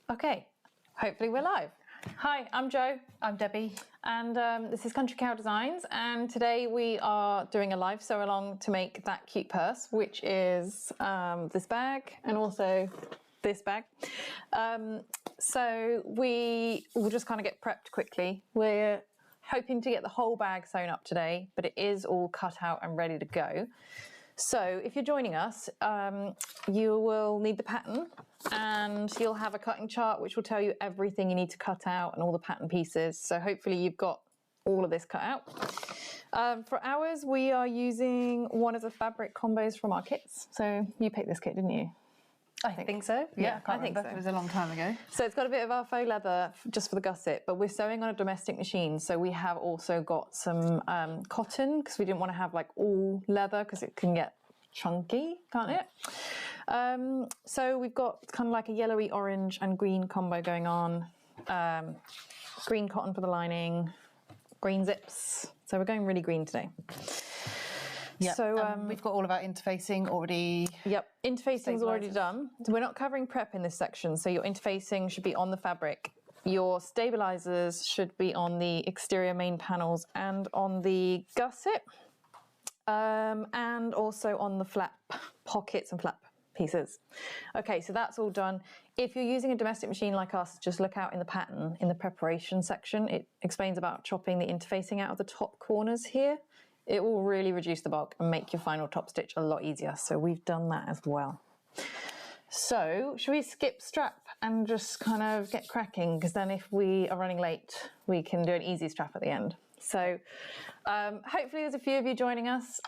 Okay, hopefully we're live. Hi, I'm Jo. I'm Debbie. And this is Country Cow Designs. And today we are doing a live sew along to make that cute purse, which is this bag and also this bag. So we will just kind of get prepped quickly. We're hoping to get the whole bag sewn up today, but it is all cut out and ready to go. So if you're joining us, you will need the pattern and you'll have a cutting chart which will tell you everything you need to cut out and all the pattern pieces. So hopefully you've got all of this cut out. For ours, we are using one of the fabric combos from our kits. So you picked this kit, didn't you? I think so. Yeah, I think so. It was a long time ago. So it's got a bit of our faux leather just for the gusset, but we're sewing on a domestic machine. So we have also got some cotton because we didn't want to have like all leather because it can get chunky, can't it? So we've got kind of like a yellowy orange and green combo going on. Green cotton for the lining, green zips. So we're going really green today. Yep. So we've got all of our interfacing already. Yep, interfacing's already done. So we're not covering prep in this section, so your interfacing should be on the fabric. Your stabilizers should be on the exterior main panels and on the gusset, and also on the flap pockets and flap pieces. Okay, so that's all done. If you're using a domestic machine like us, just look out in the pattern in the preparation section. It explains about chopping the interfacing out of the top corners here. It will really reduce the bulk and make your final top stitch a lot easier. So we've done that as well. So should we skip strap and just kind of get cracking? Because then if we are running late, we can do an easy strap at the end. So hopefully there's a few of you joining us.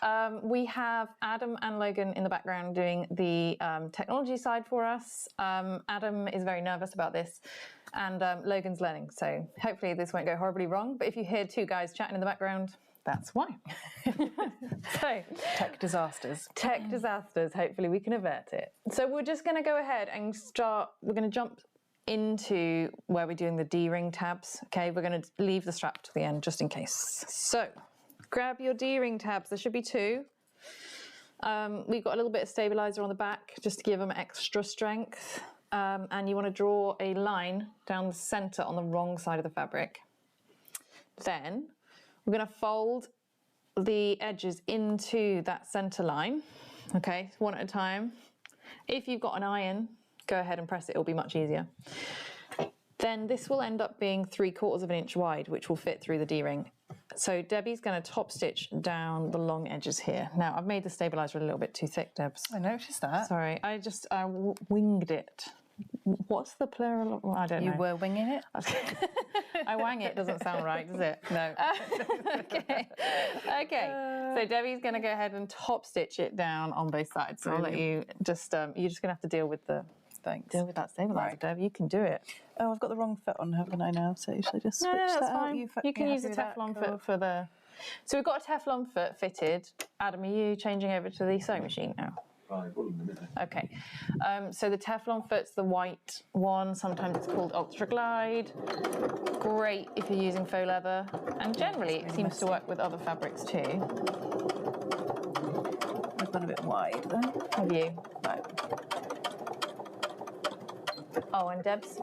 We have Adam and Logan in the background doing the technology side for us. Adam is very nervous about this and Logan's learning. So hopefully this won't go horribly wrong. But if you hear two guys chatting in the background, that's why. So Tech disasters. Tech disasters, hopefully we can avert it. So we're just going to go ahead and start, we're going to jump into where we're doing the D-ring tabs. Okay, we're going to leave the strap to the end just in case. So grab your D-ring tabs, there should be two. We've got a little bit of stabilizer on the back just to give them extra strength. And you want to draw a line down the center on the wrong side of the fabric. Then we're going to fold the edges into that center line, okay, one at a time. If you've got an iron, go ahead and press it, it'll be much easier. Then this will end up being 3/4 of an inch wide, which will fit through the D-ring. So Debbie's going to top stitch down the long edges here. Now I've made the stabilizer a little bit too thick, Debs. I noticed that. Sorry, I just winged it. What's the plural? I don't know. You were winging it? I wang it doesn't sound right, does it? No. Okay. So Debbie's going to go ahead and top stitch it down on both sides. So I'll let you just, you're just going to have to deal with that stabilizer, right. Deb. You can do it. Oh, I've got the wrong foot on, haven't I now? So should I just switch that's that out? fine. You can use a Teflon foot for the... So we've got a Teflon foot fitted. Adam, are you changing over to the sewing machine now? Okay, so the Teflon foot's the white one. Sometimes it's called Ultra Glide. Great if you're using faux leather, and generally it seems to work with other fabrics too. I've gone a bit wide though. Have you? Right. Oh, and Debs,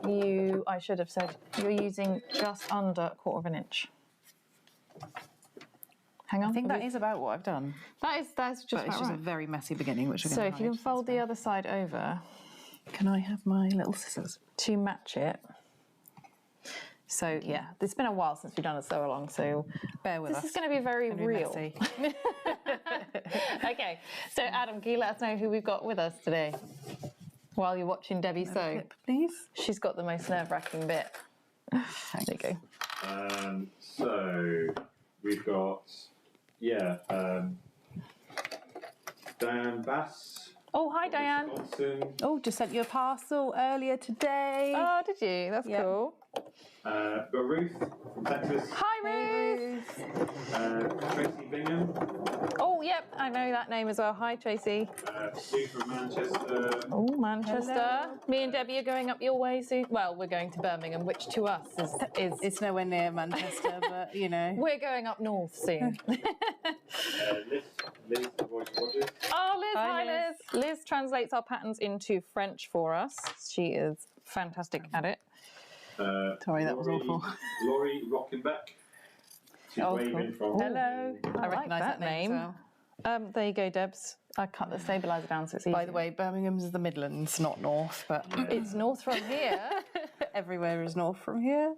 I should have said, you're using just under 1/4 of an inch. Hang on. I think that is about what I've done. That's just But it's just a very messy beginning, which we're going to So if you can fold the other side over. Can I have my little scissors? To match it. So yeah, it's been a while since we've done a sew along, so bear with us. This is going to be very real. Messy. Okay, so Adam, can you let us know who we've got with us today? While you're watching Debbie sew. Clip, please. She's got the most nerve-wracking bit. Thanks. There you go. So we've got, Diane Bass. Oh, hi, Diane. Wisconsin. Oh, just sent you a parcel earlier today. Oh, did you? That's cool. Got Ruth from Texas. Hi, Ruth. Tracy Bingham. Oh, yep, I know that name as well. Hi, Tracy. Sue from Manchester. Oh, Manchester. Hello. Me and Debbie are going up your way soon. Well, we're going to Birmingham, which to us is It's nowhere near Manchester, but you know. We're going up north soon. Liz, the voice Rogers. Oh, Liz, Hi, hi Liz. Liz translates our patterns into French for us. She is fantastic at it. Sorry, that was awful. Laurie Rockenbeck. She's Oh, waving from. Hello. I like recognise that name as well. There you go, Debs. I cut the stabiliser down so it's easy. By the way, Birmingham's the Midlands, not north, but it's north from here. everywhere is north from here.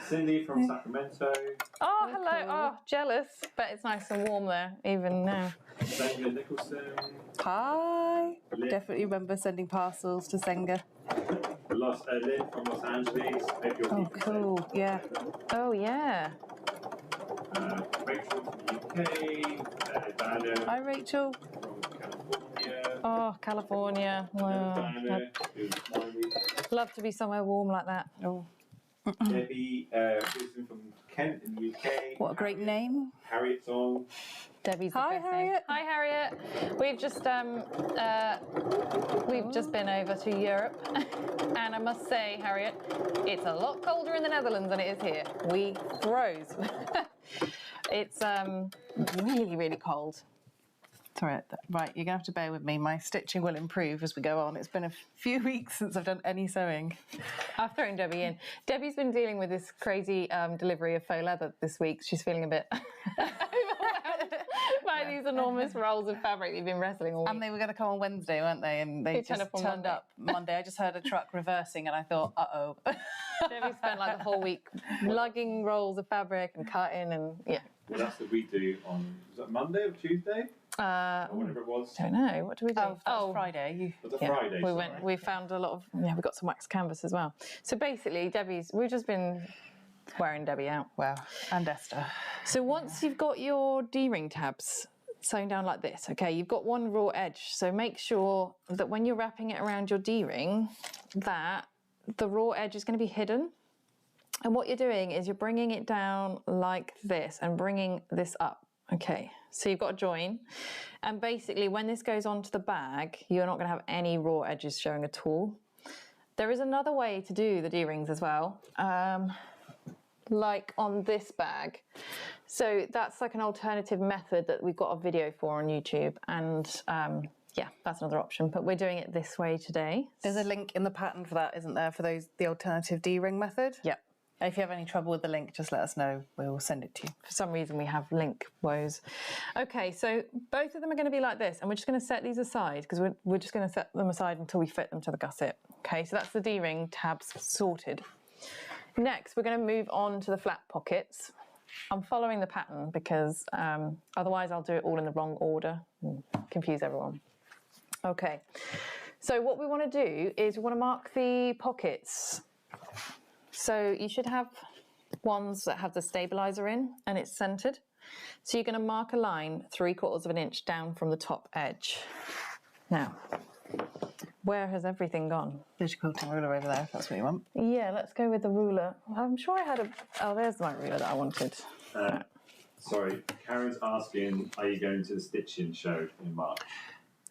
Cindy from Sacramento. Oh, hello. Oh, jealous. Bet it's nice and warm there, even now. Senga Nicholson. Hi. Lynn. Definitely remember sending parcels to Senga. Lynn from Los Angeles. Hope you're Oh, keeping cool. Yeah. Oh, yeah. safe. Rachel from the UK. Diana Hi, Rachel. from California. Oh, California. Wow. Diana, who's Smiley. Love to be somewhere warm like that. Oh, Debbie Wilson from Kent in the UK. what a great name. Harriet's on. Debbie's the Hi, best name. Harriet. Hi, Harriet. We've just been over to Europe, and I must say, Harriet, it's a lot colder in the Netherlands than it is here. We froze. It's really, really cold. Sorry, right, you're going to have to bear with me. My stitching will improve as we go on. It's been a few weeks since I've done any sewing. I've thrown Debbie in. Debbie's been dealing with this crazy delivery of faux leather this week. She's feeling a bit overwhelmed by these enormous rolls of fabric you've been wrestling all week. And they were going to come on Wednesday, weren't they? And they turned just up on turned Monday. up Monday. I just heard a truck reversing and I thought, uh-oh. Debbie spent like the whole week lugging rolls of fabric and cutting and yeah. Well, that's what we do on, was that Monday or Tuesday? Or whatever it was. Don't know. What do we do? Oh, that was Friday. It was a Friday. We sorry. went. We found a lot of. Yeah, we got some wax canvas as well. So basically, we've just been wearing Debbie out. Wow. And Esther. So once you've got your D-ring tabs sewn down like this, okay, you've got one raw edge. So make sure that when you're wrapping it around your D-ring, that the raw edge is going to be hidden. And what you're doing is you're bringing it down like this and bringing this up. Okay, so you've got a join. And basically when this goes onto the bag, you're not gonna have any raw edges showing at all. There is another way to do the D-rings as well, like on this bag. So that's like an alternative method that we've got a video for on YouTube. And yeah, that's another option, but we're doing it this way today. There's a link in the pattern for that, isn't there, for the alternative D-ring method? Yep. If you have any trouble with the link, just let us know. We'll send it to you. For some reason we have link woes. Okay, so both of them are going to be like this, and we're just going to set these aside because we're just going to set them aside until we fit them to the gusset. Okay, so that's the D-ring tabs sorted. Next, we're going to move on to the flat pockets. I'm following the pattern because otherwise I'll do it all in the wrong order and confuse everyone. Okay, so what we want to do is we want to mark the pockets. So you should have ones that have the stabilizer in and it's centered. So you're going to mark a line 3/4 of an inch down from the top edge. Now, where has everything gone? There's your quilting ruler over there, if that's what you want. Yeah, let's go with the ruler. I'm sure I had oh, there's my ruler that I wanted. Sorry, Karen's asking, are you going to the stitching show in March?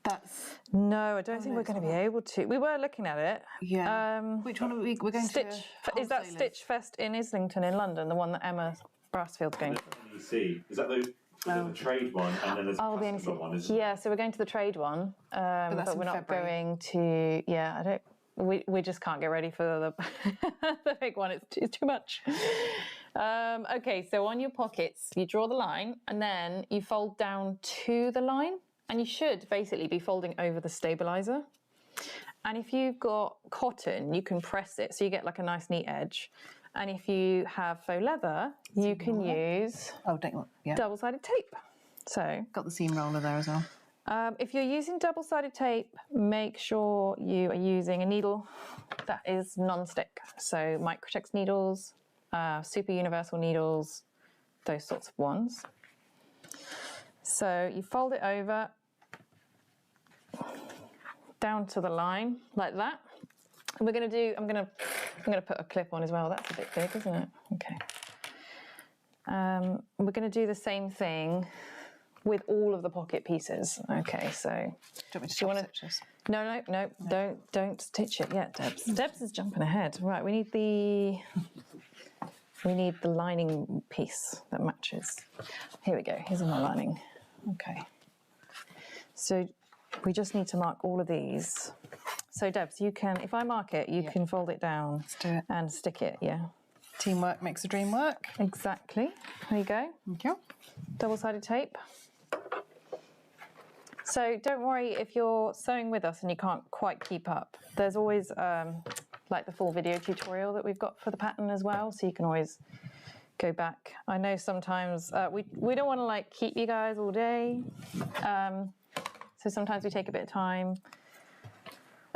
That's... No, I don't think we're going to be able to. We were looking at it. Yeah. Which one are we? We're going Stitch. to... Is that Stitch Fest in Islington in London, the one that Emma Brassfield's going to? NEC. Is that the trade one and then there's Oh, a the customer NEC. one, isn't it? Yeah, so we're going to the trade one, that's but in we're not February. going to. Yeah, I don't. We just can't get ready for the the big one. It's too much. Okay, so on your pockets, you draw the line and then you fold down to the line, and you should basically be folding over the stabilizer. And if you've got cotton, you can press it so you get like a nice neat edge. And if you have faux leather, you can use double-sided tape. So Got the seam roller there as well. if you're using double-sided tape, make sure you are using a needle that is non-stick. So Microtex needles, super universal needles, those sorts of ones. So you fold it over down to the line like that. And we're going to do, I'm going to put a clip on as well. That's a bit big, isn't it? Okay. We're going to do the same thing with all of the pocket pieces. Okay, so Do you want me to you wanna- stitch this? no, don't stitch it yet, Debs. Debs is jumping ahead. Right, we need the lining piece that matches. Here we go. Here's my lining. Okay. So we just need to mark all of these. So Debs, you can, if I mark it, you can fold it down do it. and stick it, yeah. Teamwork makes the dream work. Exactly. There you go. Thank you. Double-sided tape. So don't worry if you're sewing with us and you can't quite keep up. There's always like the full video tutorial that we've got for the pattern as well, so you can always go back. I know sometimes we don't want to like keep you guys all day, so sometimes we take a bit of time.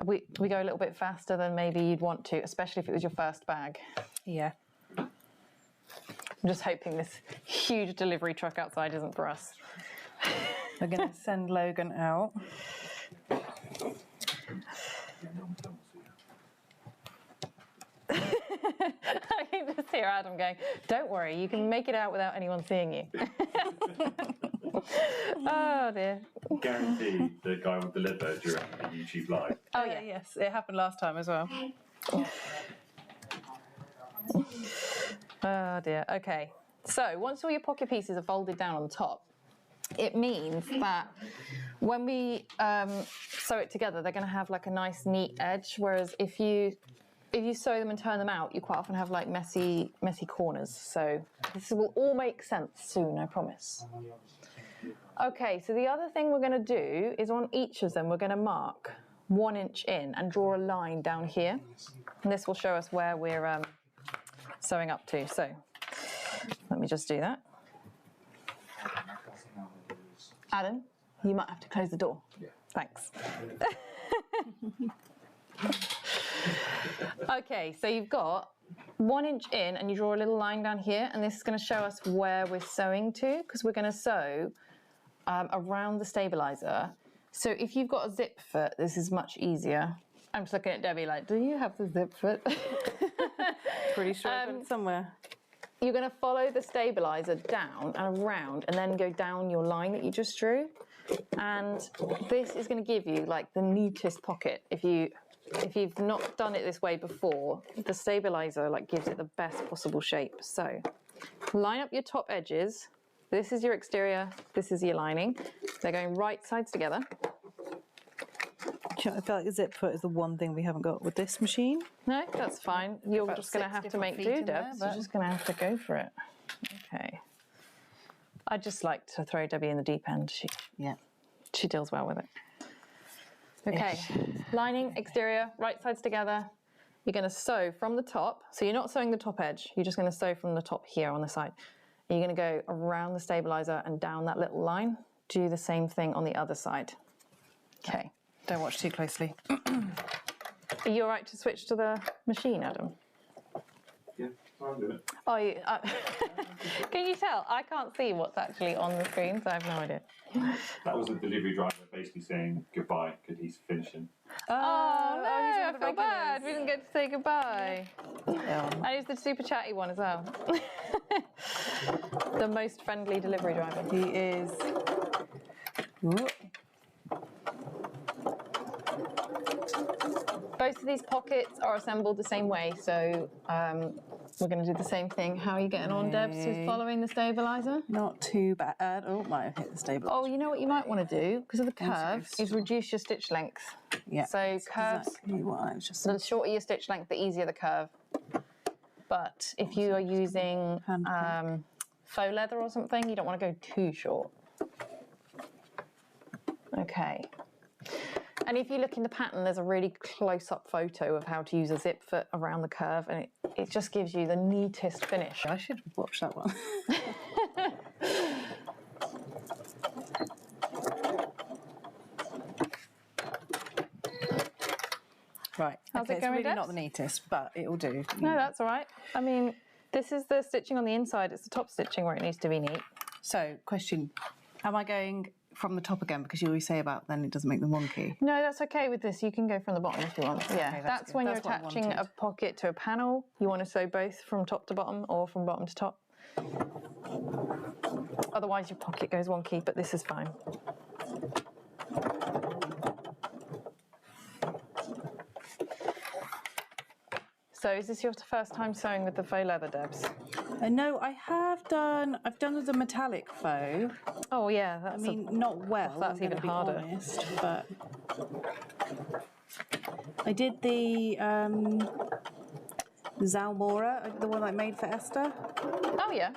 We go a little bit faster than maybe you'd want to, especially if it was your first bag. Yeah. I'm just hoping this huge delivery truck outside isn't for us. We're going to send Logan out. I can just hear Adam going, don't worry, you can make it out without anyone seeing you. Oh dear. Guarantee the guy will deliver during the YouTube live. Oh yeah. Yes, it happened last time as well. Oh dear. Okay. So once all your pocket pieces are folded down on the top, it means that when we sew it together, they're going to have like a nice neat edge. Whereas if you sew them and turn them out, you quite often have like messy corners. So this will all make sense soon, I promise. Okay, so the other thing we're going to do is on each of them, we're going to mark 1 inch in and draw a line down here. And this will show us where we're sewing up to. So let me just do that. Adam, you might have to close the door. Yeah. Thanks. Okay, so you've got 1 inch in and you draw a little line down here, and this is going to show us where we're sewing to, because we're going to sew around the stabilizer. So if you've got a zip foot, this is much easier. I'm just looking at Debbie like, do you have the zip foot? Pretty sure I've got it somewhere. You're going to follow the stabilizer down and around and then go down your line that you just drew. And this is going to give you like the neatest pocket. If you've not done it this way before, the stabilizer like gives it the best possible shape. So line up your top edges. This is your exterior, this is your lining. They're going right sides together. I feel like the zip foot is the one thing we haven't got with this machine. No, that's fine. You're About just going to 6 have to different make feet do, in there, Deb. So you're just going to have to go for it. Okay. I just like to throw Debbie in the deep end. She deals well with it. Okay, lining, exterior, right sides together. You're going to sew from the top. So you're not sewing the top edge. You're just going to sew from the top here on the side. And you're going to go around the stabilizer and down that little line. Do the same thing on the other side. Okay. Don't watch too closely. Are you all right to switch to the machine, Adam? Yeah, I'll do it. Oh, can you tell? I can't see what's actually on the screen, so I have no idea. That was the delivery driver basically saying goodbye because he's finishing. Oh, no, he's one I of the feel bad. regulars. We didn't get to say goodbye. And he's the super chatty one as well. The most friendly delivery driver. He is. Ooh. Both of these pockets are assembled the same way, so we're going to do the same thing. How are you getting on, Debs, with following the stabilizer? Not too bad. Oh, might have hit the stabilizer. Oh, you know what you might want to do, because of the curve, so is reduce your stitch length. Yeah. So that's curves, exactly what I was just the shorter your stitch length, the easier the curve. But if you are using faux leather or something, you don't want to go too short. Okay. And if you look in the pattern, there's a really close-up photo of how to use a zip foot around the curve, and it just gives you the neatest finish. I should watch that one. Right. How's it It's going, really Debs? not the neatest, but it will do. No, that's all right. I mean, this is the stitching on the inside. It's the top stitching where it needs to be neat. So, question. Am I going from the top again? Because you always say about then it doesn't make them wonky. No, that's okay with this. You can go from the bottom if you want. Yeah, Okay, that's good. when That's you're what I attaching a wanted. pocket to a panel. You want to sew both from top to bottom or from bottom to top. Otherwise your pocket goes wonky, but this is fine. So is this your first time sewing with the faux leather, Debs? No, I've done with the metallic faux. Oh yeah, I that's mean, not well. that's I'm even gonna be harder. honest, but I did the Zalmora, the one I made for Esther, Oh yeah.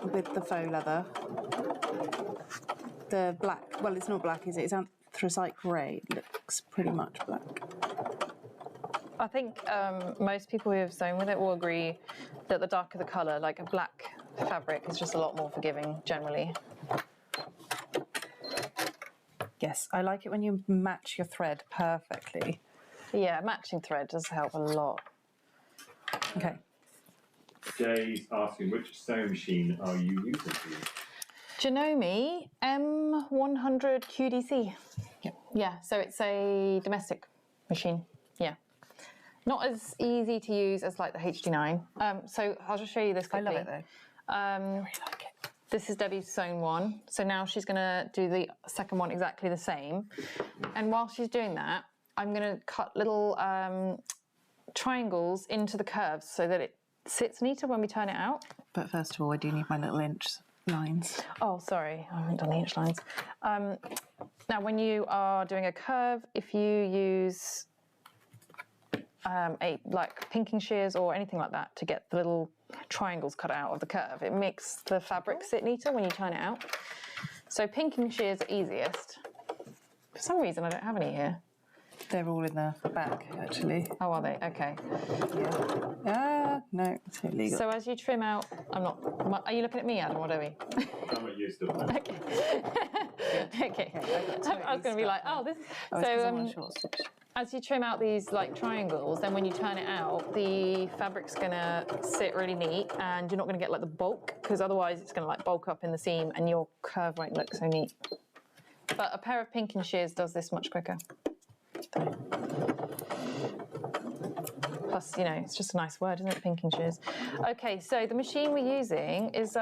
with the faux leather. The black, well, it's not black, is it? It's anthracite grey. It looks pretty much black. I think most people who have sewn with it will agree that the darker the colour, like a black fabric, is just a lot more forgiving generally. Yes, I like it when you match your thread perfectly. Yeah, matching thread does help a lot. Okay. Jay's asking, which sewing machine are you using for this? Janome M100 QDC. Yep. Yeah, so it's a domestic machine. Yeah. Not as easy to use as like the HD9. So I'll just show you this I quickly. love it though. I really like it. This is Debbie's sewn one. So now she's going to do the second one exactly the same. And while she's doing that, I'm going to cut little triangles into the curves so that it sits neater when we turn it out. But first of all, I do need my little inch lines. Oh, sorry, I haven't done the inch lines. Now, when you are doing a curve, if you use like pinking shears or anything like that to get the little triangles cut out of the curve, it makes the fabric sit neater when you turn it out. So pinking shears are easiest. For some reason, I don't have any here. They're all in the bag, actually. Oh, are they? Okay. Yeah. No, it's illegal. So as you trim out, are you looking at me, Adam, or Debbie? I'm at you still. Okay. Okay. I was going to be like, oh, this. As you trim out these like triangles, then when you turn it out, the fabric's going to sit really neat, and you're not going to get like the bulk, because otherwise it's going to like bulk up in the seam, and your curve won't look so neat. But a pair of pinking shears does this much quicker. Plus, you know, it's just a nice word, isn't it? Pinking shears. Okay, so the machine we're using is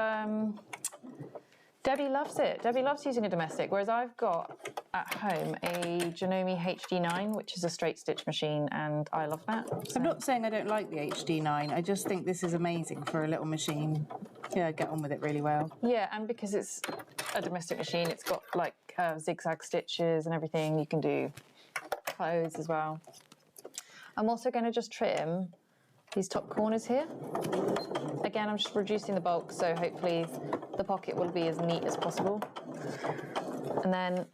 Debbie loves it. Debbie loves using a domestic, whereas I've got at home a Janome HD9, which is a straight stitch machine, and I love that. So. I'm not saying I don't like the HD9. I just think this is amazing for a little machine. Yeah, get on with it really well. Yeah, and because it's a domestic machine, it's got like zigzag stitches and everything. You can do clothes as well. I'm also going to just trim these top corners here. Again, I'm just reducing the bulk, so hopefully the pocket will be as neat as possible. And then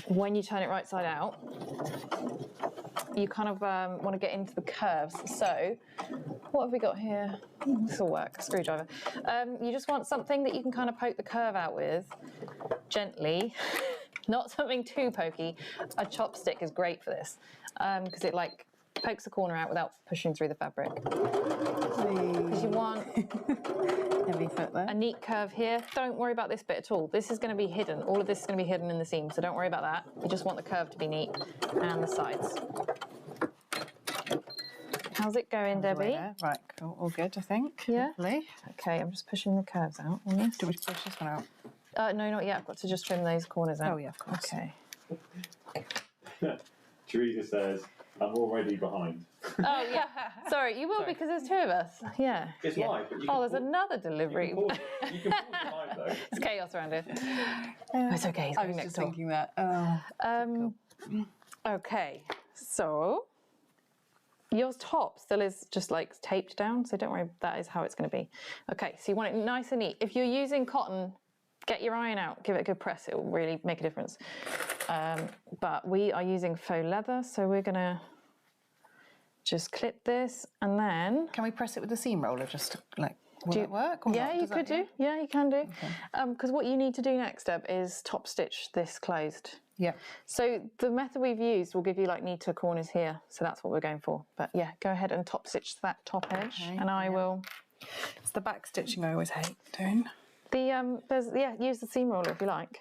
when you turn it right side out, you kind of want to get into the curves. So what have we got here? This will work, screwdriver. You just want something that you can kind of poke the curve out with gently. Not something too pokey. A chopstick is great for this because it like pokes the corner out without pushing through the fabric. Because you want Heavy foot there. a neat curve here. Don't worry about this bit at all. This is going to be hidden. All of this is going to be hidden in the seam, so don't worry about that. You just want the curve to be neat and the sides. How's it going, Debbie? Right, cool. All good, I think. Yeah? Hopefully. Okay, I'm just pushing the curves out on this. Do we push this one out? No, not yet. I've got to just trim those corners out. Oh, yeah, of course. Okay. Teresa says, I'm already behind. Oh, yeah. Sorry, you will because there's two of us. Yeah. It's live, but you Oh, can there's pause- another delivery. You can pause the live though. It's chaos around here. It's okay. He's I going was next just door. thinking that. Okay, so your top still is just like taped down, so don't worry, that is how it's going to be. Okay, so you want it nice and neat. If you're using cotton, get your iron out, give it a good press, it will really make a difference. But we are using faux leather, so we're going to just clip this and then... Can we press it with the seam roller just like, will it work? Or Yeah, not? you Does could that- do. Yeah, you can do. Because what you need to do next, Deb, is top stitch this closed. Yeah. So the method we've used will give you like neater corners here. So that's what we're going for. But yeah, go ahead and top stitch that top edge, Okay, and I will. It's the back stitching I always hate doing. Use the seam roller if you like.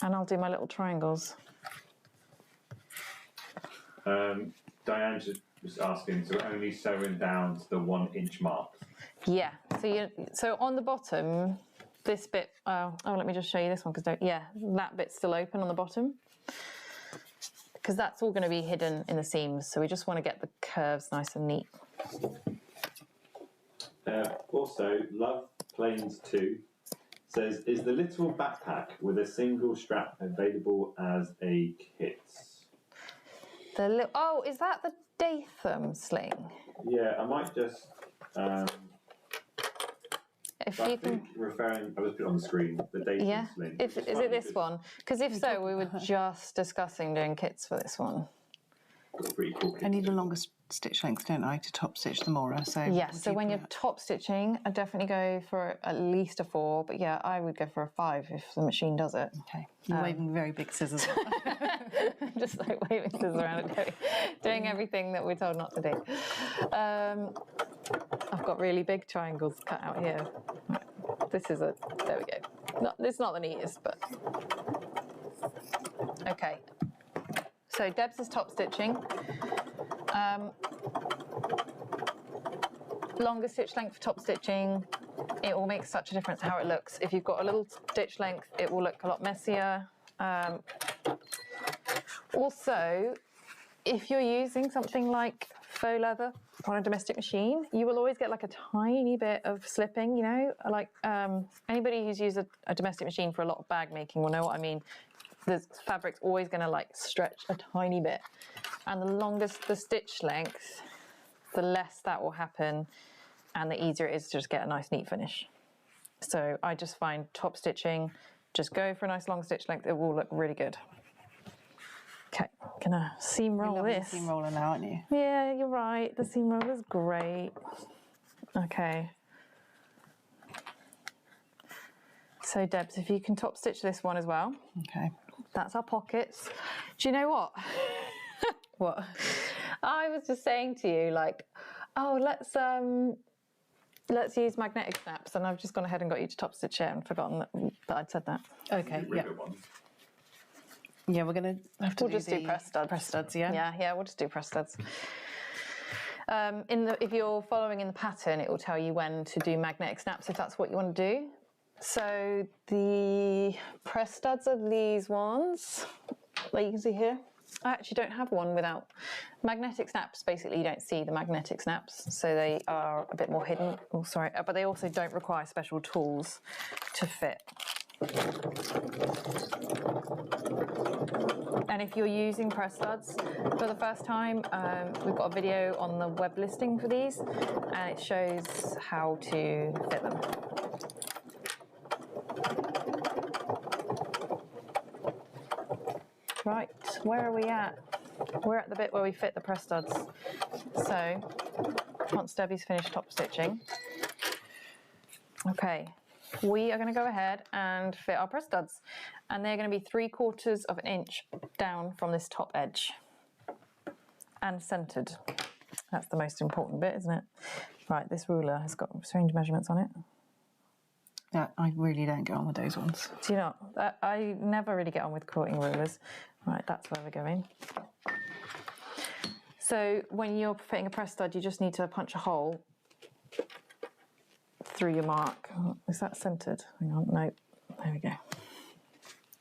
And I'll do my little triangles. Diane was asking, so we're only sewing down to the 1 inch mark. Yeah. So on the bottom, this bit. Let me just show you this one because that bit's still open on the bottom. Because that's all going to be hidden in the seams, so we just want to get the curves nice and neat. Also, Love Planes 2 Says, is the little backpack with a single strap available as a kit? Oh, is that the Datham sling? Yeah, I might just. If I you think referring, I was put it on the screen. The data yeah. link. Is it this one? Because if so, we were just discussing doing kits for this one. Got a pretty cool kit. I need a longer stitch length, don't I, to top stitch the Mora? So Yes. So when you're top stitching, I definitely go for at least a 4. But yeah, I would go for a 5 if the machine does it. Okay. You're waving very big scissors. Just like waving scissors around and doing everything that we're told not to do. I've got really big triangles cut out here. This is there we go. It's not the neatest, but. Okay. So Debs is top stitching. Longer stitch length for top stitching, it will make such a difference how it looks. If you've got a little stitch length, it will look a lot messier. Also, if you're using something like faux leather on a domestic machine, you will always get like a tiny bit of slipping, you know, like anybody who's used a domestic machine for a lot of bag making will know what I mean. The fabric's always going to like stretch a tiny bit, and the longest the stitch length, the less that will happen, and the easier it is to just get a nice neat finish. So I just find top stitching, just go for a nice long stitch length, it will look really good. Okay, gonna seam roll this. Seam roller now, aren't you? Yeah, you're right, the seam roller's great. Okay. So Debs, if you can top stitch this one as well. Okay. That's our pockets. Do you know what? What? I was just saying to you, like, oh, let's use magnetic snaps, and I've just gone ahead and got you to top stitch it and forgotten that I'd said that. Okay. Yeah. Rigger one. Yeah, we're gonna have to We'll just do press studs. Press studs, yeah. Yeah, we'll just do press studs. If you're following in the pattern, it will tell you when to do magnetic snaps if that's what you want to do. So the press studs are these ones, like you can see here. I actually don't have one without magnetic snaps. Basically, you don't see the magnetic snaps, so they are a bit more hidden. Oh, sorry, but they also don't require special tools to fit. And if you're using press studs for the first time, we've got a video on the web listing for these, and it shows how to fit them. Right, where are we at? We're at the bit where we fit the press studs. So, once Debbie's finished top stitching, okay, we are going to go ahead and fit our press studs, and they're going to be 3/4 of an inch down from this top edge and centered. That's the most important bit, isn't it? Right, this ruler has got strange measurements on it. Yeah, I really don't get on with those ones. Do you not? I never really get on with quilting rulers. Right, that's where we're going. So when you're fitting a press stud, you just need to punch a hole through your mark. Oh, is that centered? Hang on, no, there we go.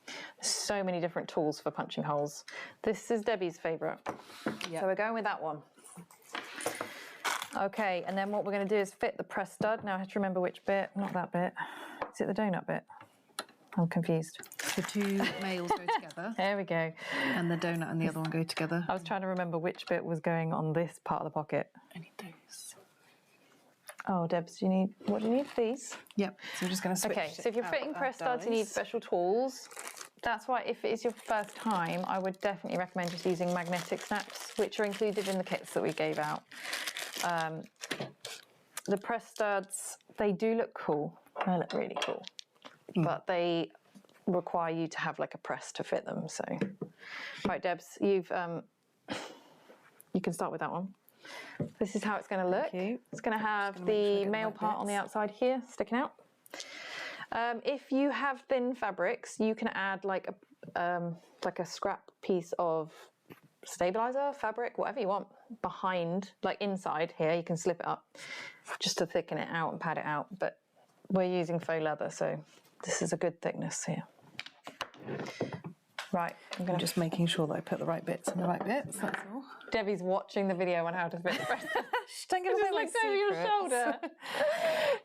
There's so many different tools for punching holes. This is Debbie's favourite. Yep. So we're going with that one. Okay, and then what we're going to do is fit the press stud. Now I have to remember which bit, not that bit. Is it the donut bit? I'm confused. The two males go together. There we go. And the donut and the other one go together. I was trying to remember which bit was going on this part of the pocket. I need those. Oh, Debs, what do you need for these? Yep, so we're just going to switch. Okay, so if you're fitting press studs, you need special tools. That's why if it is your first time, I would definitely recommend just using magnetic snaps, which are included in the kits that we gave out. The press studs, they do look cool. They look really cool. But they require you to have like a press to fit them. So, right, Debs, you can start with that one. This is how it's going to look. It's going to have the male part on the outside here, sticking out. If you have thin fabrics, you can add like a scrap piece of stabilizer, fabric, whatever you want, behind, like inside here. You can slip it up just to thicken it out and pad it out. But we're using faux leather, so this is a good thickness here. Right. I'm just making sure that I put the right bits in the right bits, that's all. Debbie's watching the video on how to fit the breast. Shh, don't give away Just my looked over your secrets. shoulder.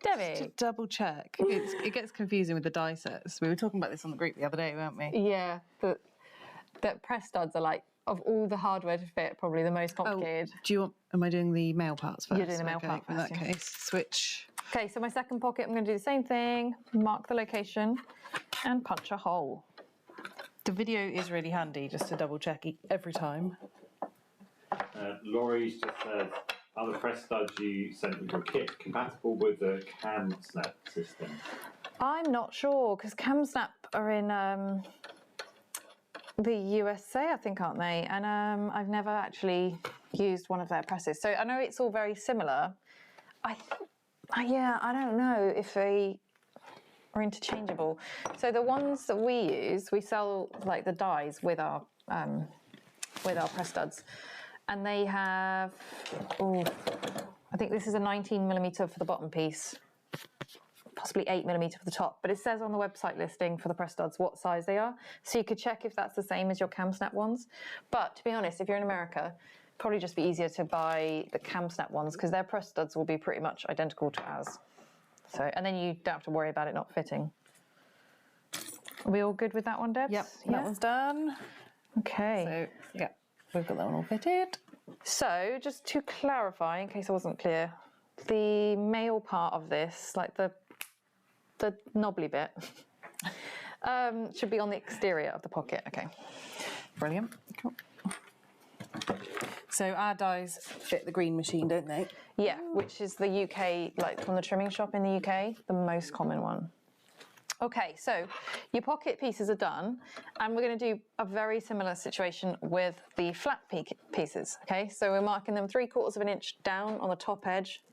Debbie. Double check. It gets confusing with the die sets. We were talking about this on the group the other day, weren't we? Yeah, that press studs are like, of all the hardware to fit, probably the most complicated. Am I doing the male parts first? You're doing the male part In first, that yeah. case, switch. Okay, so my second pocket, I'm going to do the same thing, mark the location and punch a hole. The video is really handy just to double check every time. Laurie's just said, are the press studs you sent with your kit compatible with the cam snap system? I'm not sure, because CamSnap are in the USA, I think, aren't they? And I've never actually used one of their presses. So I know it's all very similar. I don't know if they are interchangeable. So the ones that we use, we sell like the dies with our press studs. And they have, I think this is a 19mm for the bottom piece, possibly 8mm for the top, but it says on the website listing for the press studs what size they are. So you could check if that's the same as your CamSnap ones. But to be honest, if you're in America, probably just be easier to buy the CamSnap ones because their press studs will be pretty much identical to ours. So, and then you don't have to worry about it not fitting. Are we all good with that one, Debs? Yep, Yeah? that one's done. Okay. So, yeah, we've got that one all fitted. So, just to clarify, in case I wasn't clear, the male part of this, like the knobbly bit, should be on the exterior of the pocket. Okay. Brilliant. Cool. So our dies fit the green machine, don't they? Yeah, which is the UK, like from the trimming shop in the UK, the most common one. Okay, so your pocket pieces are done, and we're going to do a very similar situation with the flat pieces. Okay, so we're marking them 3/4 of an inch down on the top edge,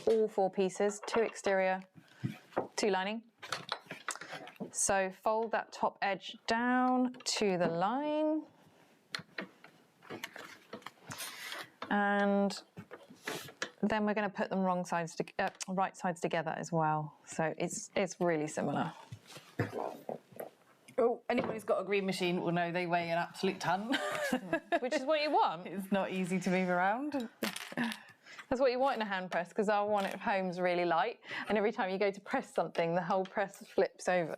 all 4 pieces, 2 exterior, 2 lining. So fold that top edge down to the line. And then we're going to put them right sides together as well. So it's really similar. Oh, anyone who's got a green machine will know they weigh an absolute ton. Which is what you want. It's not easy to move around. That's what you want in a hand press, because our one at home's really light, and every time you go to press something, the whole press flips over.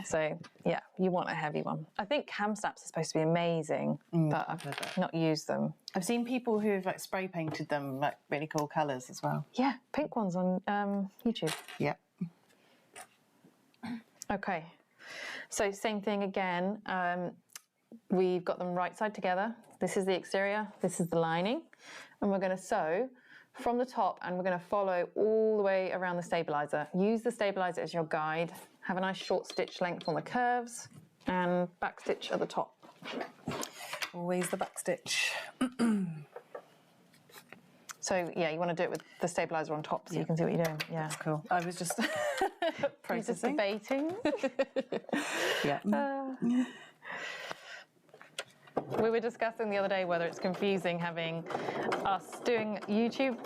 So yeah, you want a heavy one. I think cam snaps are supposed to be amazing, but I've not used them. I've seen people who have like spray painted them like really cool colours as well. Yeah, pink ones on YouTube. Yeah. Okay, so same thing again. We've got them right side together. This is the exterior, this is the lining, and we're going to sew from the top, and we're going to follow all the way around the stabilizer. Use the stabilizer as your guide. Have a nice short stitch length on the curves and back stitch at the top. Always the back stitch. So yeah, you want to do it with the stabilizer on top so you can see what you're doing. Yeah, That's cool. I was just you're just processing. debating. Yeah. We were discussing the other day whether it's confusing having us doing YouTube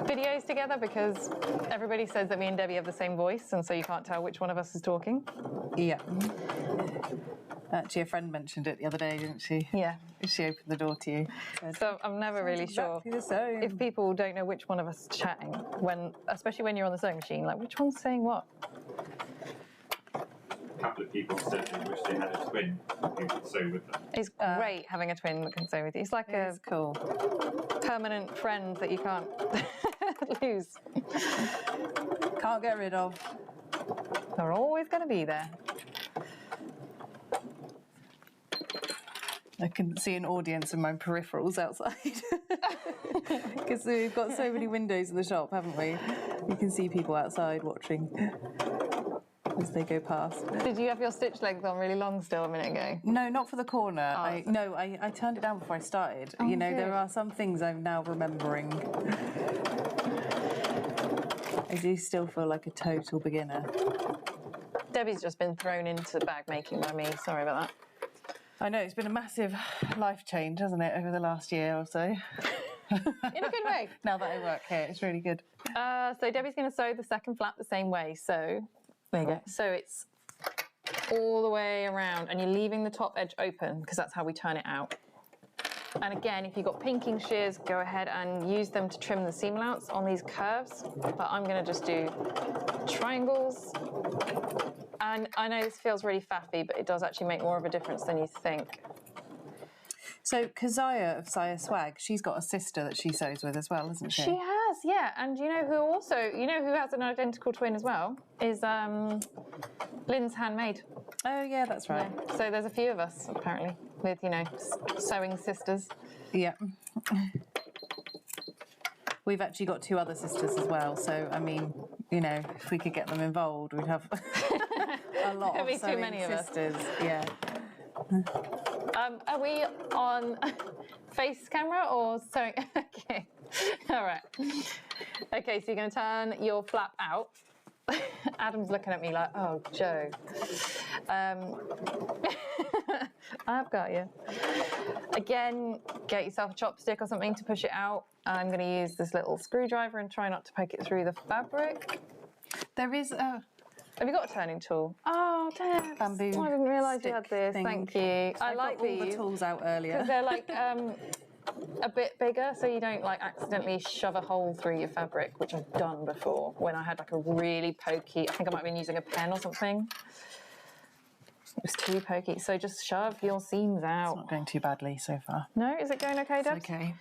videos together, because everybody says that me and Debbie have the same voice, and so you can't tell which one of us is talking. Yeah. Actually, a friend mentioned it the other day, didn't she? Yeah. She opened the door to you. Said, So I'm never really sure exactly the same. if people don't know which one of us is chatting, especially when you're on the sewing machine, like which one's saying what? A couple of people said they wish they had a twin who could sew with them. It's great having a twin that can sew with you. It's like a It's cool. permanent friend that you can't lose. Can't get rid of. They're always going to be there. I can see an audience in my peripherals outside. Because we've got so many windows in the shop, haven't we? You can see people outside watching as they go past. Did you have your stitch length on really long still a minute ago? No, not for the corner. I turned it down before I started. Oh, you know, good. there are some things I'm now remembering. I do still feel like a total beginner. Debbie's just been thrown into bag making by me. Sorry about that. I know, it's been a massive life change, hasn't it, over the last year or so? In a good way. Now that I work here, it's really good. So Debbie's going to sew the second flap the same way. So there you go. So it's all the way around, and you're leaving the top edge open because that's how we turn it out. And again, if you've got pinking shears, go ahead and use them to trim the seam allowance on these curves. But I'm going to just do triangles. And I know this feels really faffy, but it does actually make more of a difference than you think. So Keziah of Saya Swag, she's got a sister that she sews with as well, hasn't she? She has, yeah. And you know who has an identical twin as well? Is Lynn's Handmade. Oh yeah, that's right. Yeah. So there's a few of us apparently with, sewing sisters. Yeah. We've actually got 2 other sisters as well. So I mean, if we could get them involved, we'd have a lot There'd of be too sewing many of us. sisters. Yeah. Are we on face camera or sewing? Okay. All right. Okay, so you're going to turn your flap out. Adam's looking at me like, oh, Joe. I've got you. Again, get yourself a chopstick or something to push it out. I'm going to use this little screwdriver and try not to poke it through the fabric. There is a... Have you got a turning tool? Oh, damn. Bamboo I didn't realise you had stick this. thing. Thank you. I like got all these. the tools out earlier. Because they're like a bit bigger, so you don't like accidentally shove a hole through your fabric, which I've done before when I had like a really pokey, I think I might have been using a pen or something. It was too pokey. So just shove your seams out. It's not going too badly so far. No, is it going okay, Debs? Okay.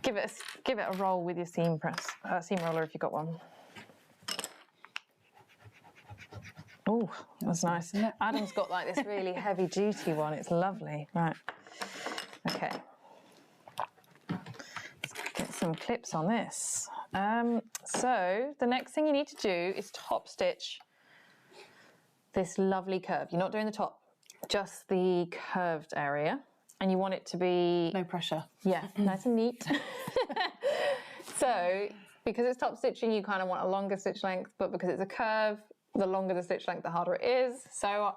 Give it a roll with your seam roller if you've got one. Oh, that's nice. Adam's got like this really heavy duty one. It's lovely. Right. Okay. Let's get some clips on this. So the next thing you need to do is top stitch this lovely curve. You're not doing the top, just the curved area. And you want it to be... No pressure. Yeah, nice and neat. So because it's top stitching, you kind of want a longer stitch length, but because it's a curve, the longer the stitch length, the harder it is. So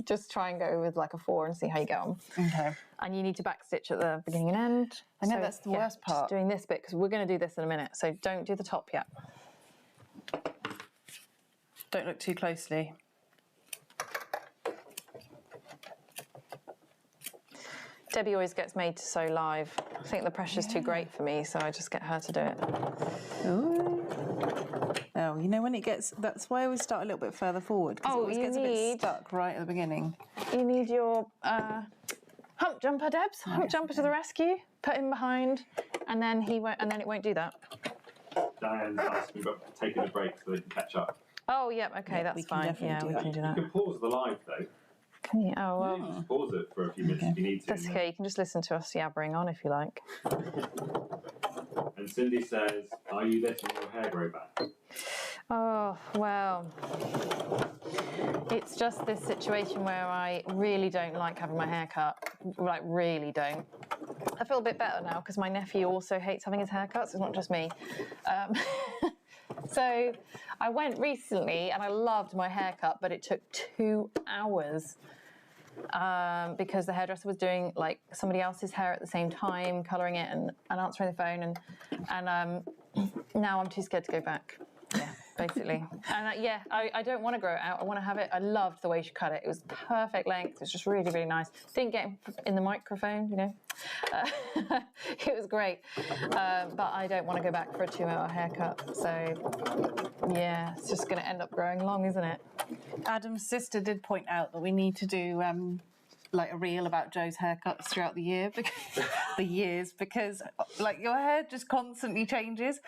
just try and go with like a 4 and see how you go on. Okay. And you need to back stitch at the beginning and end. I know that's the worst part. Just doing this bit because we're going to do this in a minute. So don't do the top yet. Don't look too closely. Debbie always gets made to sew live. I think the pressure's too great for me, so I just get her to do it. Ooh. Oh, when it gets... That's why I always start a little bit further forward, because it always gets a bit stuck right at the beginning. You need your hump jumper, Debs. Hump jumper to the rescue. Put him behind, and then it won't do that. Diane's asking about taking a break so they can catch up. Oh, yeah, okay, that's fine. Yeah, we can do that. You can pause the live though. Can you? Oh, well. Just pause it for a few minutes if you need to. That's okay, you can just listen to us yabbering on if you like. And Cindy says, are you letting your hair grow back? Oh, well, it's just this situation where I really don't like having my hair cut, like really don't. I feel a bit better now because my nephew also hates having his hair cut, so it's not just me. So I went recently and I loved my haircut, but it took 2 hours because the hairdresser was doing like somebody else's hair at the same time, colouring it and answering the phone, and now I'm too scared to go back. Yeah, basically. And I don't want to grow it out. I want to have it. I loved the way she cut it. It was perfect length. It was just really, really nice. Didn't get in the microphone, It was great. But I don't want to go back for a 2-hour haircut. So, yeah, it's just going to end up growing long, isn't it? Adam's sister did point out that we need to do like a reel about Joe's haircuts throughout the year, because like your hair just constantly changes.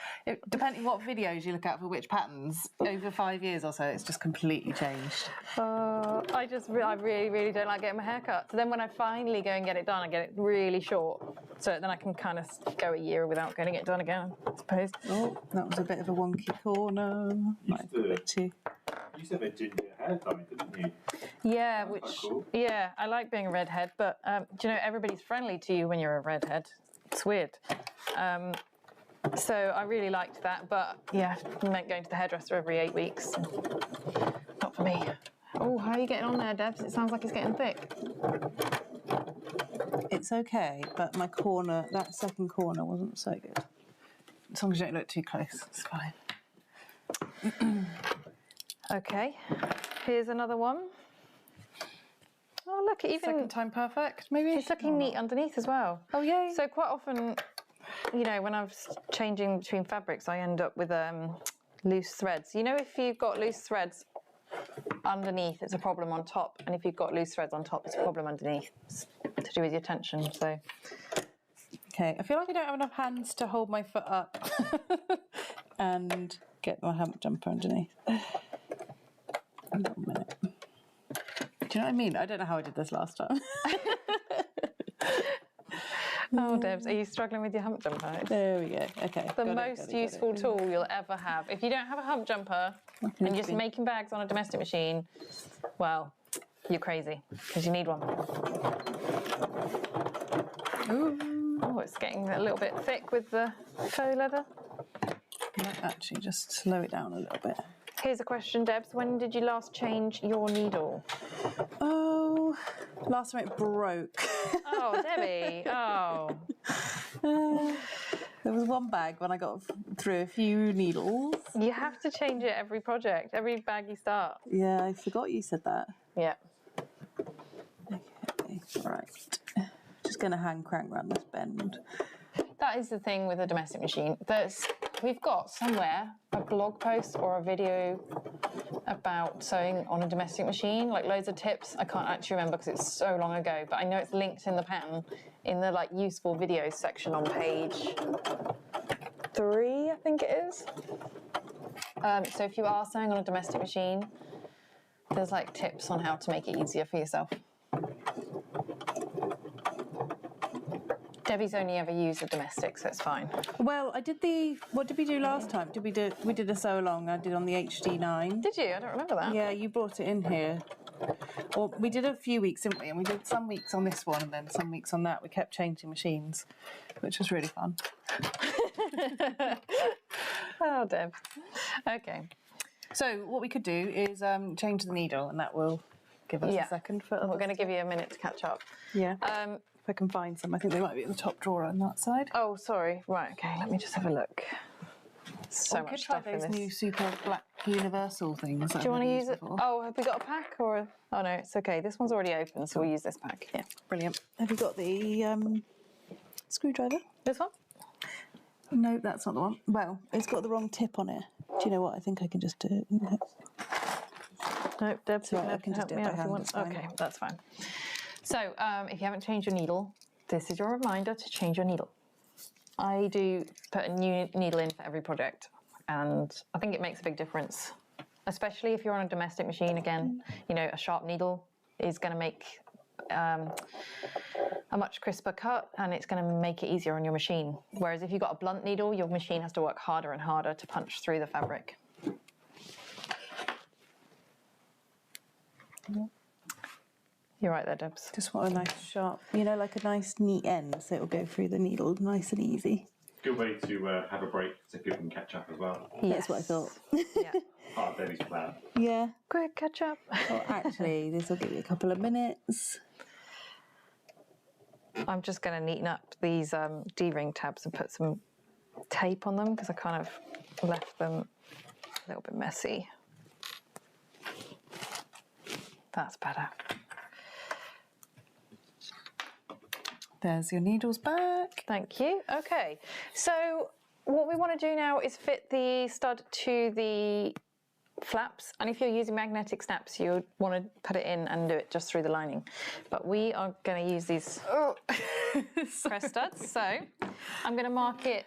Depending what videos you look at for which patterns, over 5 years or so, it's just completely changed. I really, really don't like getting my hair cut. So then when I finally go and get it done, I get it really short. So then I can kind of go a year without getting it done again, I suppose. Oh, that was a bit of a wonky corner. You said a ginger hair dye, didn't you? Yeah, That's cool. yeah, I like being a redhead, but do you know, everybody's friendly to you when you're a redhead. It's weird. So I really liked that, but yeah, it meant going to the hairdresser every 8 weeks. Not for me. Oh, how are you getting on there, Debs? It sounds like it's getting thick. It's okay, but my corner, that second corner wasn't so good. As long as you don't look too close, it's fine. Okay, here's another one. Look, even Second time perfect, maybe? it's looking neat underneath as well. Oh, yay. So quite often, you know, when I'm changing between fabrics, I end up with loose threads. You know, if you've got loose threads underneath, it's a problem on top, and if you've got loose threads on top, it's a problem underneath. It's to do with your tension. So Okay, I feel like I don't have enough hands to hold my foot up and get my hump jumper underneath. A little minute. Do you know what I mean? I don't know how I did this last time. oh, Debs, are you struggling with your hump jumper? There we go. Okay. The most useful tool you'll ever have. If you don't have a hump jumper and you're just making bags on a domestic machine, well, you're crazy because you need one. Ooh. Oh, it's getting a little bit thick with the faux leather. I might actually just slow it down a little bit. Here's a question, Debs. When did you last change your needle? Oh, last time it broke. Oh, Debbie. Oh. There was one bag when I got through a few needles. You have to change it every project, every bag you start. Yeah, I forgot you said that. Yeah. Okay, right. Just going to hand crank around this bend. That is the thing with a domestic machine. We've got somewhere a blog post or a video about sewing on a domestic machine, like loads of tips. I can't actually remember because it's so long ago, but I know it's linked in the pattern in the like useful videos section on page 3, I think it is. So if you are sewing on a domestic machine, there's like tips on how to make it easier for yourself. Debbie's only ever used a domestic, so it's fine. Well, what did we do last time? We did a Sewalong I did on the HD9. Did you? I don't remember that. Yeah, you brought it in here. Well, we did a few weeks, didn't we? And we did some weeks on this one and then some weeks on that. We kept changing machines, which was really fun. Oh, Deb. Okay. So what we could do is change the needle, and that will give us a second for. We're going to give you a minute to catch up. Yeah. If I can find some, I think they might be in the top drawer on that side. Oh, sorry. Right. Okay. Let me just have a look. So much stuff in those this. new super black universal things. Do you want to use it? Oh, have we got a pack or? Oh no, it's okay. This one's already open, so we'll use this pack. Yeah. Brilliant. Have you got the screwdriver? This one? No, that's not the one. Well, it's got the wrong tip on it. Do you know what? I think I can just do it. No, Deb, Right, I can just do it by hand. Okay, that's fine. So, if you haven't changed your needle, this is your reminder to change your needle. I do put a new needle in for every project, and I think it makes a big difference, especially if you're on a domestic machine. Again, you know, a sharp needle is going to make a much crisper cut, and it's going to make it easier on your machine. Whereas if you've got a blunt needle, your machine has to work harder and harder to punch through the fabric. You're right there, Debs. Just want a nice sharp, you know, like a nice neat end, so it'll go through the needle nice and easy. Good way to have a break so people can catch up as well. That's what I thought. Yeah. Part of Debbie's plan. Yeah. Quick catch up. Well, actually, this will give you a couple of minutes. I'm just going to neaten up these D-ring tabs and put some tape on them because I kind of left them a little bit messy. That's better. There's your needles back. Thank you. Okay, so what we want to do now is fit the stud to the flaps, and if you're using magnetic snaps, you want to put it in and do it just through the lining. But we are going to use these press studs, so I'm going to mark it.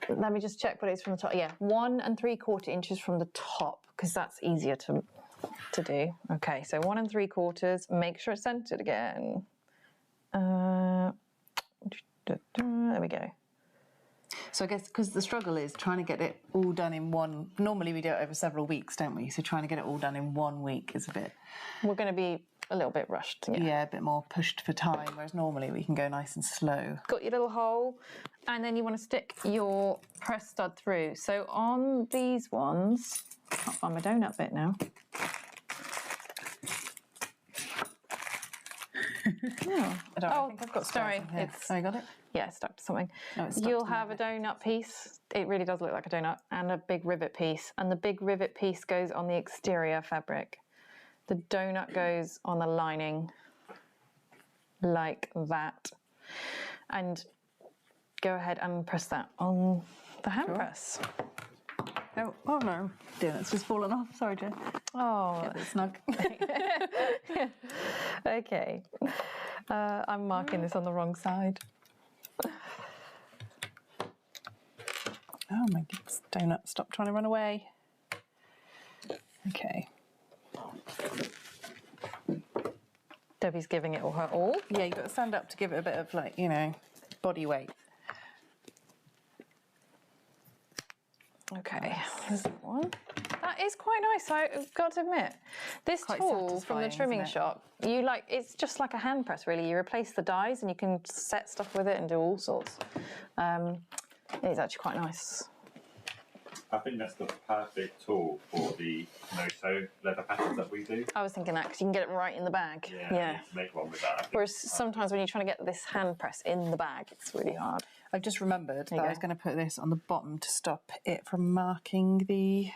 Let me just check what it is from the top. Yeah, 1 3/4 inches from the top, because that's easier to do. Okay, so 1 3/4. Make sure it's centered again. There we go. So I guess because the struggle is trying to get it all done in one. Normally we do it over several weeks, don't we? So trying to get it all done in 1 week is a bit. We're going to be a little bit rushed. Yeah, a bit more pushed for time. Whereas normally we can go nice and slow. Got your little hole, and then you want to stick your press stud through. So on these ones, I can't find my donut bit now. No. I think I've got sorry. I got it. Yeah, it's stuck to something. No, it's stuck You'll to have a donut piece. It really does look like a donut, and a big rivet piece. And the big rivet piece goes on the exterior fabric. The donut goes on the lining. like that. And go ahead and press that on the hand press. Oh no, dear, it's just fallen off. Sorry, Joe. Oh, Get it snug. okay. I'm marking this on the wrong side. Oh my goodness, donut, stop trying to run away. Okay. Debbie's giving it all her all. Yeah, you've got to stand up to give it a bit of, like, you know, body weight. Okay, there's that one. That is quite nice, I've got to admit. This Quite tool from the satisfying, trimming isn't it? shop, it's just like a hand press really. You replace the dies and you can set stuff with it and do all sorts. It's actually quite nice. I think that's the perfect tool for the no-sew leather patterns that we do. I was thinking that because you can get it right in the bag. Yeah, I need to make one with that. I think. Whereas sometimes when you're trying to get this hand press in the bag, it's really hard. I've just remembered that you I go. was going to put this on the bottom to stop it from marking the...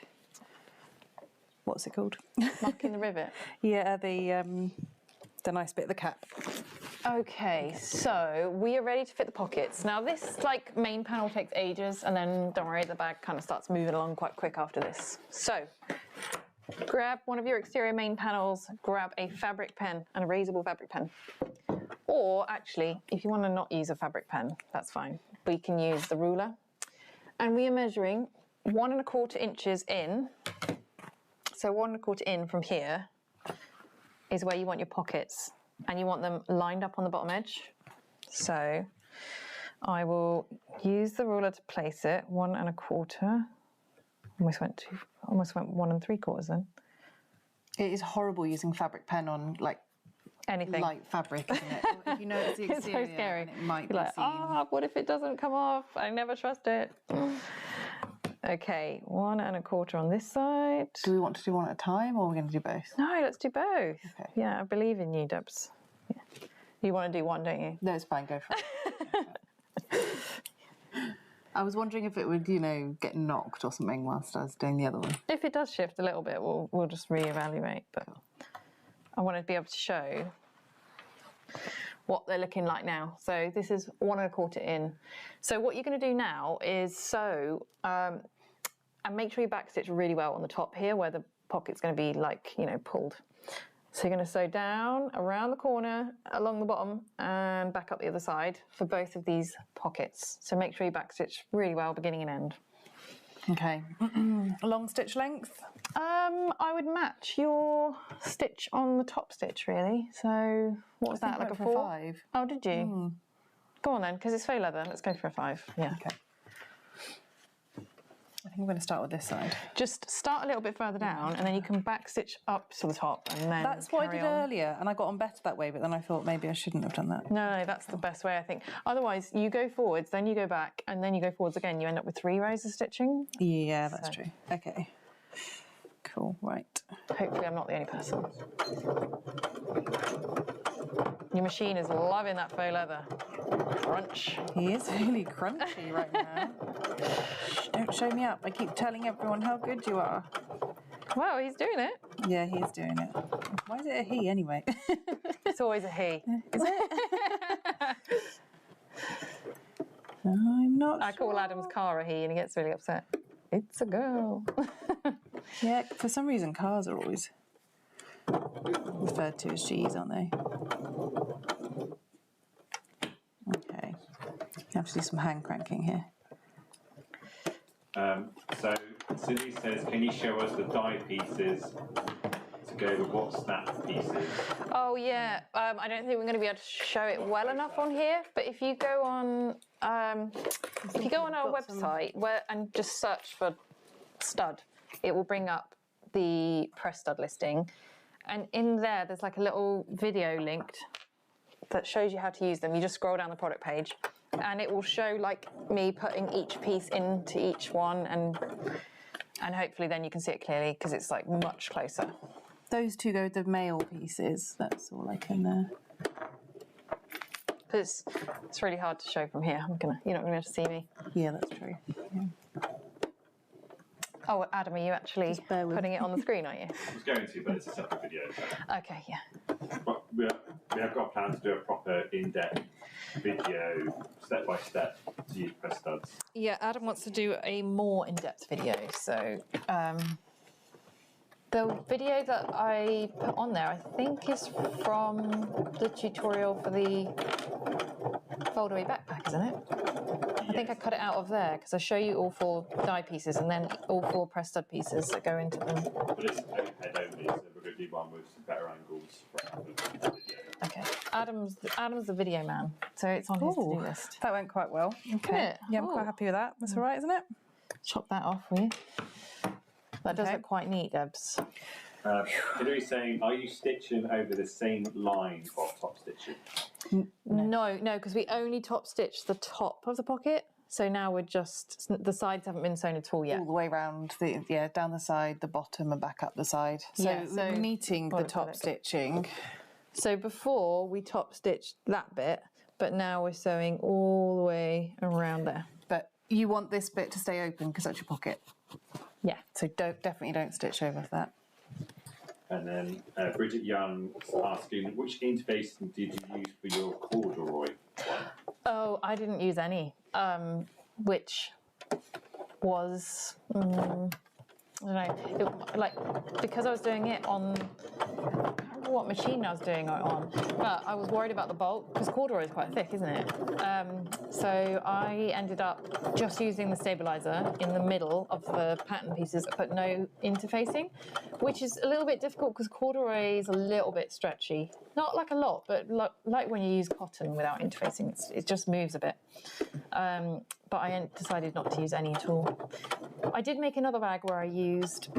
What's it called? Marking the rivet. Yeah, the nice bit of the cap. Okay, so we are ready to fit the pockets. Now this main panel takes ages, and then don't worry, the bag kind of starts moving along quite quick after this. So grab one of your exterior main panels, grab a fabric pen, an erasable fabric pen. Or actually, if you want to not use a fabric pen, that's fine. We can use the ruler. And we are measuring 1 1/4 inches in. So 1 1/4 in from here is where you want your pockets, and you want them lined up on the bottom edge. So I will use the ruler to place it 1 1/4. Almost went 1 3/4 then. It is horrible using fabric pen on, like, Anything. light fabric, isn't it? If you notice the It's exterior, so scary. and it might You're be like, seen. what if it doesn't come off? I never trust it. Okay, 1 1/4 on this side. Do we want to do one at a time, or are we going to do both? No, let's do both. Okay. Yeah, I believe in you, Debs. Yeah. You want to do one, don't you? No, it's fine, go for it. I was wondering if it would, you know, get knocked or something whilst I was doing the other one. If it does shift a little bit, we'll just reevaluate. But I wanted to be able to show what they're looking like now. So this is 1 1/4 in. So what you're going to do now is sew, and make sure you backstitch really well on the top here, where the pocket's going to be pulled. So you're going to sew down around the corner, along the bottom, and back up the other side for both of these pockets. So make sure you backstitch really well, beginning and end. Okay. Long stitch length? I would match your stitch on the top stitch, really. So what was that, like a 4? 5. Oh, did you? Go on then, because it's faux leather. Let's go for a 5. Yeah. Okay. I think I'm going to start with this side. Just start a little bit further down, and then you can back stitch up to the top, and then That's what I carry did on. earlier, and I got on better that way, but then I thought maybe I shouldn't have done that. No, that's the best way, I think. Otherwise, you go forwards, then you go back, and then you go forwards again. You end up with 3 rows of stitching. Yeah, that's true. Okay. Cool, right. Hopefully I'm not the only person. Your machine is loving that faux leather. Crunch. He is really crunchy right now. Shh, don't show me up. I keep telling everyone how good you are. Wow, he's doing it. Yeah, he's doing it. Why is it a he anyway? It's always a he. Is it? I'm not I call Adam's car a he, and he gets really upset. It's a girl. Yeah, for some reason cars are always referred to as she's, aren't they? Okay. You have to do some hand cranking here. So Cindy says, can you show us the die pieces to go with what snap pieces? Oh yeah, I don't think we're going to be able to show it well enough on here. But if you go on, our website and just search for stud, it will bring up the press stud listing, and in there's like a little video linked that shows you how to use them. You just scroll down the product page, and it will show me putting each piece into each one, and hopefully then you can see it clearly because it's much closer. Those two go with the male pieces. That's all I can... Because it's really hard to show from here. You're not going to be able to see me. Yeah, that's true. Yeah. Oh, Adam, are you actually bear with putting it on the screen, are you? I was going to, but it's a separate video. Okay, yeah. But We have got a plan to do a proper in-depth video, step by step, to use press studs. Yeah, Adam wants to do a more in-depth video. So the video that I put on there, I think, is from the tutorial for the fold-away backpack, isn't it? I think I cut it out of there because I show you all 4 die pieces and then all 4 press stud pieces that go into them. But it's overhead only, so we're going to do one with some better angles for the video. Okay, Adam's the video man, so it's on his to-do list. That went quite well. Okay. Yeah, I'm quite happy with that. That's all right, isn't it? Chop that off for you. That does look quite neat, Debs. Hillary's saying, are you stitching over the same line of top stitching? No, because we only top stitched the top of the pocket. So now we're just, the sides haven't been sewn at all yet. All the way around, down the side, the bottom, and back up the side. So, so meeting the top stitching. So before we top stitched that bit, but now we're sewing all the way around there. But you want this bit to stay open because that's your pocket. Yeah. So definitely don't stitch over that. And then Bridget Young asking, which interface did you use for your corduroy one? Oh, I didn't use any, which was, I don't know, because I was doing it on, I can't remember what machine I was doing it on, but I was worried about the bulk, because corduroy is quite thick, isn't it? So I ended up just using the stabilizer in the middle of the pattern pieces, but no interfacing, which is a little bit difficult because corduroy is a little bit stretchy. Not like a lot, but like when you use cotton without interfacing, it just moves a bit. But I decided not to use any at all. I did make another bag where I used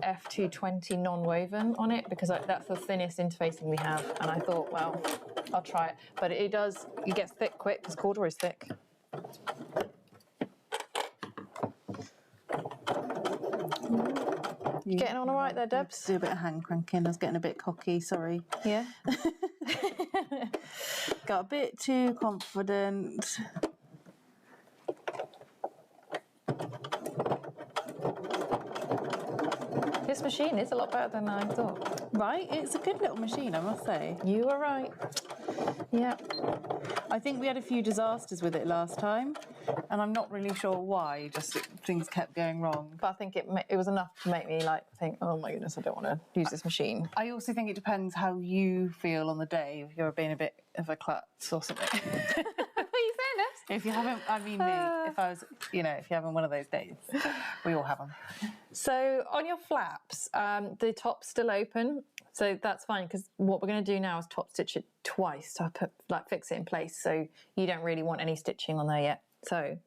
F220 non-woven on it because that's the thinnest interfacing we have, and I thought, well, I'll try it. But it gets thick quick because corduroy is thick. You getting on all right there, Debs? Do a bit of hand cranking. I was getting a bit cocky, sorry. Yeah. Got a bit too confident. This machine is a lot better than I thought. Right, it's a good little machine, I must say. You were right. Yeah. I think we had a few disasters with it last time, and I'm not really sure why, just things kept going wrong. But I think it was enough to make me think, oh my goodness, I don't want to use this machine. I also think it depends how you feel on the day, if you're being a bit of a klutz or something. What are you saying, Debs? If you haven't, I mean me, if I was, if you're having one of those days, we all have them. So on your flaps, the top's still open, so that's fine because what we're going to do now is top stitch it twice to fix it in place. So you don't really want any stitching on there yet. So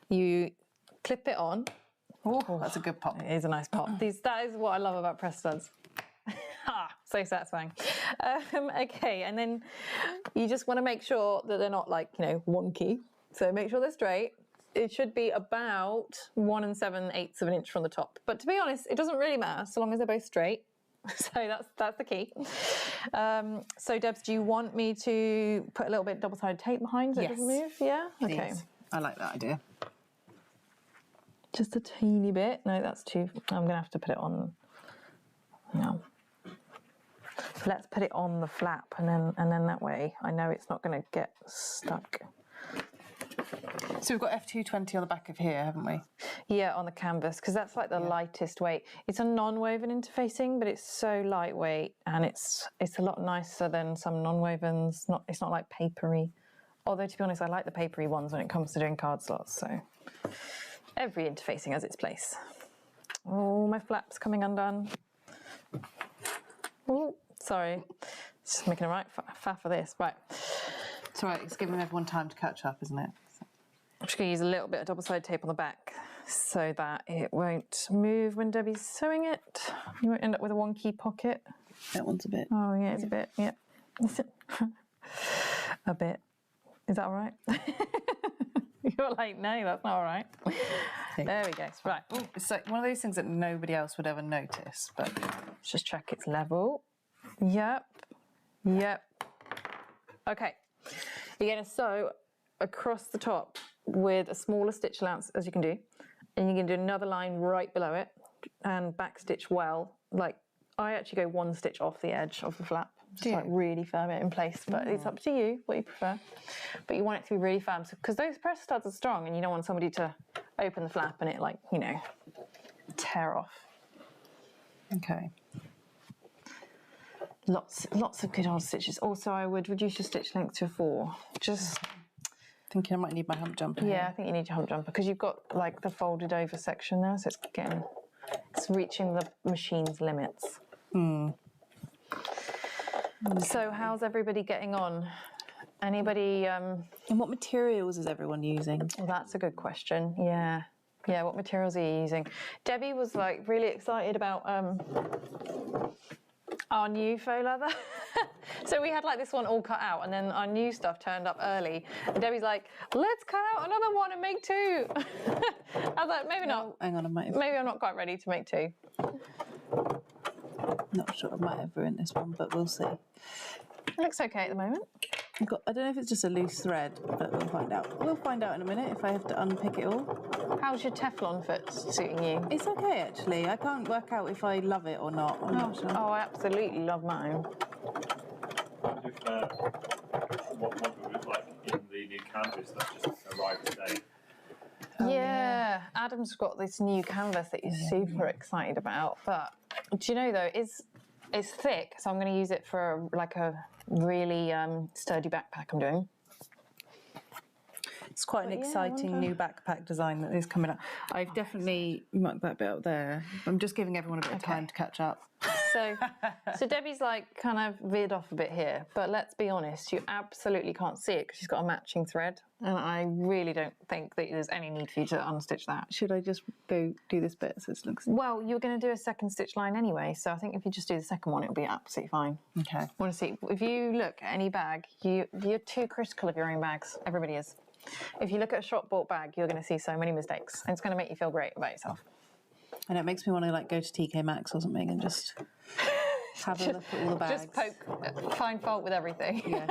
you clip it on. Oh, that's a good pop. It is a nice pop. That is what I love about press studs. So satisfying. Okay, and then you just want to make sure that they're not wonky. So make sure they're straight. It should be about 1 7/8 of an inch from the top. But to be honest, it doesn't really matter so long as they're both straight. So that's the key. So Debs, do you want me to put a little bit double-sided tape behind so it doesn't move? Yeah? Okay. Please. I like that idea. Just a teeny bit. No, that's too... I'm going to have to put it on... No. So let's put it on the flap and then that way I know it's not going to get stuck. So we've got F220 on the back of here, haven't we? Yeah, on the canvas, because that's the lightest weight. It's a non-woven interfacing, but it's so lightweight and it's a lot nicer than some non-wovens. It's not like papery. Although, to be honest, I like the papery ones when it comes to doing card slots, so every interfacing has its place. Oh, my flap's coming undone. Oh, sorry. Just making a right faff of this. Right. It's all right, it's giving everyone time to catch up, isn't it? I'm just going to use a little bit of double-sided tape on the back so that it won't move when Debbie's sewing it. You won't end up with a wonky pocket. That one's a bit. Oh, yeah, it's a bit, yeah. A bit. Is that all right? You're like, no, that's not all right. There we go. Right. Ooh, it's like one of those things that nobody else would ever notice, but Let's just check it's level. Yep. Okay. You're going to sew across the top with a smaller stitch allowance as you can do, and you can do another line right below it and back stitch well. I actually go 1 stitch off the edge of the flap, just like really firm it in place. But it's up to you what you prefer. But you want it to be really firm because those press studs are strong, and you don't want somebody to open the flap and it like, you know, tear off. Okay. Lots of good old stitches. Also, I would reduce your stitch length to 4. Just Thinking I might need my hump jumper. yeah, here. I think you need your hump jumper because you've got like the folded over section there, so it's reaching the machine's limits. So how's everybody getting on? Anybody? And what materials is everyone using? Well, that's a good question. Yeah. What materials are you using? Debbie was like really excited about our new faux leather. So we had like this one all cut out, and then our new stuff turned up early. And Debbie's like, let's cut out another one and make 2. I was like, maybe not. Hang on, Maybe I'm not quite ready to make 2. not sure. I might have ruined this one, but we'll see. It looks okay at the moment. I don't know if it's just a loose thread, but we'll find out. We'll find out in a minute if I have to unpick it all. How's your Teflon foot suiting you? It's okay, actually. I can't work out if I love it or not. I'm not sure. Oh, I absolutely love mine. What we would like in the new canvas that just arrived today. Yeah, Adam's got this new canvas that he's super excited about. But do you know though, it's thick, so I'm going to use it for like a really sturdy backpack I'm doing. It's quite an exciting new backpack design that is coming up. I've definitely marked that bit up there. I'm just giving everyone a bit of time to catch up. So Debbie's like kind of veered off a bit here, but let's be honest, you absolutely can't see it because she's got a matching thread, and I really don't think that there's any need for you to unstitch that. Should I just go do this bit so it looks... Well, you're going to do a second stitch line anyway, so I think if you just do the second one, it'll be absolutely fine. Okay. Want to see, if you look at any bag, you're too critical of your own bags. Everybody is. If you look at a shop bought bag, you're going to see so many mistakes, and it's going to make you feel great about yourself. And it makes me want to like go to TK Maxx or something and just have a look at all the bags. Just find fault with everything. Yeah.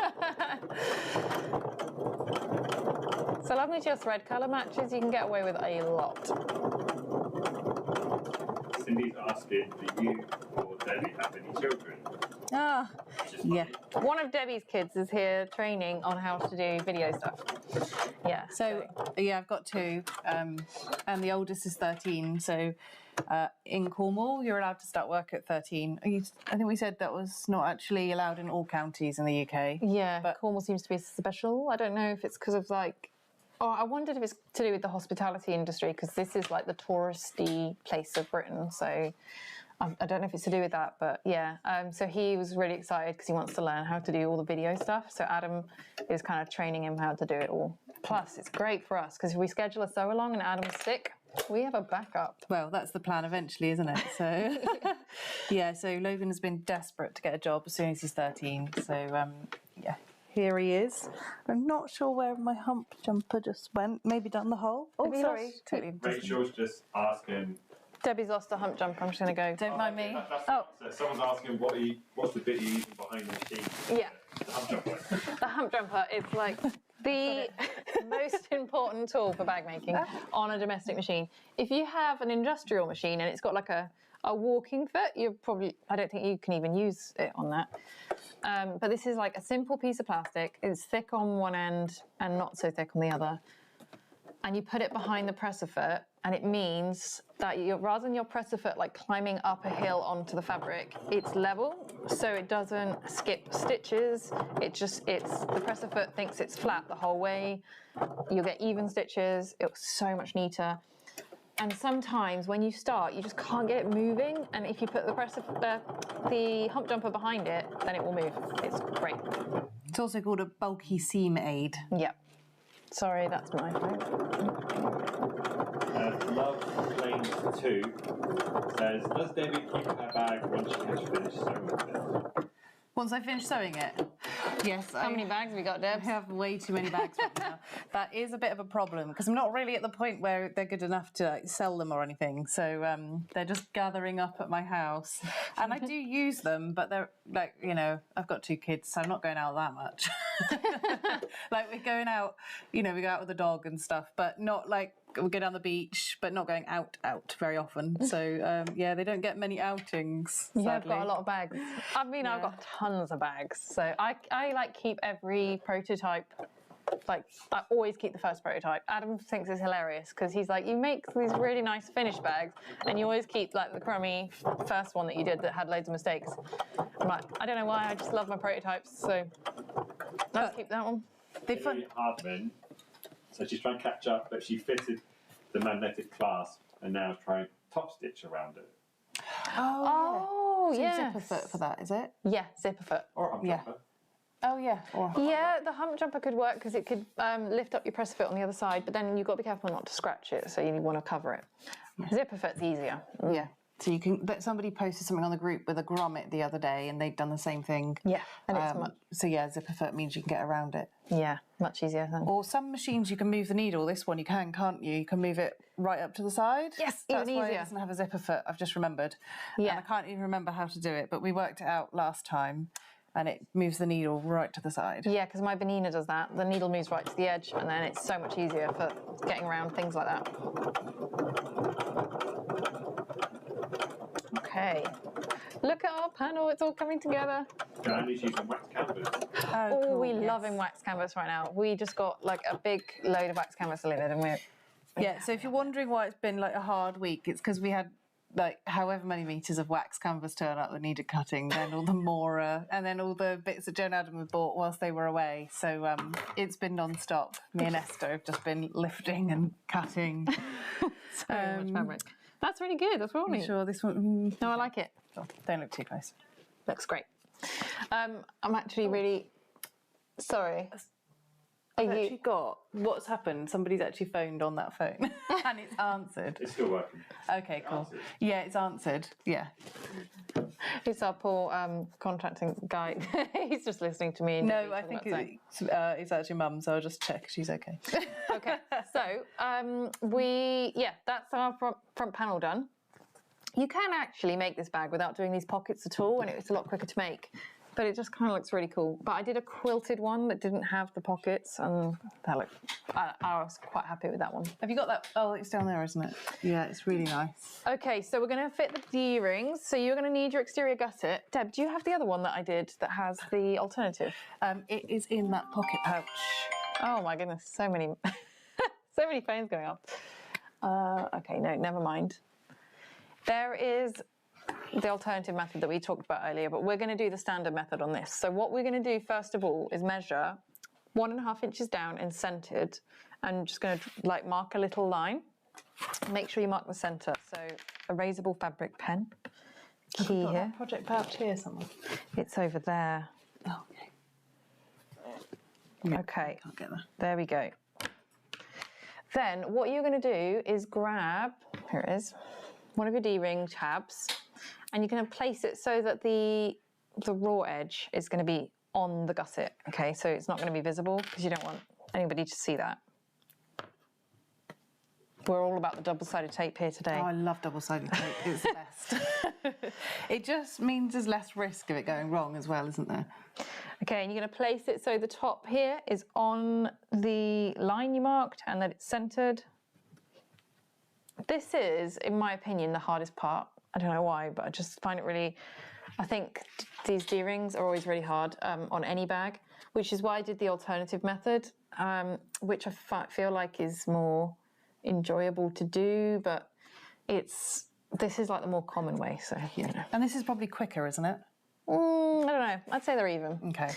So long as your thread colour matches, you can get away with a lot. Cindy's asking, do you or Debbie have any children? Ah, yeah. One of Debbie's kids is here training on how to do video stuff. Yeah. So, yeah, I've got 2, and the oldest is 13. So, in Cornwall, you're allowed to start work at 13. I think we said that was not actually allowed in all counties in the UK. Yeah, but Cornwall seems to be special. I don't know if it's because of like... Oh, I wondered if it's to do with the hospitality industry, because this is like the touristy place of Britain. So I don't know if it's to do with that, but yeah. So he was really excited because he wants to learn how to do all the video stuff. So Adam is kind of training him how to do it all. Plus, it's great for us because if we schedule a Sewalong and Adam's sick, we have a backup. Well, that's the plan eventually, isn't it? So, yeah, so Logan has been desperate to get a job as soon as he's 13. So, yeah, here he is. I'm not sure where my hump jumper just went. Maybe down the hole. Oh, sorry. Totally. Rachel's just asking. Debbie's lost a hump jumper. I'm just going to go. Don't mind me. Oh. So someone's asking what's the bit you're using behind the machine? Yeah. The hump jumper. The hump jumper is like the most important tool for bag making on a domestic machine. If you have an industrial machine and it's got like a walking foot, I don't think you can even use it on that. But this is like a simple piece of plastic. It's thick on one end and not so thick on the other. And you put it behind the presser foot, and it means that rather than your presser foot like climbing up a hill onto the fabric, it's level, so it doesn't skip stitches. The presser foot thinks it's flat the whole way. You'll get even stitches. It's so much neater. And sometimes when you start, you just can't get it moving. And if you put the hump jumper behind it, then it will move. It's great. It's also called a bulky seam aid. Yep. Sorry, that's my phone. Love Flames 2 says, does Debbie keep her bag once she has finished sewing it? Once I finish sewing it? Yes. How many bags have we got, Deb? I have way too many bags right now. That is a bit of a problem because I'm not really at the point where they're good enough to like, sell them or anything. So they're just gathering up at my house. And I do use them, but they're like, I've got 2 kids, so I'm not going out that much. Like we're going out, we go out with the dog and stuff, but not like we go down the beach, but not going out very often. So they don't get many outings. Yeah, I've Sadly. got a lot of bags. I mean, I've got tons of bags. So I like keep every prototype. Like I always keep the first prototype. Adam thinks it's hilarious because he's like, you make these really nice finished bags, and you always keep like the crummy first one that you did that had loads of mistakes. I'm like, I don't know why. I just love my prototypes. So let's keep that one. Lily Hardman, so she's trying to catch up, but she fitted the magnetic clasp and now is trying top stitch around it. Oh, So yeah. zipper foot for that, is it? Yeah, zipper foot. Or a hump Yeah. jumper. Oh yeah. Yeah, the hump jumper could work because it could lift up your presser foot on the other side, but then you've got to be careful not to scratch it, so you want to cover it. Zipper foot's easier. Yeah. So you can. Somebody posted something on the group with a grommet the other day, and they'd done the same thing. Yeah, and it's So yeah, zipper foot means you can get around it. much easier then. Or some machines you can move the needle. This one you can, can't you? You can move it right up to the side. Yes, That's even why it easier. doesn't have a zipper foot. I've just remembered. Yeah. And I can't even remember how to do it, but we worked it out last time, and it moves the needle right to the side. Yeah, because my Vanina does that. The needle moves right to the edge, and then it's so much easier for getting around things like that. Okay. Look at our panel, it's all coming together. Andy's using wax canvas. Oh, cool, we yes. loving wax canvas right now. We just got like a big load of wax canvas delivered, and we're... Yeah, so if you're wondering why it's been like a hard week, it's because we had like however many meters of wax canvas turn up that needed cutting, then all the Mora, and then all the bits that Joe and Adam had bought whilst they were away. So it's been non-stop. Me and Esther have just been lifting and cutting. So much fabric. That's really good, that's what I I'm mean. sure this one... No, I like it. Don't look too close. Looks great. I'm actually really... Sorry. I've actually got what's happened. Somebody's actually phoned on that phone and it's answered. It's still working. Okay, cool. Answered. Yeah, it's answered. Yeah. It's our poor contracting guy. He's just listening to me. And No, I think it's actually Mum, so I'll just check she's okay. Okay, so that's our front panel done. You can actually make this bag without doing these pockets at all, and it's a lot quicker to make. But it just kind of looks really cool. But I did a quilted one that didn't have the pockets, and that looked, I was quite happy with that one. Have you got that? Oh, it's down there, isn't it? Yeah, it's really nice. Okay, so we're going to fit the D-rings. So you're going to need your exterior gusset. Deb, do you have the other one that I did that has the alternative? It is in that pocket pouch. Oh my goodness, so many, so many phones going off. Okay, no, never mind. There is the alternative method that we talked about earlier, but we're going to do the standard method on this. So what we're going to do first of all is measure 1.5 inches down and centered, and just going to like mark a little line. Make sure you mark the center. So erasable fabric pen. Key Got here. that project pouch here somewhere. It's over there. Oh, okay. Okay, Can't get that. there we go. Then what you're going to do is grab, here it is, one of your D-ring tabs, and you're going to place it so that the raw edge is going to be on the gusset, okay? So it's not going to be visible because you don't want anybody to see that. We're all about the double-sided tape here today. Oh, I love double-sided tape. It's the best. It just means there's less risk of it going wrong as well, isn't there? Okay, and you're going to place it so the top here is on the line you marked and that it's centered. This is, in my opinion, the hardest part. I don't know why, but I just find it really... I think these D-rings are always really hard on any bag, which is why I did the alternative method, which I feel like is more enjoyable to do, but this is like the more common way, so, you know. And this is probably quicker, isn't it? I don't know. I'd say they're even. Okay.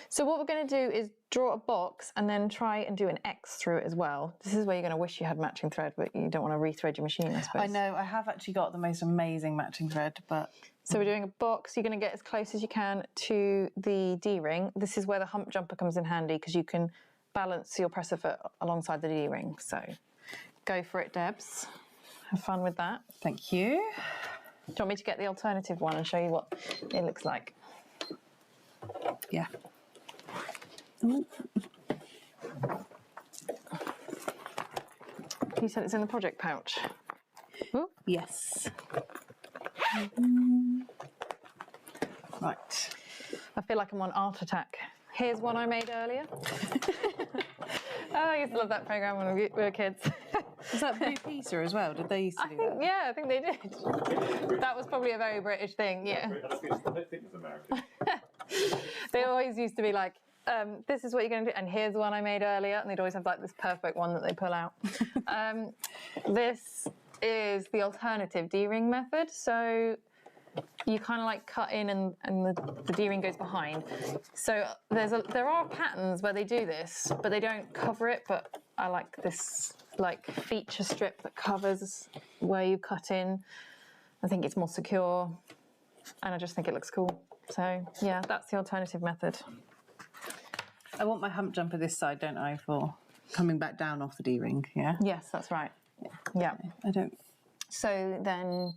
So what we're going to do is draw a box and then try and do an X through it as well. This is where you're going to wish you had matching thread, but you don't want to rethread your machine, I suppose. I know, I have actually got the most amazing matching thread, but... So we're doing a box. You're going to get as close as you can to the D-ring. This is where the hump jumper comes in handy because you can balance your presser foot alongside the D-ring. So go for it, Debs. Have fun with that. Thank you. Do you want me to get the alternative one and show you what it looks like? Yeah. You said it's in the project pouch. Ooh. Yes. Right. I feel like I'm on Art Attack Here's one I made earlier. Oh, I used to love that program when we were kids. Was that Blue Peter as well? Did they used to do that? Yeah, I think they did. That was probably a very British thing, yeah. I don't think it was American. They always used to be like, this is what you're going to do, and here's the one I made earlier, and they'd always have like this perfect one that they pull out. This is the alternative D-ring method. So you kind of like cut in and the D-ring goes behind. So there are patterns where they do this, but they don't cover it, but I like this like feature strip that covers where you cut in. I think it's more secure, and I just think it looks cool. So yeah, that's the alternative method. I want my hump jumper this side, don't I, for coming back down off the D-ring, yeah? Yes, that's right. Yeah. I don't... So then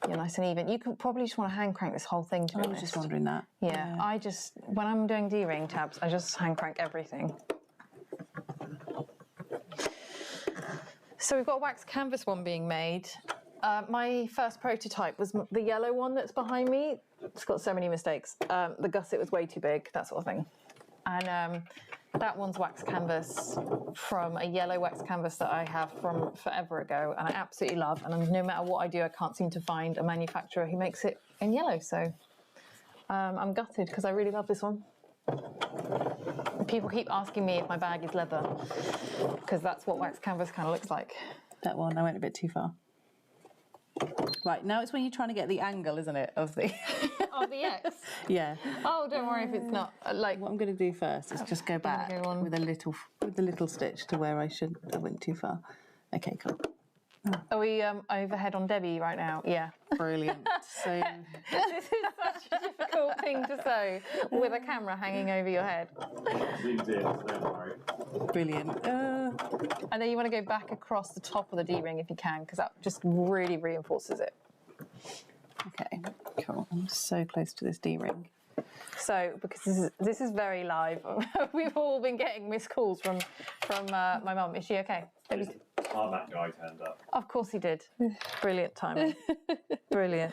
you're nice and even. You could probably just want to hand crank this whole thing, to be I was honest. just wondering that. Yeah, I just, when I'm doing D-ring tabs, I just hand crank everything. So we've got a wax canvas one being made. My first prototype was the yellow one that's behind me. It's got so many mistakes. The gusset was way too big, that sort of thing. And that one's wax canvas from a yellow wax canvas that I have from forever ago, and I absolutely love. And no matter what I do, I can't seem to find a manufacturer who makes it in yellow. So I'm gutted because I really love this one. People keep asking me if my bag is leather, because that's what wax canvas kind of looks like. That one, I went a bit too far. Right, now it's when you're trying to get the angle, isn't it, of the... Of the X? Yeah. Oh, don't worry if it's not. Like, What I'm going to do first is just go back go on. with the little stitch to where I went too far. Okay, cool. are we overhead on Debbie right now? Yeah. Brilliant. So This is such a difficult thing to sew with a camera hanging over your head. Zoomed in, so don't worry. brilliant. And then you want to go back across the top of the D-ring if you can, because that just really reinforces it. Okay, cool. I'm so close to this D-ring. So, because this is very live, we've all been getting missed calls from my mum. Is she okay? Our Mac guy turned up. Of course he did. Brilliant timing. Brilliant.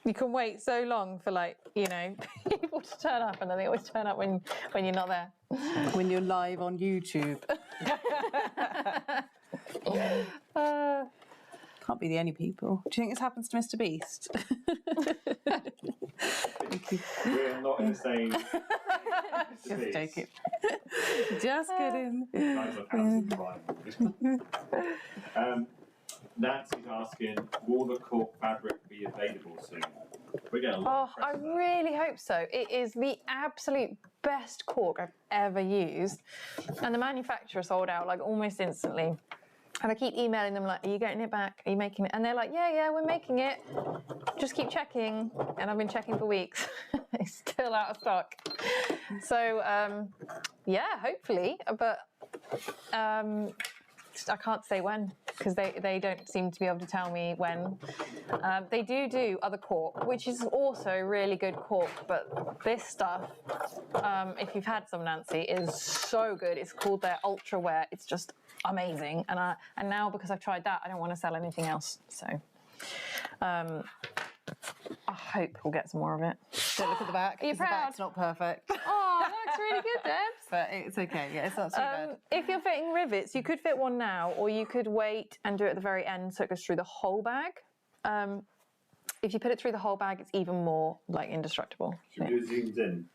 You can wait so long for, like, you know, people to turn up, and then they always turn up when you're not there. When you're live on YouTube. Can't be the only people. Do you think this happens to Mr. Beast? We're not in the same. Just joking. Just kidding. Guys on Amazon Prime. Nancy's asking, will the cork fabric be available soon? We're getting a lot of I press for that. really hope so. It is the absolute best cork I've ever used, and the manufacturer sold out like almost instantly. And I keep emailing them like, are you getting it back? Are you making it? And they're like, yeah, we're making it. Just keep checking. And I've been checking for weeks. It's still out of stock. So, yeah, hopefully. But I can't say when, because they don't seem to be able to tell me when. They do other cork, which is also really good cork. But this stuff, if you've had some, Nancy, is so good. It's called their Ultra Wear. It's just amazing, and now because I've tried that, I don't want to sell anything else. So I hope we'll get some more of it. Don't look at the back. Are you 'cause the proud? back's not perfect. Oh, that looks really good, Debs. But it's okay. Yeah, it's not too bad. If you're fitting rivets, you could fit one now, or you could wait and do it at the very end so it goes through the whole bag. If you put it through the whole bag, it's even more like indestructible. Should we do zoomed in?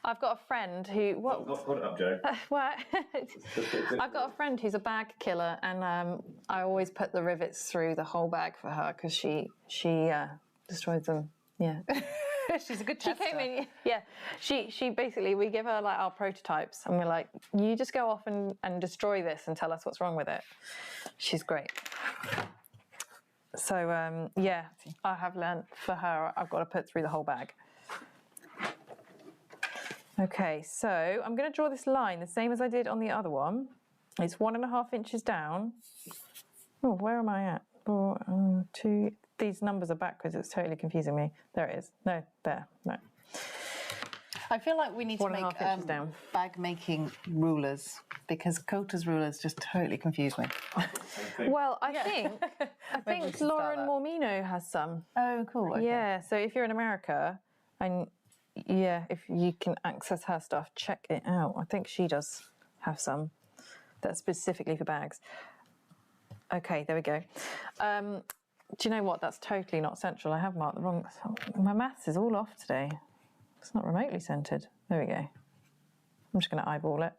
I've got a friend who Hold it up, Joe. what? I've got a friend who's a bag killer, and I always put the rivets through the whole bag for her because she destroys them. Yeah. She's a good She tester. came in, yeah. She basically, we give her like our prototypes, and we're like, you just go off and destroy this and tell us what's wrong with it. She's great. So yeah, I have learnt for her, I've got to put through the whole bag. Okay, so I'm going to draw this line the same as I did on the other one. It's 1.5 inches down. Oh, where am I at? 2. These numbers are backwards. It's totally confusing me. There it is. No, there. No. I feel like we need to 1.5 make inches down. bag making rulers, because Coulter's rulers just totally confuse me. Well, I think we should start Lauren that. Mormino has some. Oh, cool. Okay. Yeah, so if you're in America and yeah, if you can access her stuff, check it out. I think she does have some that's specifically for bags. Okay, there we go. Do you know what? That's totally not central. I have marked the wrong. My maths is all off today. It's not remotely centered. There we go. I'm just going to eyeball it.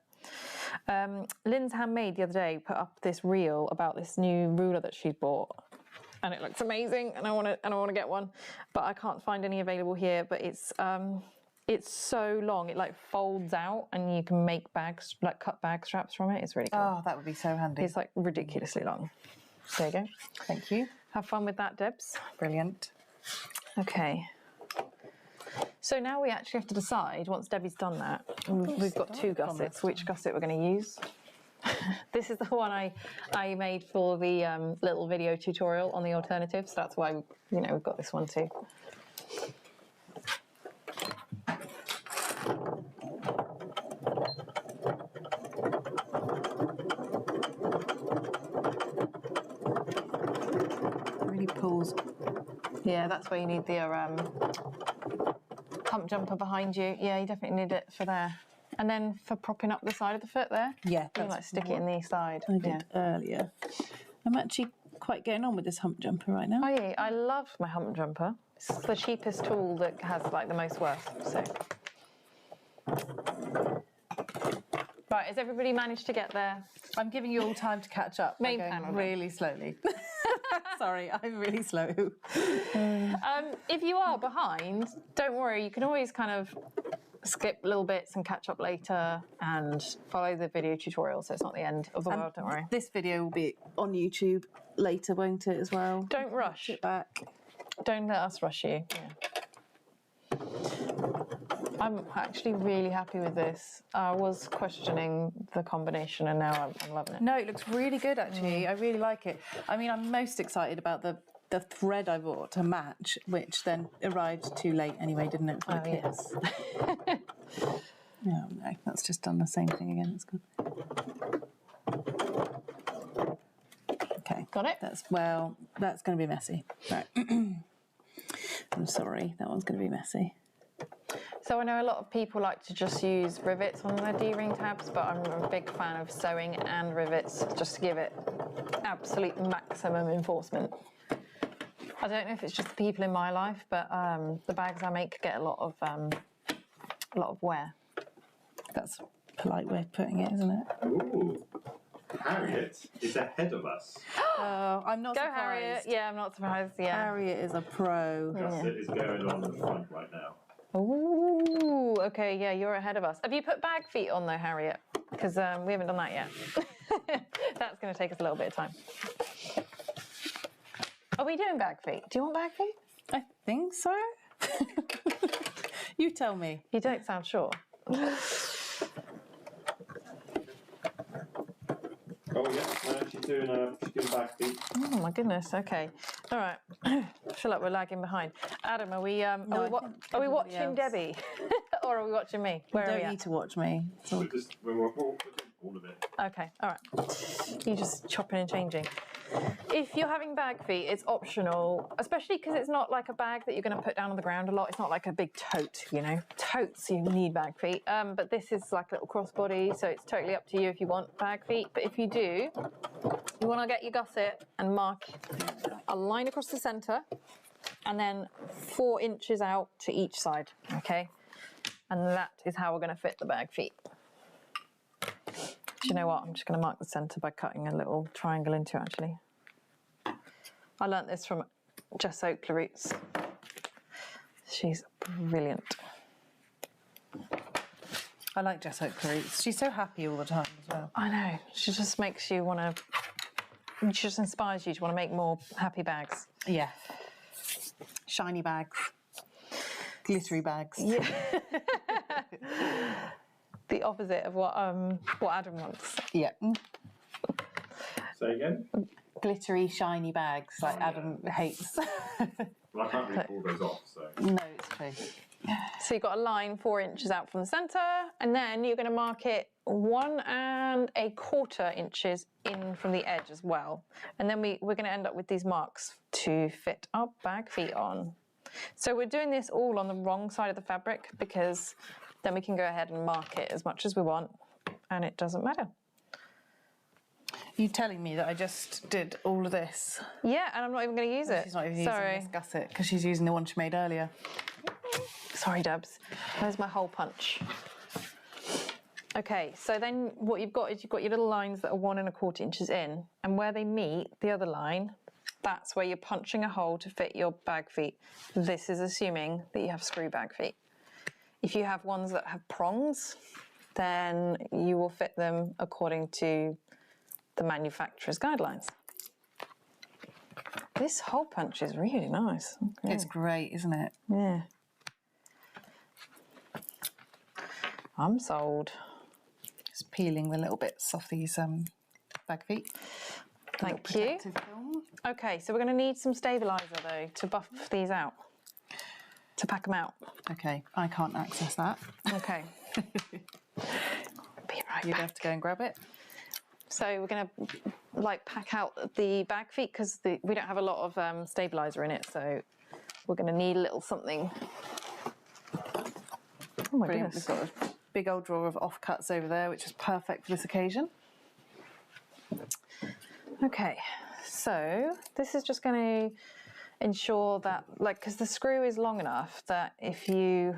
Lynn's Handmade the other day put up this reel about this new ruler that she's bought, and it looks amazing. And I want to get one, but I can't find any available here. But it's so long. It like folds out, and you can make bags, like cut bag straps from it. It's really cool. Oh, that would be so handy. It's like ridiculously long. There you go. Thank you. Have fun with that, Debs. Brilliant. Okay. So now we actually have to decide, once Debbie's done that, we've got two gussets, which gusset we're going to use. This is the one I made for the little video tutorial on the alternatives. So that's why, we've got this one too. Really pulls. Yeah, that's where you need the hump jumper behind you. Yeah, you definitely need it for there. And then for propping up the side of the foot there. Yeah, you can like stick it in the side. I did earlier. I'm actually quite getting on with this hump jumper right now. Oh yeah, I love my hump jumper. It's the cheapest tool that has like the most worth. So. Right, has everybody managed to get there? I'm giving you all time to catch up. Main by going panel. really slowly. Sorry, I'm really slow. If you are behind, don't worry. You can always kind of skip little bits and catch up later and follow the video tutorial, so it's not the end of the world, don't worry. This video will be on YouTube later, won't it, as well? Don't rush. Sit back. Don't let us rush you. Yeah. I'm actually really happy with this. I was questioning the combination and now I'm loving it. No, it looks really good actually. I really like it. I mean, I'm most excited about the thread I bought to match, which then arrived too late anyway, didn't it? For the kits. Yes. No, that's just done the same thing again. It's good. Okay. Got it? That's going to be messy. Right. I'm sorry, that one's going to be messy. So I know a lot of people like to just use rivets on their D-ring tabs, but I'm a big fan of sewing and rivets just to give it absolute maximum enforcement. I don't know if it's just the people in my life, but the bags I make get a lot of wear. That's a polite way of putting it, isn't it? Ooh. Harriet is ahead of us. Oh, I'm not Go surprised. Harriet! Yeah, I'm not surprised. Yeah. Harriet is a pro. Gusset is going on the front right now. Ooh, okay, yeah, you're ahead of us. Have you put bag feet on though, Harriet? Because we haven't done that yet. That's going to take us a little bit of time. Are we doing bag feet? Do you want bag feet? I think so. You tell me. You don't sound sure. Oh yeah, she's doing back feet. Oh my goodness. Okay. All right. I feel like we're lagging behind. Adam, are we watching else. Debbie, or are we watching me? Where You are we don't at? need to watch me. We're doing all of it. Okay. All right. You're just chopping and changing. If you're having bag feet, it's optional, especially because it's not like a bag that you're going to put down on the ground a lot. It's not like a big tote, Totes, you need bag feet. But this is like a little crossbody, so it's totally up to you if you want bag feet. But if you do, you want to get your gusset and mark a line across the centre and then 4 inches out to each side, okay? And that is how we're going to fit the bag feet. Do you know what? I'm just going to mark the centre by cutting a little triangle into it, actually. I learnt this from Jess Oakley Roots. She's brilliant. I like Jess Oakley. She's so happy all the time as well. I know. She just makes you want to... She just inspires you to want to make more happy bags. Yeah. Shiny bags. Glittery bags. Yeah. The opposite of what Adam wants. Yeah. Say again? Glittery, shiny bags like Adam hates. Well, I can't really pull those off, so. No, it's true. So you've got a line 4 inches out from the centre, and then you're going to mark it 1 1/4 inches in from the edge as well. And then we're going to end up with these marks to fit our bag feet on. So we're doing this all on the wrong side of the fabric because then we can go ahead and mark it as much as we want and it doesn't matter. You telling me that I just did all of this? Yeah, and I'm not even going to use it. She's not even Sorry. using this gusset because she's using the one she made earlier. Sorry, Dubs. There's my hole punch. Okay, so then what you've got is you've got your little lines that are 1 1/4 inches in, and where they meet the other line, that's where you're punching a hole to fit your bag feet. This is assuming that you have screw bag feet. If you have ones that have prongs, then you will fit them according to the manufacturer's guidelines. This hole punch is really nice. Okay. It's great, isn't it? Yeah. I'm sold. Just peeling the little bits off these bag feet. Thank you. Protective film. Okay, so we're going to need some stabiliser though to buff these out, to pack them out. Okay, I can't access that. Okay. Be right You'd back. have to go and grab it. So we're going to like pack out the bag feet because we don't have a lot of stabiliser in it, so we're going to need a little something. Oh my Brilliant. goodness. We've got a big old drawer of offcuts over there, which is perfect for this occasion. Okay, so this is just going to ensure that, like, because the screw is long enough that if you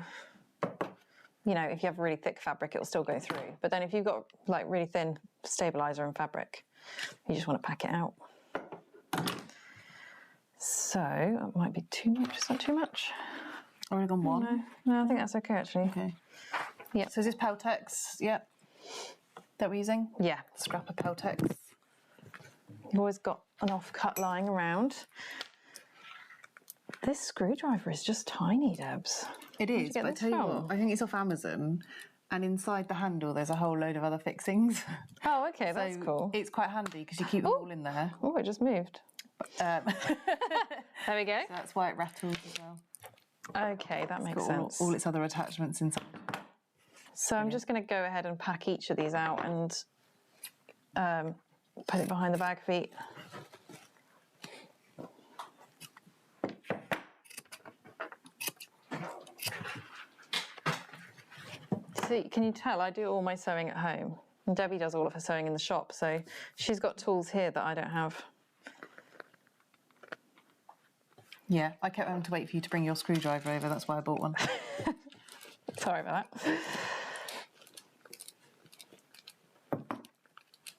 have really thick fabric, it'll still go through. But then if you've got like really thin stabilizer and fabric, you just want to pack it out. So that might be too much. Is that too much? Already gone one. No, I think that's okay actually. Okay. Yeah. So is this Peltex? Yeah. That we're using? Yeah. Scrap of Peltex. You've always got an offcut lying around. This screwdriver is just tiny, Debs. It Where'd you is, get but I this tell you from? what, I think it's off Amazon, and inside the handle there's a whole load of other fixings. Oh, okay, that's So cool. It's quite handy because you keep them all in there. Oh, it just moved. Um, There we go. so that's why it rattles as well. Okay, that makes Got sense. all its other attachments inside. So I'm just going to go ahead and pack each of these out and put it behind the bag feet. See, can you tell I do all my sewing at home? And Debbie does all of her sewing in the shop, so she's got tools here that I don't have. Yeah, I kept having to wait for you to bring your screwdriver over, that's why I bought one. Sorry about that.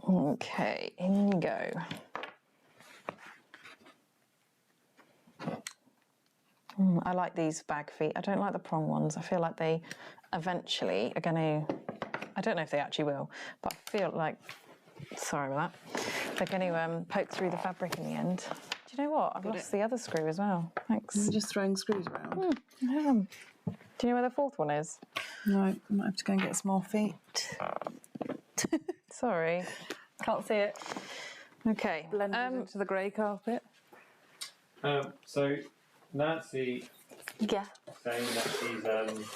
Okay, in you go. I like these bag feet. I don't like the prong ones. I feel like they eventually are going to, I don't know if they actually will, but I feel like, sorry about that, they're going to poke through the fabric in the end. Do you know what? I've lost the other screw as well. Thanks. You're just throwing screws around. Do you know where the fourth one is? No, I might have to go and get some more feet. Sorry. Can't see it. Okay. Blended into the grey carpet. So Nancy Yeah. saying that she's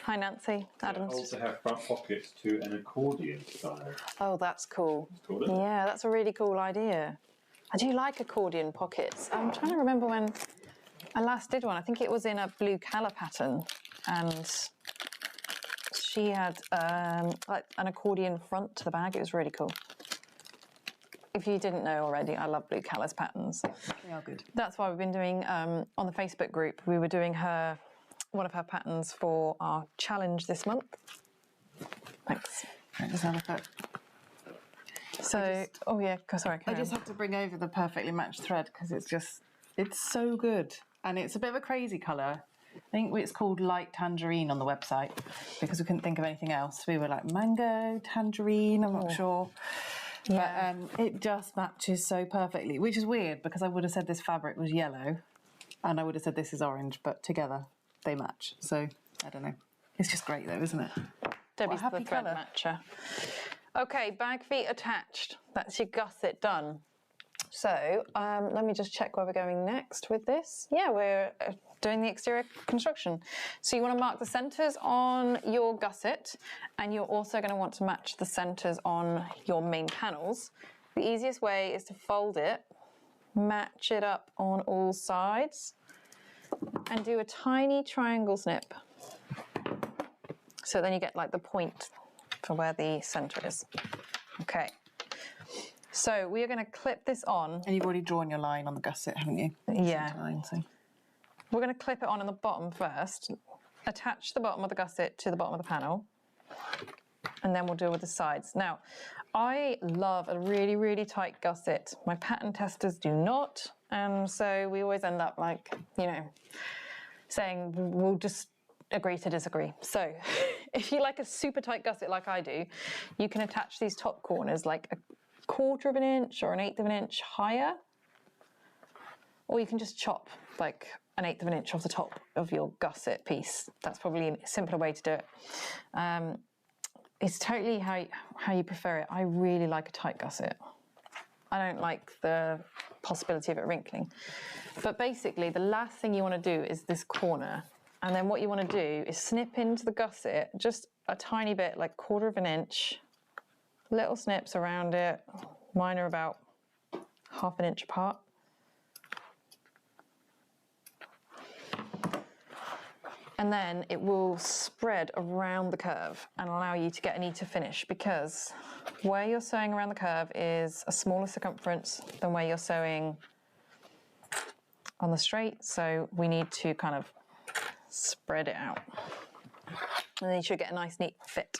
Hi, Nancy. Adams. also have front pockets to an accordion style. Oh, that's cool. Cool, isn't it? Yeah, that's a really cool idea. I do like accordion pockets. I'm trying to remember when I last did one. I think it was in a blue colour pattern, and she had like an accordion front to the bag. It was really cool. If you didn't know already, I love blue colours patterns. They are good. That's why we've been doing on the Facebook group. We were doing one of her patterns for our challenge this month. Thanks. Right, let's have a look. So, oh yeah, sorry. I carry just on. have to bring over the perfectly matched thread because it's so good. And it's a bit of a crazy colour. I think it's called light tangerine on the website because we couldn't think of anything else. We were like mango, tangerine, I'm not sure. Yeah. But it just matches so perfectly, which is weird because I would have said this fabric was yellow and I would have said this is orange, but together they match. So, I don't know. It's just great though, isn't it? Debbie's the happy thread colour. matcher. Okay, bag feet attached. That's your gusset done. So let me just check where we're going next with this. Yeah, we're doing the exterior construction. So you want to mark the centres on your gusset, and you're also going to want to match the centres on your main panels. The easiest way is to fold it, match it up on all sides, and do a tiny triangle snip. So then you get like the point for where the center is. Okay. So we are going to clip this on. And you've already drawn your line on the gusset, haven't you? Yeah. Line, so. We're going to clip it on the bottom first, attach the bottom of the gusset to the bottom of the panel, and then we'll deal with the sides. Now, I love a really, really tight gusset. My pattern testers do not, and so we always end up like, saying we'll just agree to disagree. So if you like a super tight gusset like I do, you can attach these top corners like a 1/4 of an inch or an 1/8 of an inch higher, or you can just chop like an 1/8 of an inch off the top of your gusset piece. That's probably a simpler way to do it. It's totally how you prefer it. I really like a tight gusset. I don't like the possibility of it wrinkling. But basically, the last thing you want to do is this corner. And then what you want to do is snip into the gusset just a tiny bit, like 1/4 of an inch. Little snips around it. Mine are about 1/2 inch apart. And then it will spread around the curve and allow you to get a neater finish, because where you're sewing around the curve is a smaller circumference than where you're sewing on the straight. So we need to kind of spread it out. And then you should get a nice neat fit.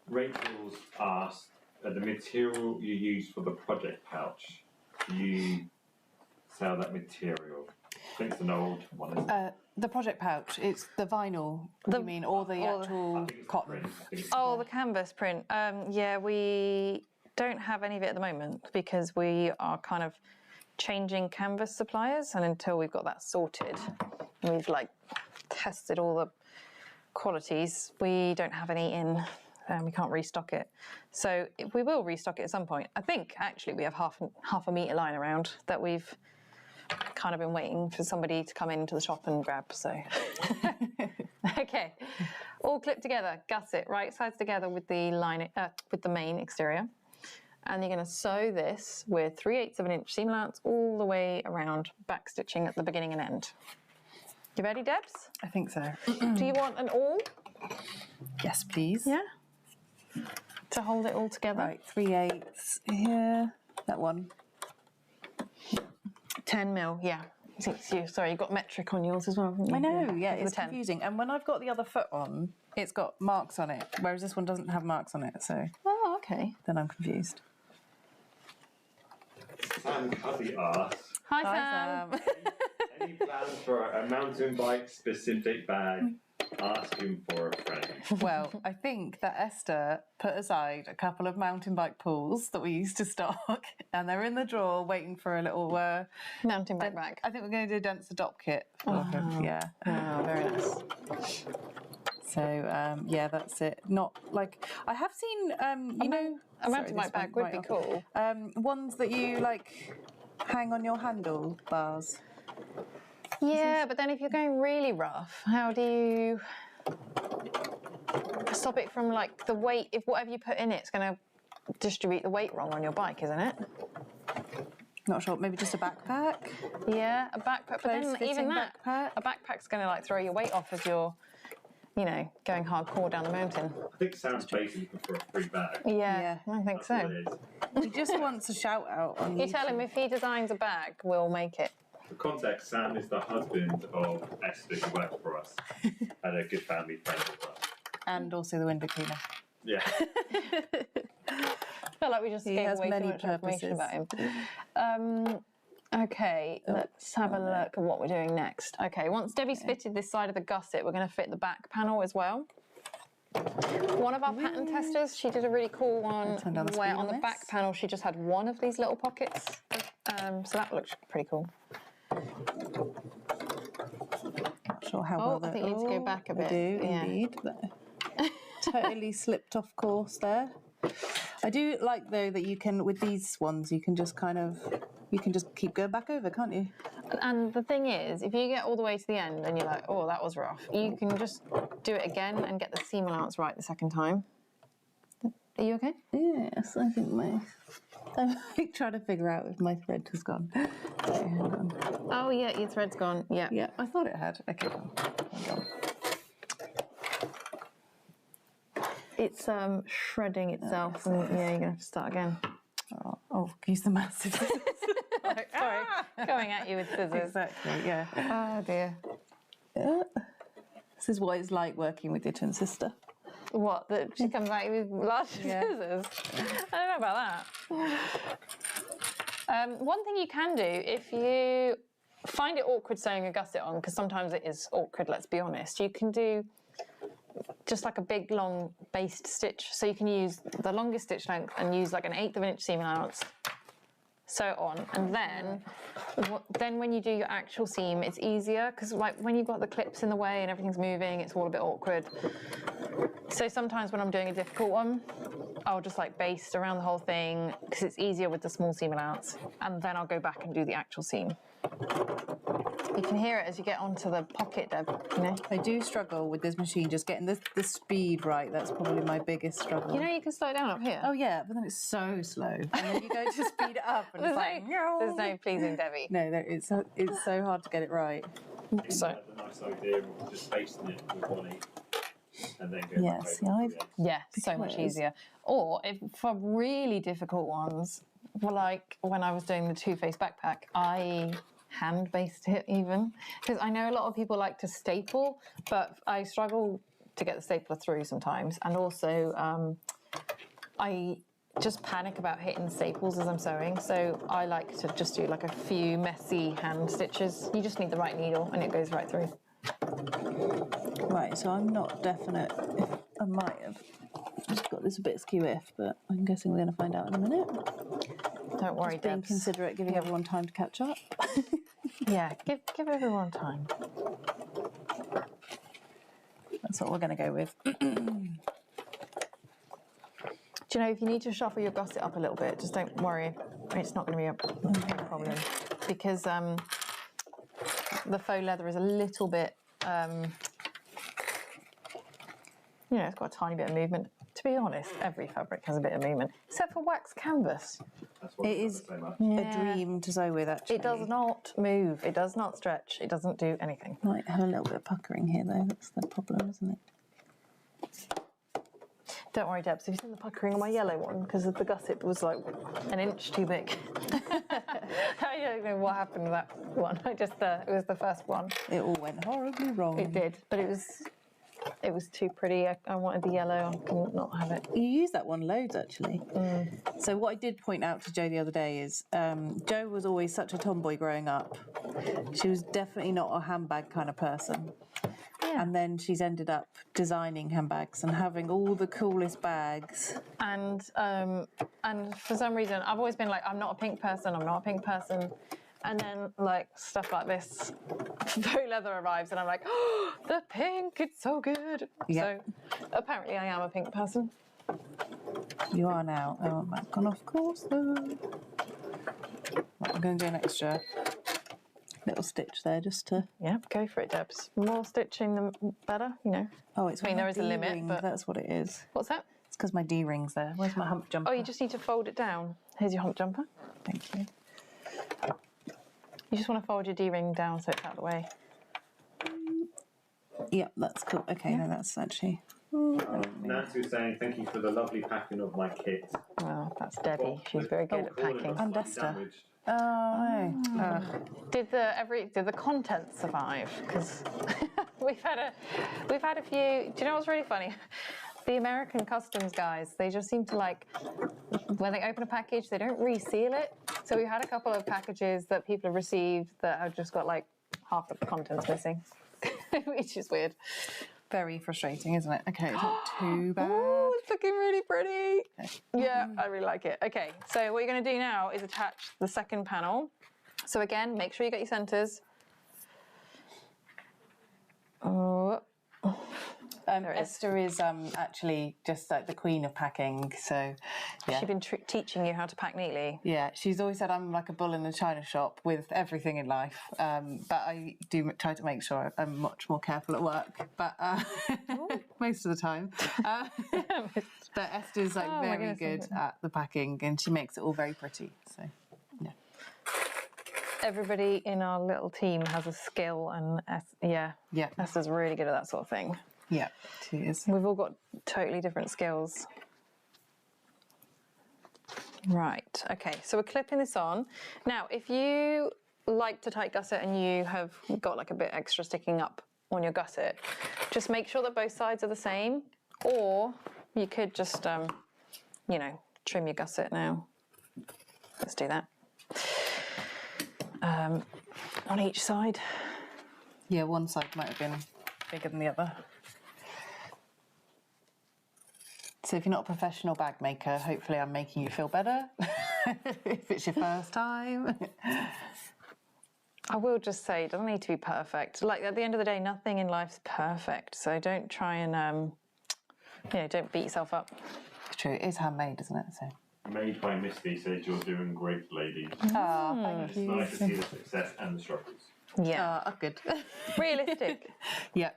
Rachel's asked, the material you use for the project pouch, do you sell that material? I think it's an old one, isn't it? The project pouch, it's the vinyl, you mean, or the actual I think it's cotton? print. I think it's Oh, the canvas print. Yeah, we don't have any of it at the moment because we are kind of changing canvas suppliers, and until we've got that sorted, we've like tested all the qualities, we don't have any in. We can't restock it. So we will restock it at some point. I think actually we have half a metre line around that we've kind of been waiting for somebody to come into the shop and grab, so. Okay, all clipped together, gusset, right sides together with the line, with the main exterior. And you're going to sew this with 3/8 of an inch seam allowance all the way around, back stitching at the beginning and end. You ready, Debs? I think so. Do you want an awl? Yes, please. Yeah? To hold it all together? Right, 3/8 here, that one. 10 mil, yeah. Sorry, you've got metric on yours as well, haven't you? I know, yeah, the it's 10. confusing. And when I've got the other foot on, it's got marks on it, whereas this one doesn't have marks on it, so Oh, okay. then I'm confused. Sam Cuddy asks, Hi, Sam. any plans for a mountain bike specific bag? Asking for a friend. Well, I think that Esther put aside a couple of mountain bike pools that we used to stock, and they're in the drawer waiting for a little... Mountain bike bag. I think we're going to do a Dense Adopt kit for him, yeah. Oh, very nice. So, yeah, that's it. Not like... I have seen, you know... A mountain bike bag would be cool. Ones that you, like, hang on your handlebars. Yeah, but then if you're going really rough, how do you stop it from like the weight? If whatever you put in it's going to distribute the weight wrong on your bike, isn't it? Not sure, maybe just a backpack? Yeah, a backpack. But then Close-fitting even that, backpack? a backpack's going to like throw your weight off as you're, going hardcore down the mountain. I think Sam's basically looking for a free bag. Yeah, I think That's what so. it is. He just wants a shout out on You tell him if he designs a bag, we'll make it. For context, Sam is the husband of Esther, who works for us, and a good family friend of us. And also the window cleaner. Yeah. I feel like we just He gave has away too many much information purposes. about him. Okay, let's have a look at what we're doing next. Okay, once Debbie's fitted this side of the gusset, we're going to fit the back panel as well. One of our pattern testers, she did a really cool one turn down the where speed on on the back this. panel she just had one of these little pockets. So that looks pretty cool. Not sure how Oh, well I think you need to go back a bit. I do, Yeah. indeed. Totally slipped off course there. I do like, though, that you can, with these ones, you can just keep going back over, can't you? And the thing is, if you get all the way to the end and you're like, oh, that was rough, you can just do it again and get the seam allowance right the second time. Are you okay? Yes, I think I'm trying to figure out if my thread has gone. So, hang on. Oh yeah, your thread's gone. Yeah. Yeah, I thought it had. Okay, hang on. It's shredding itself, and yeah, you're gonna have to start again. Oh, use the massive scissors. Sorry, going at you with scissors. Exactly, yeah. Oh dear. This is what it's like working with your twin sister. What? That she comes at you with large scissors? I don't know about that. One thing you can do if you find it awkward sewing a gusset on, because sometimes it is awkward. Let's be honest. You can do just like a big long based stitch. So you can use the longest stitch length and use like an 1/8 of an inch seam allowance. Sew it on, and then when you do your actual seam, it's easier because like when you've got the clips in the way and everything's moving, it's all a bit awkward. So sometimes when I'm doing a difficult one, I'll just like baste around the whole thing because it's easier with the small seam allowance, and then I'll go back and do the actual seam. You can hear it as you get onto the pocket, Deb. You know? I do struggle with this machine, just getting the speed right. That's probably my biggest struggle. You know you can slow it down up here. Oh yeah, but then it's so slow. And then you go to speed it up and it's like, there's no pleasing Debbie. No, it's so hard to get it right. So the nice idea of just basting it with 1/8 and then going back Yes, over yeah, to 3/8. Yeah, so much easier. Or if for really difficult ones, well, like when I was doing the two-face backpack, I hand based it even because I know a lot of people like to staple, but I struggle to get the stapler through sometimes, and also I just panic about hitting the staples as I'm sewing, so I like to just do like a few messy hand stitches. You just need the right needle and it goes right through. Right, so I'm not definite if I might have just got this a bit skew-if, but I'm guessing we're going to find out in a minute. Don't worry, Just being Debs. considerate, giving everyone time to catch up. Yeah, give everyone time. That's what we're going to go with. Do you know, if you need to shuffle your gusset up a little bit, just don't worry. It's not going to be a problem because the faux leather is a little bit, it's got a tiny bit of movement. To be honest, every fabric has a bit of movement, except for wax canvas. That's what It is so much. a dream to sew with, actually. It does not move. It does not stretch. It doesn't do anything. Might have a little bit of puckering here, though. That's the problem, isn't it? Don't worry, Debs. Have you seen the puckering on my yellow one? Because the gusset was like an inch too big. I don't know what happened to that one. It was the first one. It all went horribly wrong. It did, but it was too pretty. I wanted the yellow. I couldn't not have it. You use that one loads, actually. So what I did point out to Jo the other day is Jo was always such a tomboy growing up. She was definitely not a handbag kind of person. Yeah. And then she's ended up designing handbags and having all the coolest bags. And for some reason, I've always been like, I'm not a pink person. And then like stuff like this, faux leather arrives, and I'm like, oh, the pink, it's so good. Yep. So apparently, I am a pink person. You are now. I want that gone, of course, though. Right, I'm going to do an extra little stitch there just to... Yeah, go for it, Debs. More stitching, the better, Oh, it's I mean, my there is a limit, D-ring, but- that's what it is. What's that? It's because my D-ring's there. Where's my hump jumper? Oh, you just need to fold it down. Here's your hump jumper. Thank you. You just want to fold your D-ring down so it's out of the way. Yep, that's cool. Okay, no, that's actually... Nancy was saying, thank you for the lovely packing of my kit. Well, that's Debbie. She's very good at packing. And Esther. Damaged. Oh, no. Did the content survive? Because we've had a few. Do you know what's really funny? The American customs guys, they just seem to like when they open a package, they don't reseal it. So we had a couple of packages that people have received that have just got like half of the contents missing, which is weird. Very frustrating, isn't it? Okay, it's not too bad. Oh, it's looking really pretty. Yeah, I really like it. Okay, so what you're going to do now is attach the second panel. So again, make sure you get your centres. Oh. There it is. Esther is actually just like the queen of packing. So, yeah. She's been teaching you how to pack neatly. Yeah, she's always said I'm like a bull in a china shop with everything in life. But I do try to make sure I'm much more careful at work. But most of the time. But Esther's like very good at the packing, and she makes it all very pretty. So, yeah. Everybody in our little team has a skill, and Esther's really good at that sort of thing. Yeah, she is. We've all got totally different skills. Right, okay, so we're clipping this on. Now, if you like to tight gusset and you have got like a bit extra sticking up on your gusset, just make sure that both sides are the same, or you could just, trim your gusset now. Let's do that. On each side. Yeah, one side might have been bigger than the other. So if you're not a professional bag maker, hopefully I'm making you feel better. If it's your first time. I will just say, it doesn't need to be perfect. Like, at the end of the day, nothing in life's perfect. So don't try and, don't beat yourself up. It's true, it is handmade, isn't it? So. Made by Misty says you're doing great, lady. Oh, thank It's you. nice to see the success and the struggles. Yeah. Oh, good. Realistic. Yeah.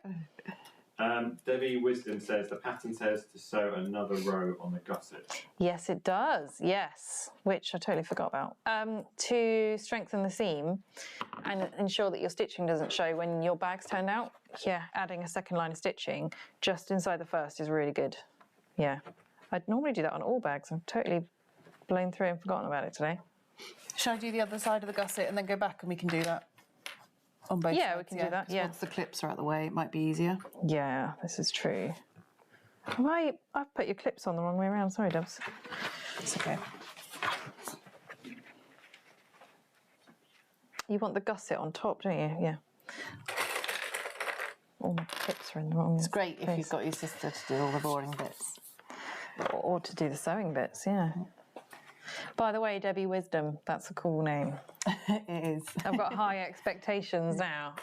Debbie Wisdom says the pattern says to sew another row on the gusset. Yes, it does. Yes, which I totally forgot about. To strengthen the seam and ensure that your stitching doesn't show when your bag's turned out, adding a second line of stitching just inside the first is really good. Yeah. I'd normally do that on all bags. I'm totally blown through and forgotten about it today. Shall I do the other side of the gusset and then go back and we can do that on both sides? Yeah, we can do that, yeah. Once the clips are out the way, it might be easier. Yeah, this is true. I've put your clips on the wrong way around. Sorry, Dubs. It's okay. You want the gusset on top, don't you? Yeah. All my clips are in the wrong It's great if place. you've got your sister to do all the boring bits. Or to do the sewing bits, yeah. By the way, Debbie Wisdom, that's a cool name. It is. I've got high expectations now.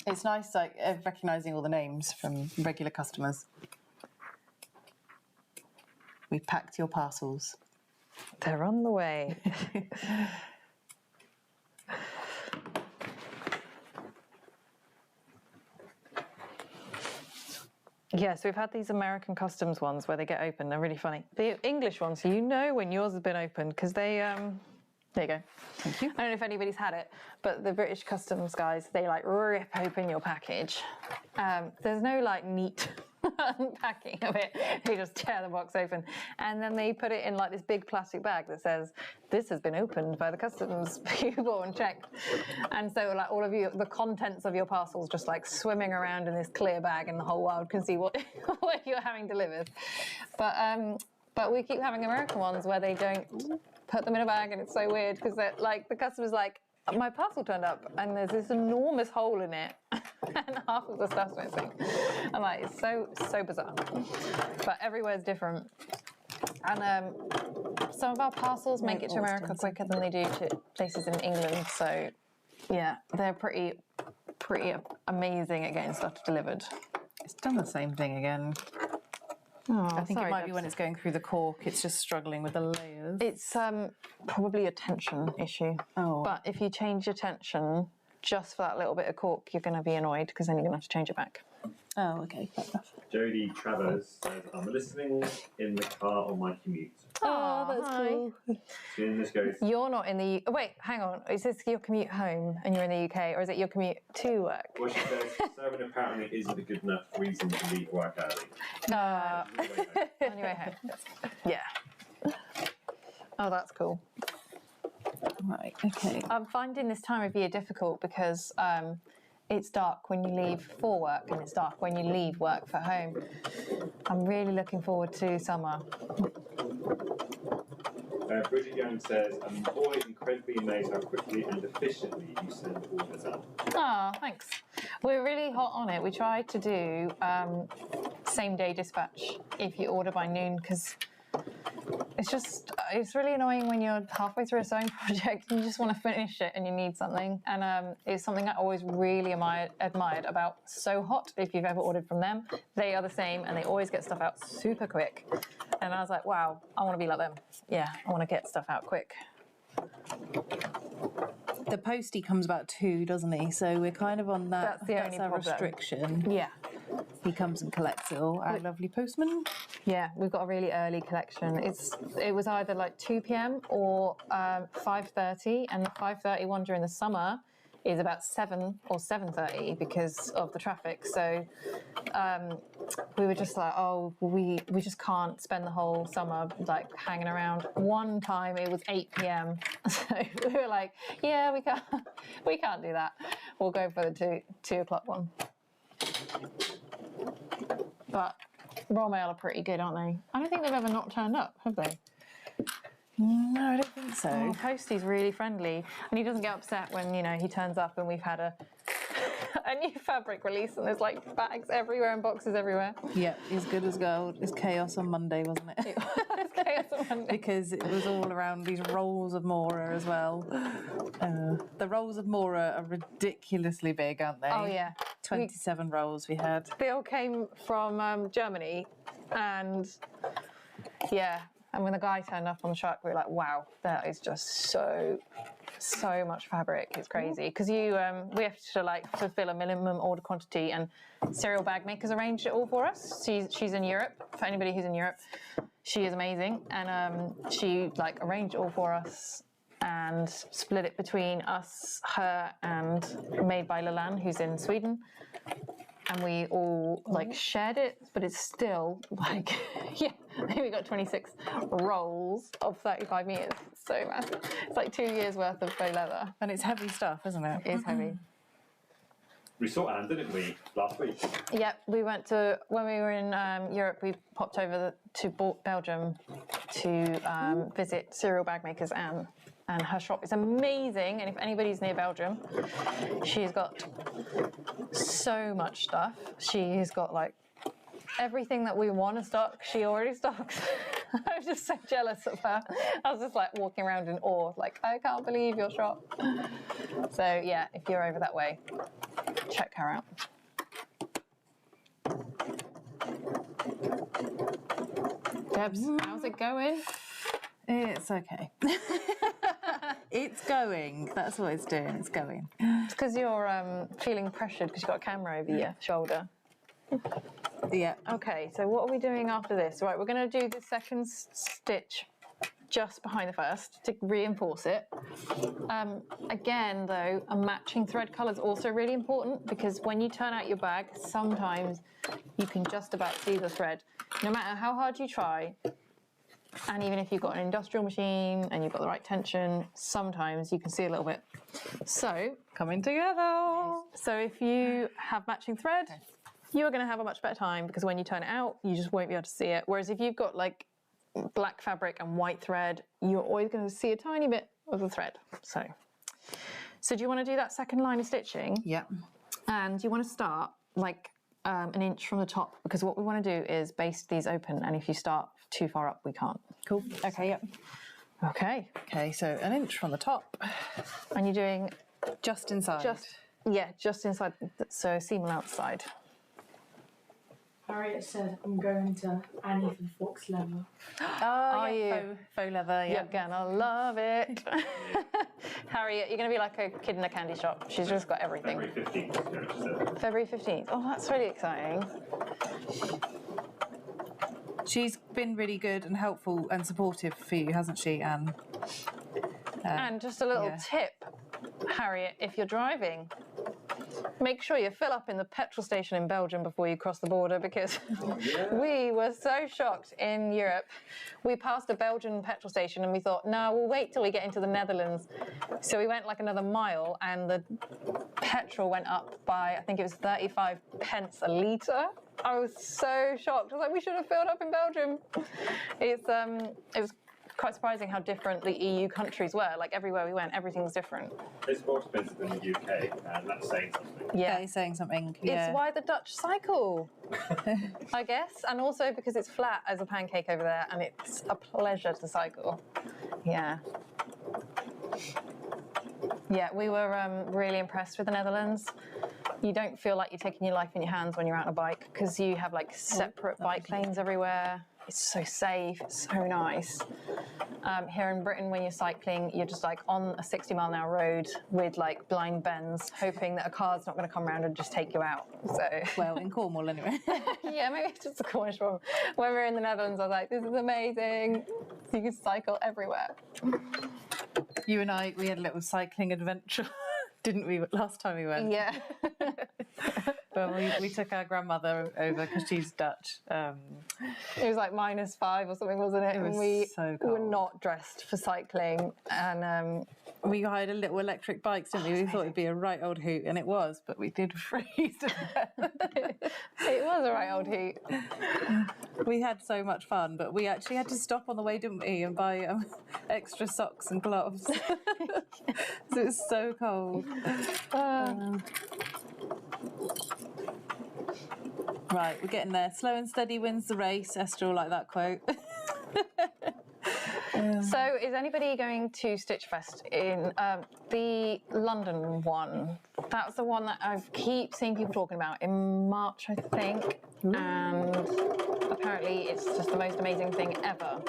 It's nice, like, recognising all the names from regular customers. We've packed your parcels. They're on the way. Yeah, so we've had these American customs ones where they get open. They're really funny. The English ones, so you know when yours has been opened because they, there you go. Thank you. I don't know if anybody's had it, but the British customs guys, they like rip open your package. There's no like neat unpacking of it. They just tear the box open and then they put it in like this big plastic bag that says, this has been opened by the customs people and checked. And so like all of you, the contents of your parcels just like swimming around in this clear bag and the whole world can see what you're having delivered. But we keep having American ones where they don't put them in a bag, and it's so weird because like the customer's like, my parcel turned up and there's this enormous hole in it and half of the stuff's missing. I'm like, it's so bizarre. But everywhere's different. And some of our parcels make it to America quicker than they do to places in England. So yeah, they're pretty amazing at getting stuff delivered. It's done the same thing again. Oh, I think it might be when it's going through the cork, it's just struggling with the layers. It's probably a tension issue. Oh. But if you change your tension just for that little bit of cork, you're going to be annoyed because then you're going to have to change it back. Oh, okay. Fair enough. Jodie Travers says, I'm listening in the car on my commute. Oh, that's cool. Soon this goes. You're not in the... Wait, hang on. Is this your commute home and you're in the UK, or is it your commute to work? Well, she says, serving apparently isn't a good enough reason to leave work early. On your way home. Yeah. Oh, that's cool. Right, okay. I'm finding this time of year difficult because it's dark when you leave for work and it's dark when you leave work for home. I'm really looking forward to summer. Bridget Young says, I'm always incredibly amazed how quickly and efficiently you send orders out. Oh, thanks. We're really hot on it. We try to do same day dispatch if you order by noon because it's just, it's really annoying when you're halfway through a sewing project and you just want to finish it and you need something. And it's something I always really admired about So Hot, if you've ever ordered from them. They are the same and they always get stuff out super quick. And I was like, wow, I want to be like them. Yeah, I want to get stuff out quick. The postie comes about 2, doesn't he? So we're kind of on that. That's the only our problem. restriction. Yeah. He comes and collects it all. Our lovely postman. Yeah, we've got a really early collection. It was either like 2 p.m. or 5:30, and the 5:30 one during the summer is about 7 or 7:30 because of the traffic. So we were just like, oh, we just can't spend the whole summer like hanging around. One time it was 8 p.m. So we were like, yeah, we can't do that. We'll go for the 2 o'clock one. But Royal Mail are pretty good, aren't they? I don't think they've ever not turned up, have they? No, I don't think so. Oh, Postie's really friendly, and he doesn't get upset when he turns up and we've had a new fabric release and there's like bags everywhere and boxes everywhere. Yeah, he's good as gold. It's chaos on Monday, wasn't it? It was chaos on Monday. Because it was all around these rolls of Mora as well. The rolls of Mora are ridiculously big, aren't they? Oh yeah, 27 rolls we had. they all came from Germany, and yeah. And when the guy turned up on the truck, we were like, wow, that is just so much fabric. It's crazy. Because we have to like fulfill a minimum order quantity, and Serial Bag Makers arranged it all for us. She's in Europe. For anybody who's in Europe, she is amazing. And she like arranged it all for us and split it between us, her, and Made by Leland, who's in Sweden. And we all like shared it, but it's still like, yeah, I think we got 26 rolls of 35 meters. It's so massive. It's like 2 years worth of faux leather. And it's heavy stuff, isn't it? It is heavy. We saw Anne, didn't we, last week? Yep, we went to, when we were in Europe, we popped over to Belgium to visit Serial Bag Makers Anne. And her shop is amazing. And if anybody's near Belgium, she's got so much stuff. She's got like everything that we want to stock, she already stocks. I was just so jealous of her. I was just like walking around in awe, like, I can't believe your shop. So yeah, if you're over that way, check her out. Debs, how's it going? It's okay. It's going. That's what it's doing. It's going. It's because you're feeling pressured because you've got a camera over your shoulder. Yeah. Okay, so what are we doing after this? Right, we're going to do the second stitch just behind the first to reinforce it. Again, though, a matching thread colour is also really important because when you turn out your bag, sometimes you can just about see the thread. No matter how hard you try, and even if you've got an industrial machine and you've got the right tension, sometimes you can see a little bit. So, Coming together. so if you have matching thread, you're going to have a much better time because when you turn it out, you just won't be able to see it. Whereas if you've got like black fabric and white thread, you're always going to see a tiny bit of the thread. So do you want to do that second line of stitching? Yeah. And you want to start like an inch from the top because what we want to do is baste these open. And if you start too far up, we can't. Cool. Okay, yep. Okay. Okay, so an inch from the top. And you're doing Just inside. just inside, so seam on outside. Harriet said, I'm going to Annie for Fox leather. Are you? Faux leather, yeah. You're gonna love it. Harriet, you're gonna be like a kid in a candy shop. She's just got everything. February 15th. February 15th. Oh, that's really exciting. She's been really good and helpful and supportive for you, hasn't she, Anne? And just a little tip, Harriet, if you're driving, make sure you fill up in the petrol station in Belgium before you cross the border because we were so shocked in Europe. We passed a Belgian petrol station and we thought, no, we'll wait till we get into the Netherlands. So we went like another mile and the petrol went up by, I think it was 35 pence a litre. I was so shocked. I was like, we should have filled up in Belgium. It was quite surprising how different the EU countries were. Like everywhere we went, everything was different. It's more expensive than the UK, and that's saying something. Yeah. Okay, saying something. Yeah. It's why the Dutch cycle, I guess. And also because it's flat as a pancake over there and it's a pleasure to cycle. Yeah. Yeah, we were really impressed with the Netherlands. You don't feel like you're taking your life in your hands when you're out on a bike because you have like separate bike lanes everywhere. It's so safe, it's so nice. Here in Britain, when you're cycling, you're just like on a 60-mile-an-hour road with like blind bends, hoping that a car's not going to come around and just take you out. So, Well, in Cornwall anyway. yeah, maybe it's just a Cornish problem. When we were in the Netherlands, I was like, this is amazing. You can cycle everywhere. You and I, we had a little cycling adventure, didn't we, last time we went? Yeah. But we took our grandmother over because she's Dutch. It was like -5 or something, wasn't it? It was and we so were cold. not dressed for cycling. And We hired a little electric bikes, didn't we? We thought it'd be a right old hoot, and it was, but we did freeze to death. it was a right old heat. We had so much fun, but we actually had to stop on the way, didn't we, and buy extra socks and gloves. So it was so cold. Right, we're getting there. Slow and steady wins the race. Esther will like that quote. So is anybody going to Stitch Fest in the London one? That's the one that I keep seeing people talking about in March, I think. And apparently it's just the most amazing thing ever.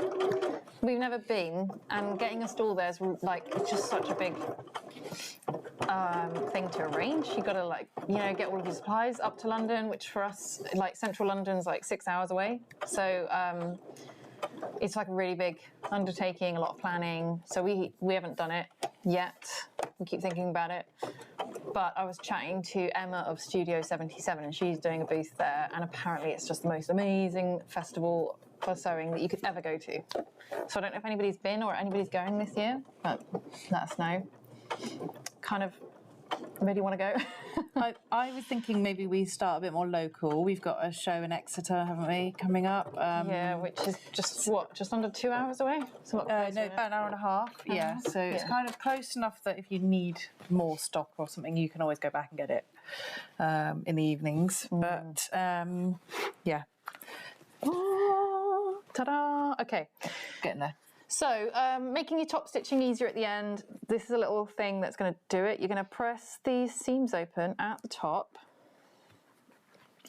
We've never been, and getting a stall there is like, it's just such a big thing to arrange. You got to like, you know, get all of your supplies up to London, which for us, like central London's like 6 hours away. So it's like a really big undertaking, a lot of planning. So we haven't done it yet. We keep thinking about it. But I was chatting to Emma of Studio 77, and she's doing a booth there. And apparently it's just the most amazing festival for sewing that you could ever go to. So I don't know if anybody's been or anybody's going this year, but let us know. Kind of, where do you want to go? I was thinking maybe we start a bit more local. We've got a show in Exeter, haven't we, coming up? Yeah, which is just under 2 hours away? So what, No, about an hour and a half. Yeah, so it's kind of close enough that if you need more stock or something, you can always go back and get it in the evenings. But yeah. Oh, ta-da! Okay. Getting there. So, making your top stitching easier at the end, this is a little thing that's going to do it. You're going to press these seams open at the top.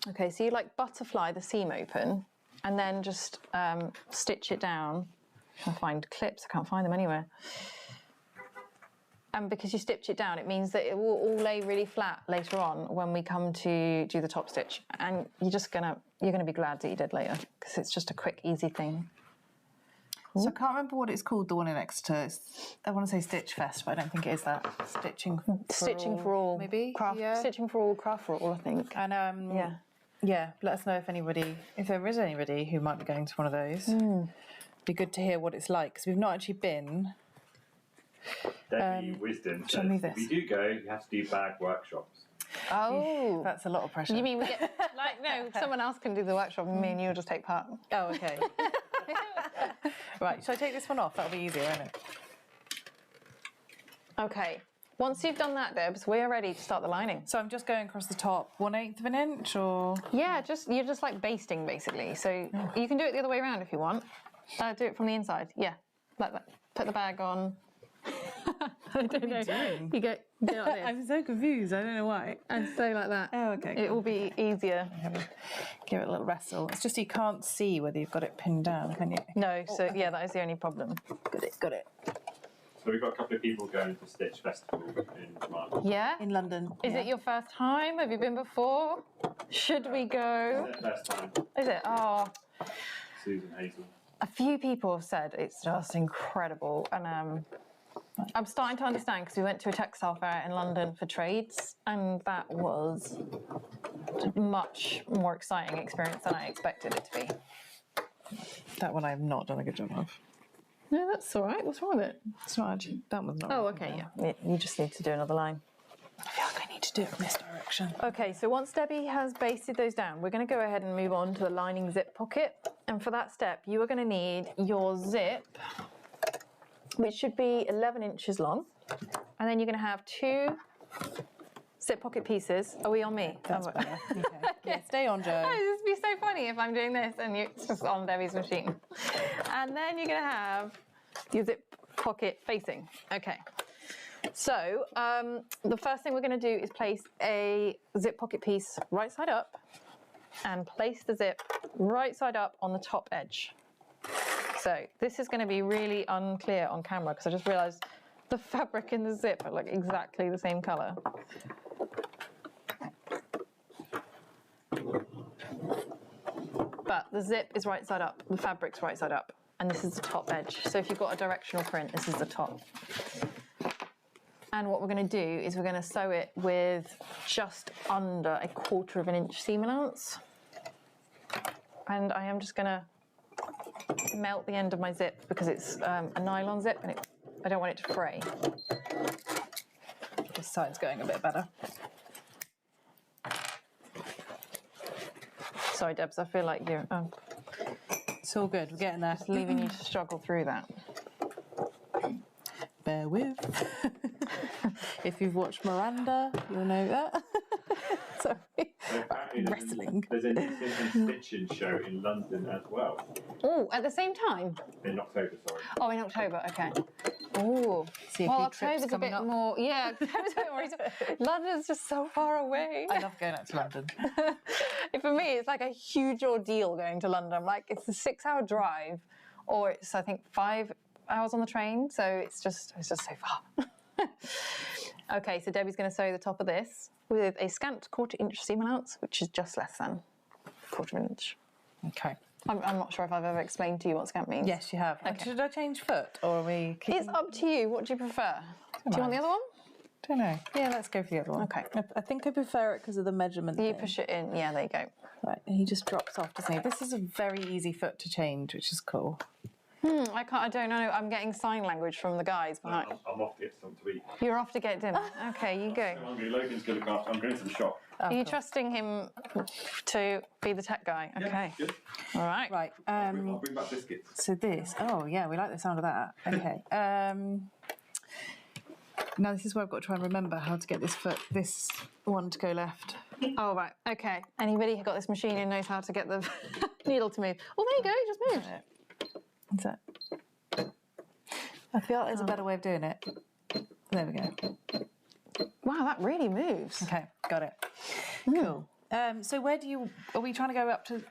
Okay, so you like butterfly the seam open and then just stitch it down. I find clips, I can't find them anywhere. And because you stitch it down, it means that it will all lay really flat later on when we come to do the top stitch. And you're gonna be glad that you did later, because it's just a quick, easy thing. So I can't remember what it's called, the one in Exeter. I want to say Stitch Fest, but I don't think it is that. Stitching For all, maybe? Craft, Yeah. Stitching for all, craft for all, I think. And yeah, let us know if there is anybody who might be going to one of those. Be good to hear what it's like, because we've not actually been. Debbie Wisdom shall says, I move if this? you do go, you have to do bag workshops. Oh, That's a lot of pressure. you mean we get like no? Someone else can do the workshop, and me and you'll just take part. Oh, okay. Right, shall I take this one off? That'll be easier, won't it? Okay. Once you've done that, Debs, we're ready to start the lining. So I'm just going across the top 1/8 of an inch, or Yeah, you're just like basting basically. So you can do it the other way around if you want. Do it from the inside. Yeah, like that. Put the bag on. I don't know. doing? You get like this. I'm so confused. I don't know why. And stay like that. Oh, okay. It will be easier. Give it a little wrestle. It's just you can't see whether you've got it pinned down, can you? No, so yeah, that is the only problem. Got it. So we've got a couple of people going to Stitch Festival in March. Yeah. In London. Is it your first time? Have you been before? Should we go? Is it first time? Is it? Oh, Susan Hazel. a few people have said it's just incredible, and I'm starting to understand because we went to a textile fair in London for trades, and that was a much more exciting experience than I expected it to be. That one I've not done a good job of. No, that's all right. What's wrong with it? It's not actually. That one's not. Oh, okay, yeah. You just need to do another line. I feel like I need to do it from this direction. Okay, so once Debbie has basted those down, we're going to go ahead and move on to the lining zip pocket. And for that step, you are going to need your zip, which should be 11 inches long. And then you're going to have 2 zip pocket pieces. Are we on me? That's better. Okay. Yeah, stay on, Joe. Oh, this would be so funny if I'm doing this and it's just on Debbie's machine. And then you're going to have your zip pocket facing. Okay. So the first thing we're going to do is place a zip pocket piece right side up and place the zip right side up on the top edge. So this is going to be really unclear on camera because I just realised the fabric and the zip are like exactly the same colour. But the zip is right side up, the fabric's right side up, and this is the top edge. So if you've got a directional print, this is the top. And what we're going to do is we're going to sew it with just under 1/4 inch seam allowance. And I am just going to melt the end of my zip because it's a nylon zip and I don't want it to fray. This side's going a bit better. Sorry, Debs, I feel like you're It's all good, we're getting there. leaving you to struggle through that. Bear with. If you've watched Miranda, you'll know that. Sorry. Apparently Wrestling. There's a knitting and stitching show in London as well. Oh, at the same time? In October, sorry. Oh, in October, okay. Oh, See a well, few trips October's a coming bit up. more, yeah, October's a bit more easy. London's just so far away. I love going out to London. For me, it's like a huge ordeal going to London. Like, it's a 6-hour drive, or it's, I think, 5 hours on the train, so it's just so far. Okay, so Debbie's going to sew the top of this with a scant 1/4 inch seam allowance, which is just less than 1/4 inch. Okay. I'm not sure if I've ever explained to you what scant means. Yes, you have. Okay. Should I change foot or are we keeping... It's up to you. What do you prefer? Do you want the other one? Don't know. Yeah, let's go for the other one. Okay. I think I prefer it because of the measurement You thing. push it in. Yeah, there you go. Right, and he just drops off, doesn't he? This is a very easy foot to change, which is cool. I don't know. I'm getting sign language from the guys behind. I'm off to get something to eat. You're off to get dinner. Okay, you go. I'm hungry. Logan's going to look after. I'm going to the shop. Are you trusting him to be the tech guy? Okay. Good. All right. Right, I'll bring back biscuits. so this... Oh, yeah, we like the sound of that. Okay. Now this is where I've got to try and remember how to get this one to go left. Oh, right. Okay. Anybody who got this machine who knows how to get the needle to move? Oh, there you go. It just moved. What's that? I feel like there's a better way of doing it. There we go. Wow, that really moves. Okay, got it. Cool. So where are we trying to go up to?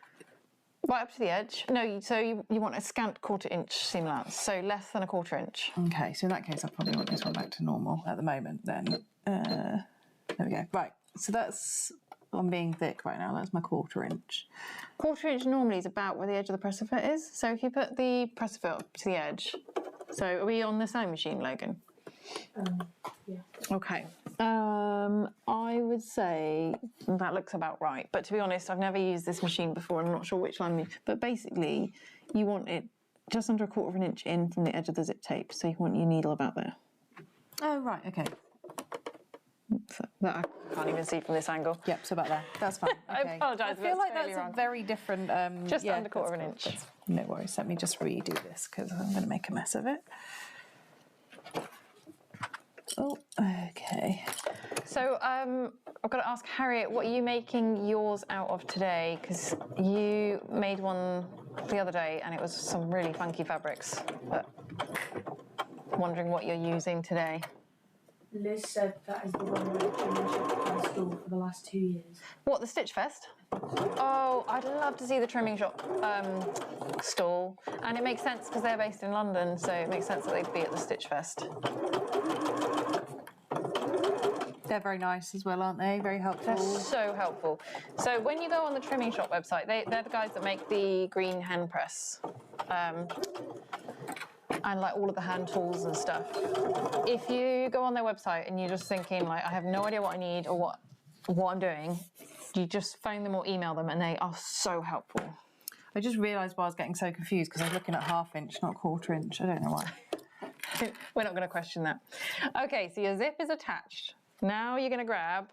Right up to the edge. No, so you want a scant 1/4 inch seam allowance, so less than 1/4 inch. Okay, so in that case, I probably want this one back to normal at the moment then. There we go. Right, so that's, I'm being thick right now, that's my 1/4 inch. 1/4 inch normally is about where the edge of the presser foot is. So if you put the presser foot up to the edge. So are we on the sewing machine, Logan? Yeah. Okay. I would say that looks about right. But to be honest, I've never used this machine before. I'm not sure which line. But basically, you want it just under 1/4 inch in from the edge of the zip tape. So you want your needle about there. Oh, right, okay. So that I can't even see from this angle. Yep, so about there. That's fine. I Okay. apologise, I but feel that's like totally that's wrong. a very different... Just yeah, under 1/4 that's inch. cool. No worries. Let me just redo this because I'm going to make a mess of it. Oh, okay. So I've got to ask Harriet, what are you making yours out of today? Because you made one the other day and it was some really funky fabrics. But wondering what you're using today. Liz said that is the one that I've been in school for the last 2 years. What, the Stitch Fest? Oh, I'd love to see the trimming shop stall. And it makes sense because they're based in London, so it makes sense that they'd be at the Stitch Fest. They're very nice as well, aren't they? Very helpful. They're so helpful. So when you go on the trimming shop website, they're the guys that make the green hand press. And like all of the hand tools and stuff. If you go on their website and you're just thinking like, I have no idea what I need or what I'm doing, you just phone them or email them and they are so helpful. I just realised why I was getting so confused because I was looking at 1/2 inch, not 1/4 inch. I don't know why. We're not going to question that. Okay, so your zip is attached. Now you're going to grab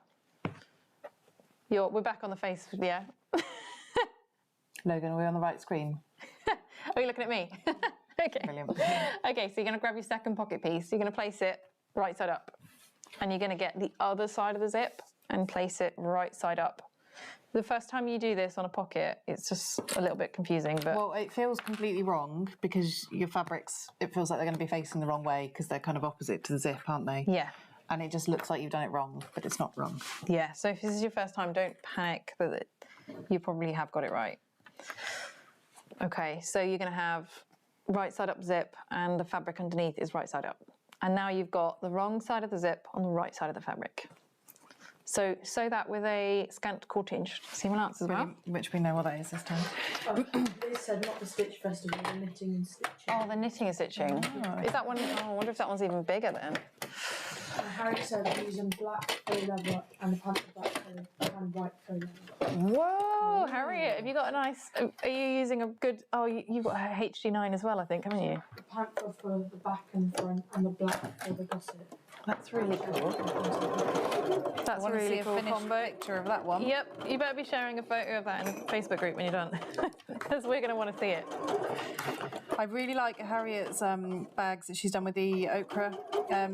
we're back on the face, yeah? Logan, are we on the right screen? Are you looking at me? Okay. Brilliant. Okay, so you're going to grab your second pocket piece. You're going to place it right side up. And you're going to get the other side of the zip and place it right side up The first time you do this on a pocket, it's just a little bit confusing, but Well, it feels completely wrong because your fabrics, it feels like they're going to be facing the wrong way because they're kind of opposite to the zip, aren't they? yeah. And it just looks like you've done it wrong, but it's not wrong. Yeah, so if this is your first time, don't panic that you probably have got it right. Okay, so you're going to have right side up zip and the fabric underneath is right side up. And now you've got the wrong side of the zip on the right side of the fabric. So sew that with a scant quarter-inch seam allowance as well. Which we know what that is this time. This said not the Stitch Festival, the knitting and stitching. Oh, the knitting and stitching. Is that one? Oh, I wonder if that one's even bigger then. Harry said using black faux leather and the pants are black faux and white faux leather. Whoa, Harriet, have you got a nice? Are you using a good? Oh, you've got a HD9 as well, I think, haven't you? The pant for the back and front, and the black for the gusset. That's really cool. That's a really cool combo. Picture of that one. Yep, you better be sharing a photo of that in the Facebook group when you're done, because we're going to want to see it. I really like Harriet's bags that she's done with the ochre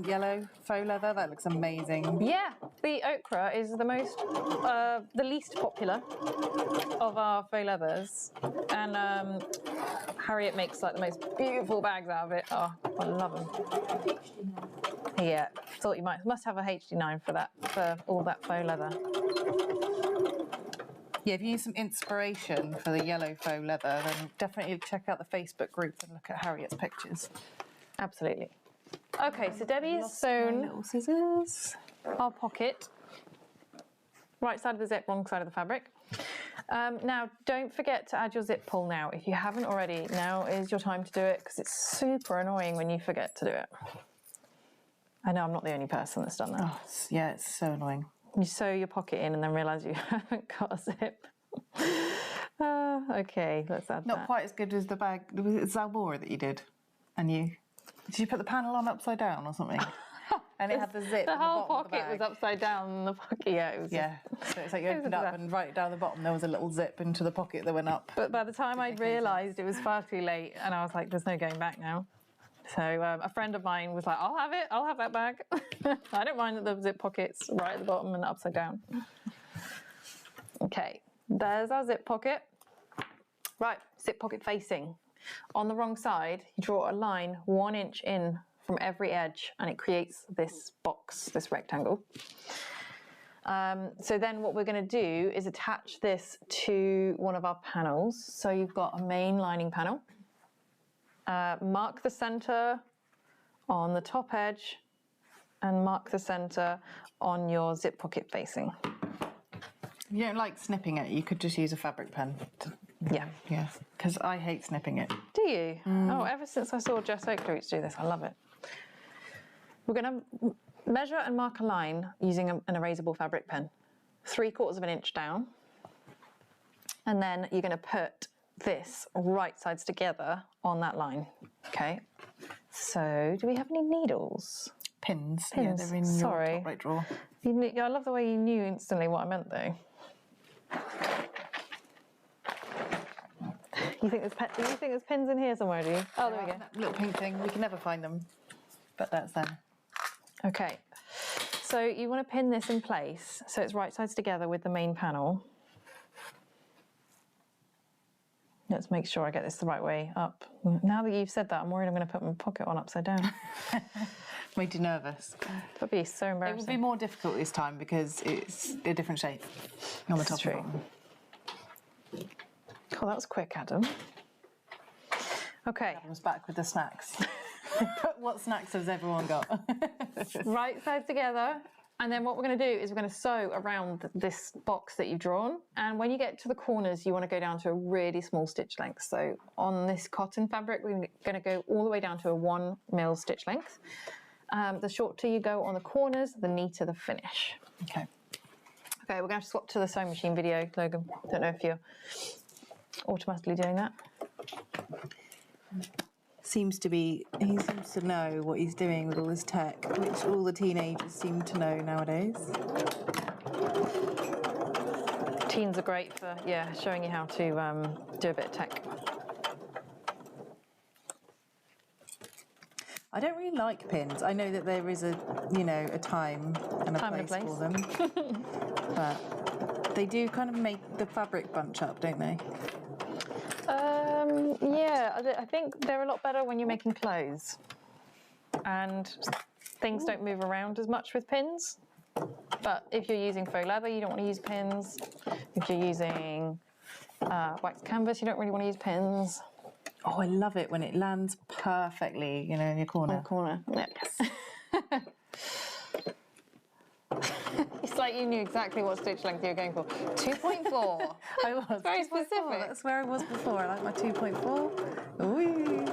yellow faux leather. That looks amazing. Yeah, the ochre is the least popular of our faux leathers, and Harriet makes like the most beautiful bags out of it. Oh, I love them. Yeah, thought you must have a HD9 for that, for all that faux leather. Yeah, if you need some inspiration for the yellow faux leather, then definitely check out the Facebook group and look at Harriet's pictures. Absolutely. Okay, so Debbie's My sewn little scissors. our pocket. Right side of the zip, wrong side of the fabric. Now, don't forget to add your zip pull now. If you haven't already, now is your time to do it because it's super annoying when you forget to do it. I know I'm not the only person that's done that. Oh, yeah, it's so annoying. You sew your pocket in and then realise you haven't got a zip. Okay, let's add Not that. quite as good as the bag. Was it Zalbora that you did? And did you put the panel on upside down or something? And it had the zip. The on whole the bottom of the pocket was bag. upside down in the pocket. Yeah, it was. Yeah, so it's like you It was opened a up disaster. and right down the bottom there was a little zip into the pocket that went up. But by the time I'd realised it was far too late, and I was like, "There's no going back now." So a friend of mine was like, "I'll have it. I'll have that bag. I don't mind that the zip pocket's right at the bottom and upside down." Okay, there's our zip pocket. Right, zip pocket facing. On the wrong side, you draw a line 1 inch in from every edge, and it creates this box, this rectangle. So then what we're going to do is attach this to one of our panels. So you've got a main lining panel. Mark the center on the top edge and mark the center on your zip pocket facing. If you don't like snipping it, you could just use a fabric pen. Yeah. Yeah, because I hate snipping it. Do you? Oh, ever since I saw Jess Oakroots do this, I love it. We're going to measure and mark a line using an erasable fabric pen, 3/4 of an inch down. And then you're going to put this right sides together on that line. Okay. So do we have any needles? Pins. Yeah, they're in Sorry. your top right drawer. I love the way you knew instantly what I meant though. Do you think there's pins in here somewhere, do you? Oh, there we go. That little pink thing. We can never find them, but that's them. Okay, so you want to pin this in place so it's right sides together with the main panel. Let's make sure I get this the right way up. Now that you've said that, I'm worried I'm going to put my pocket on upside down. Made you nervous. That'd be so It will embarrassing. be more difficult this time because it's a different shape on the top true. and bottom. Oh, that was quick, Adam. Okay, Adam's back with the snacks. What snacks has everyone got? right sides together. And then what we're going to do is we're going to sew around this box that you've drawn. And when you get to the corners, you want to go down to a really small stitch length. So on this cotton fabric, we're going to go all the way down to a 1 mil stitch length. The shorter you go on the corners, the neater the finish. Okay. Okay, we're going to have to swap to the sewing machine video, Logan. Don't know if you're automatically doing that. He seems to know what he's doing with all his tech, which all the teenagers seem to know nowadays. Teens are great for, showing you how to do a bit of tech. I don't really like pins. I know that there is a time and a place for them, but they do kind of make the fabric bunch up, don't they? Yeah, I think they're a lot better when you're making clothes, and things don't move around as much with pins. But if you're using faux leather, you don't want to use pins. If you're using wax canvas, you don't really want to use pins. Oh, I love it when it lands perfectly, in your corner. Yes. It's like you knew exactly what stitch length you were going for. 2.4. I was. Very 2.4, specific. That's where I was before. I like my 2.4. Ooh.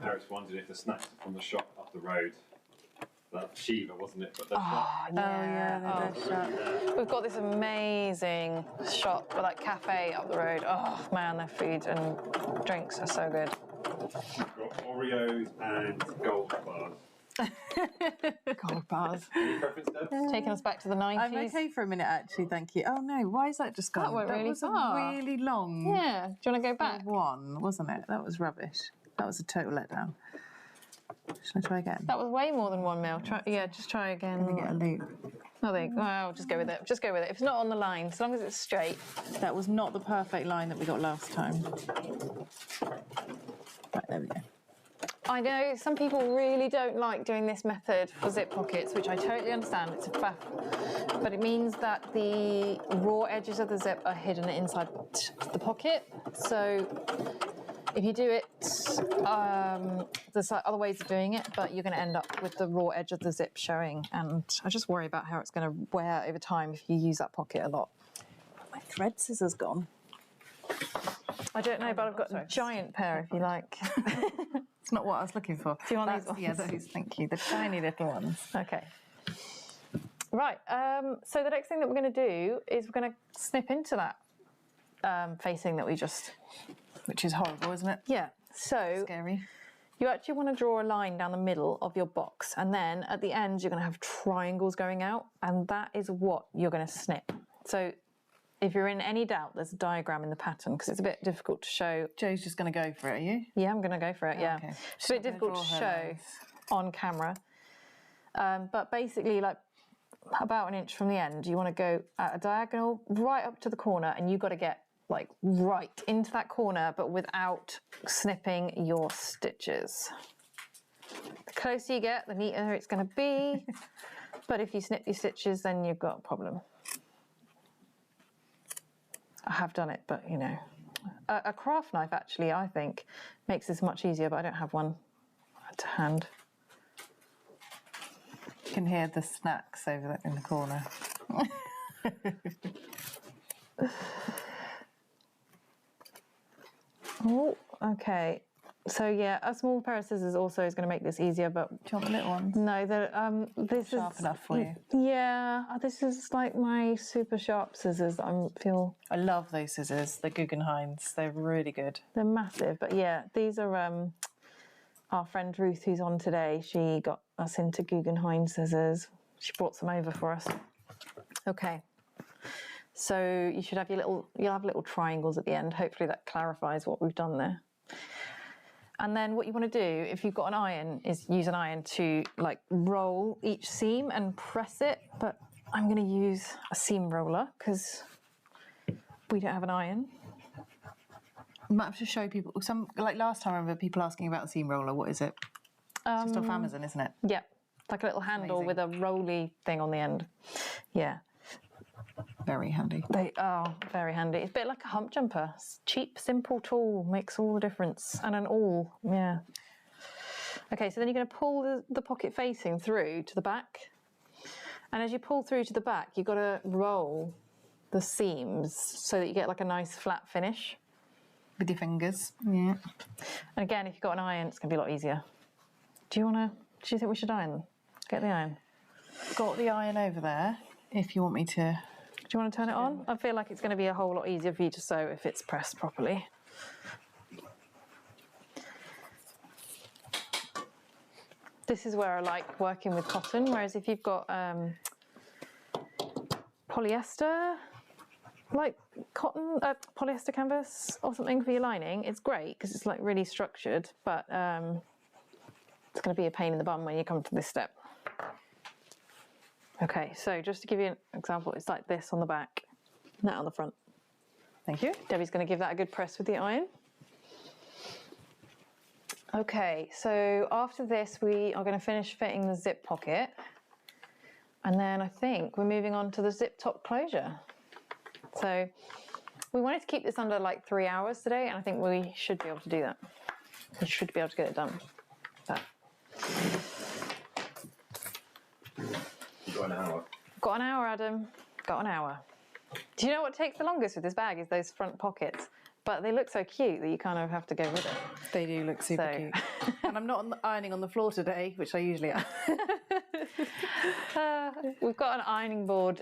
Harris wondered if the snacks are from the shop up the road. That Shiva, wasn't it? But the shop. Yeah, the shop. We've got this amazing shop, like cafe up the road. Oh man, their food and drinks are so good. We've got Oreos and gold bars. Gold bars. Any preference, Deb? Taking us back to the 90s. I'm okay for a minute, actually, thank you. Oh no, why is that just gone? That went really was far. a really long Yeah. Do you want to go back? one, wasn't it? That was rubbish. That was a total letdown. Should I try again? That was way more than 1 mil. Just try again. Let me get a loop. Well, just go with it. Just go with it. If it's not on the line, as long as it's straight. That was not the perfect line that we got last time. Right, there we go. I know some people really don't like doing this method for zip pockets, which I totally understand. It's a faff. But it means that the raw edges of the zip are hidden inside the pocket. So if you do it, there's other ways of doing it, but you're going to end up with the raw edge of the zip showing. And I just worry about how it's going to wear over time if you use that pocket a lot. My thread scissors gone. I don't know, but I've got a giant pair if you like. It's not what I was looking for. Do you want these ones? Yeah, those, thank you. The tiny little ones. Okay. Right, so the next thing that we're going to do is we're going to snip into that facing that we just... Which is horrible, isn't it? Yeah, so Scary. you actually want to draw a line down the middle of your box, and then at the end you're going to have triangles going out, and that is what you're going to snip. So if you're in any doubt, there's a diagram in the pattern because it's a bit difficult to show. Joe's just going to go for it, are you? Yeah, I'm going to go for it, yeah. Okay. It's a bit difficult to show on camera. But basically, like about 1 inch from the end, you want to go at a diagonal right up to the corner, and you've got to get like right into that corner, but without snipping your stitches. The closer you get, the neater it's going to be. But if you snip your stitches, then you've got a problem. I have done it, but you know, a craft knife actually, I think, makes this much easier, but I don't have one to hand. You can hear the snacks over there in the corner. Oh, okay. So yeah, a small pair of scissors also is going to make this easier, but Do you want the little ones? no, this is Sharp enough for you. Yeah, this is like my super sharp scissors that I feel I love those scissors, the Guggenheims. They're really good. they're massive. But yeah, these are our friend Ruth, who's on today. She got us into Guggenheim scissors. She brought some over for us. Okay. So you should have you'll have little triangles at the end. Hopefully that clarifies what we've done there. And then what you want to do, if you've got an iron, is use an iron to like roll each seam and press it. But I'm going to use a seam roller because we don't have an iron. You might have to show people, like last time I remember people asking about the seam roller. What is it? It's just off Amazon, isn't it? Yeah, like a little handle Amazing. with a rolly thing on the end. Yeah. Very handy. They are very handy. It's a bit like a hump jumper. It's cheap, simple tool, makes all the difference. And an awl, yeah. Okay, so then you're going to pull the pocket facing through to the back. And as you pull through to the back, you've got to roll the seams so that you get like a nice flat finish. With your fingers. Yeah. And again, if you've got an iron, it's going to be a lot easier. Do you think we should iron them? Get the iron. Got the iron over there, if you want me to. Do you want to turn it on? I feel like it's going to be a whole lot easier for you to sew if it's pressed properly. This is where I like working with cotton, whereas if you've got polyester, like cotton, polyester canvas or something for your lining, it's great because it's like really structured, but it's going to be a pain in the bum when you come to this step. Okay, so just to give you an example, it's like this on the back, that on the front. Thank you. Debbie's going to give that a good press with the iron. Okay, so after this, we are going to finish fitting the zip pocket. And then I think we're moving on to the zip top closure. So we wanted to keep this under like 3 hours today, and I think we should be able to do that. We should be able to get it done. So. You've got an hour. Got an hour, Adam. Got an hour. Do you know what takes the longest with this bag is those front pockets? But they look so cute that you kind of have to go with it. They do look super cute. And I'm not ironing on the floor today, which I usually am. We've got an ironing board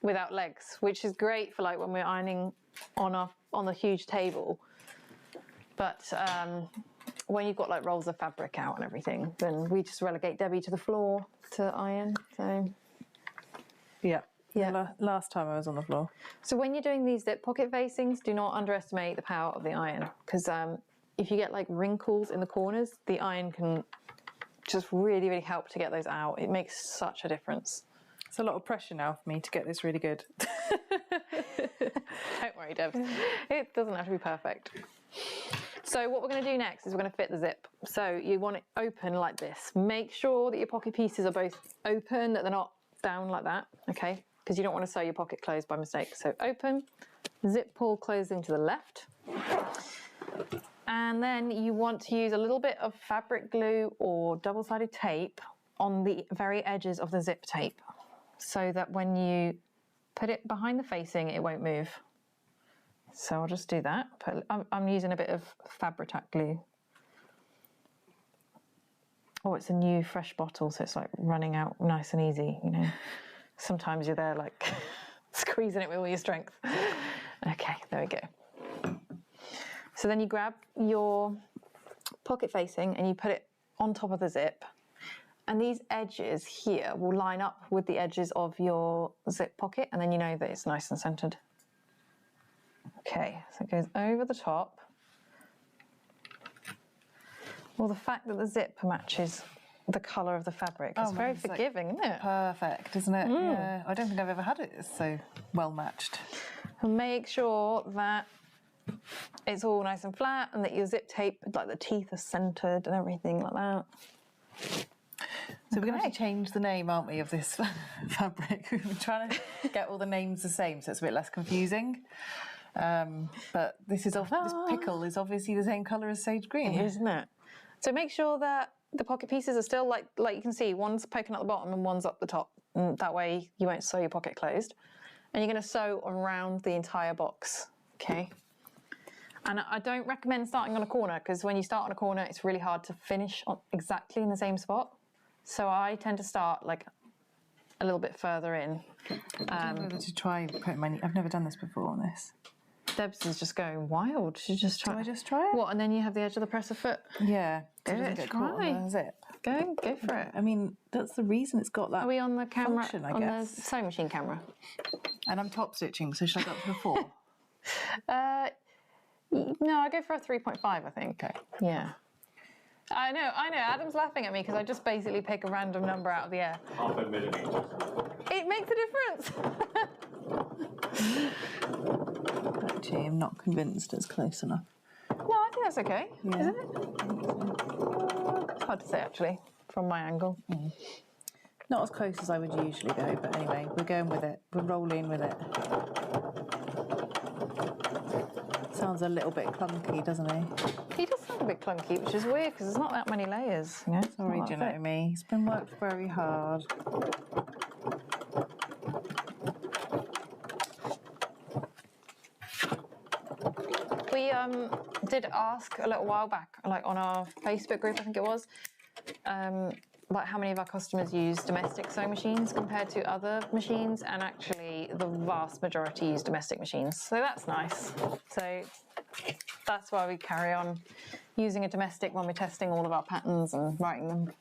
without legs, which is great for like when we're ironing on the huge table. But when you've got like rolls of fabric out and everything, then we just relegate Debbie to the floor to iron. So Yeah. Yeah. Last time I was on the floor. So when you're doing these zip pocket facings, do not underestimate the power of the iron, because if you get like wrinkles in the corners, the iron can just really, really help to get those out. It makes such a difference. It's a lot of pressure now for me to get this really good. Don't worry, Debs. It doesn't have to be perfect. So what we're going to do next is we're going to fit the zip. So you want it open like this. Make sure that your pocket pieces are both open, that they're not down like that, okay? Because you don't want to sew your pocket closed by mistake. So open, zip pull closing to the left. And then you want to use a little bit of fabric glue or double-sided tape on the very edges of the zip tape, so that when you put it behind the facing, it won't move. So I'll just do that. I'm using a bit of Fabri-Tac glue. Oh, it's a new fresh bottle, so it's like running out nice and easy, you know. Sometimes you're there like squeezing it with all your strength. Okay, there we go. So then you grab your pocket facing and you put it on top of the zip. And these edges here will line up with the edges of your zip pocket, and then you know that it's nice and centered. Okay, so it goes over the top. Well, the fact that the zip matches the colour of the fabric is very forgiving, isn't it? Perfect, isn't it? Yeah. I don't think I've ever had it so well matched. And make sure that it's all nice and flat, and that your zip tape, like the teeth are centred and everything like that. So we're going to have to change the name, aren't we, of this fabric? We've been trying to get all the names the same, so it's a bit less confusing. But this pickle is obviously the same colour as sage green, isn't it? So make sure that the pocket pieces are still like you can see, one's poking at the bottom and one's up the top. And that way you won't sew your pocket closed. And you're going to sew around the entire box, okay? And I don't recommend starting on a corner, because when you start on a corner, it's really hard to finish exactly in the same spot. So I tend to start like a little bit further in. I'm going to try putting my... I've never done this before on this. Debs is just going wild. She's just trying. Do I just try it? What? And then you have the edge of the presser foot. Yeah. Go Doesn't get caught on the zip. Go for it. I mean, that's the reason it's got that. Are we on the camera? Function, I on guess. the sewing machine camera. And I'm top stitching, so should I go up to a 4? No, I go for a 3.5, I think. Okay. Yeah. I know. Adam's laughing at me because I just basically pick a random number out of the air. Half a millimetre. It makes a difference. Actually, I'm not convinced it's close enough. No, I think that's okay. Yeah. Isn't it? It's hard to say, actually, from my angle. Not as close as I would usually go, but anyway, we're going with it. We're rolling with it. Sounds a little bit clunky, doesn't he? He does sound a bit clunky, which is weird because there's not that many layers. You know? Sorry, do you know me? He's been worked very hard. We did ask a little while back, like on our Facebook group, I think it was, like how many of our customers use domestic sewing machines compared to other machines, and actually the vast majority use domestic machines. So that's nice. So that's why we carry on using a domestic when we're testing all of our patterns and writing them.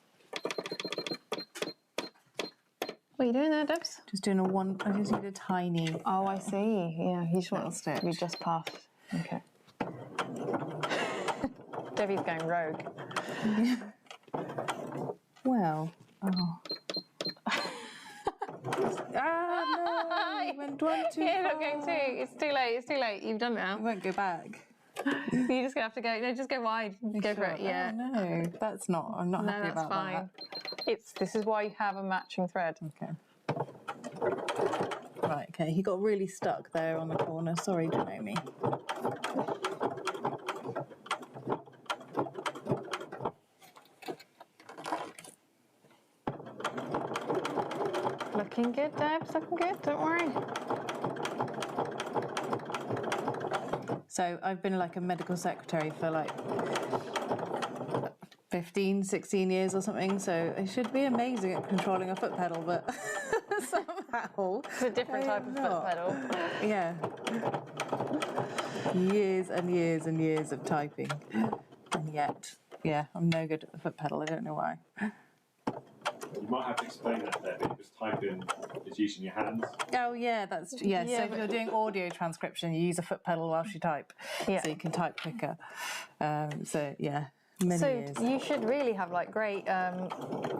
What are you doing there, Debs? Just doing I just need a tiny Oh, I see. Yeah, you just want little stitch. to be just past. Okay. Debbie's going rogue. Well, oh. No, you went one too Yeah, far. not going too. It's too late. It's too late. You've done it now. I won't go back. You're just gonna have to go. No, just go wide. Go for it. Yeah. Oh, no, that's not. I'm not No, happy that's about fine. This is why you have a matching thread. that. Okay. Right. Okay. He got really stuck there on the corner. Sorry, Naomi. Looking good, Debs. Looking good. Don't worry. So I've been like a medical secretary for like 15, 16 years or something. So I should be amazing at controlling a foot pedal, but somehow It's a different type of foot pedal. Yeah. Years and years and years of typing, and yet, yeah, I'm no good at the foot pedal. I don't know why. You might have to explain that there, because typing is using your hands. Oh yeah, that's so if you're doing audio transcription, you use a foot pedal whilst you type, Yeah. so you can type quicker. So yeah, many So years. you should really have like great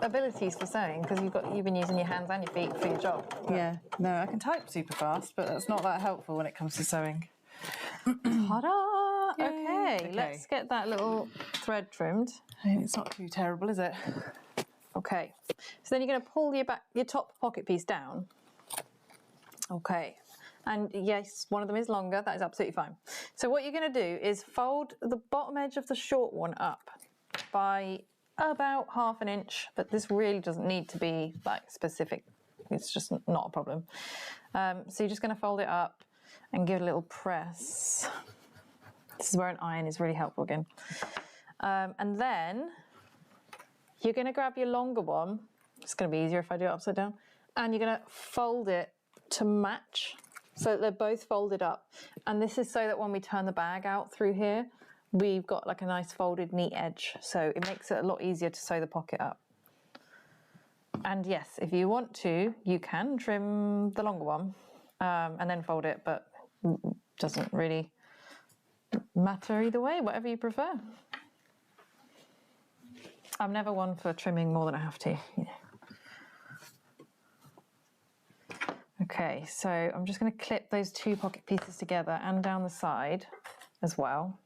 abilities for sewing because you've been using your hands and your feet for your job. Yeah, no, I can type super fast, but that's not that helpful when it comes to sewing. Ta-da! Yay. Okay, let's get that little thread trimmed. It's not too terrible, is it? Okay, so then you're going to pull your top pocket piece down. Okay, and yes, one of them is longer. That is absolutely fine. So what you're going to do is fold the bottom edge of the short one up by about 1/2 inch, but this really doesn't need to be like specific. It's just not a problem. So you're just going to fold it up and give it a little press. This is where an iron is really helpful again. And then you're going to grab your longer one. It's going to be easier if I do it upside down. And you're going to fold it to match so that they're both folded up. And this is so that when we turn the bag out through here, we've got like a nice folded neat edge. So it makes it a lot easier to sew the pocket up. And yes, if you want to, you can trim the longer one and then fold it, but it doesn't really matter either way, whatever you prefer. I'm never one for trimming more than I have to. Yeah. Okay, so I'm just going to clip those two pocket pieces together and down the side as well.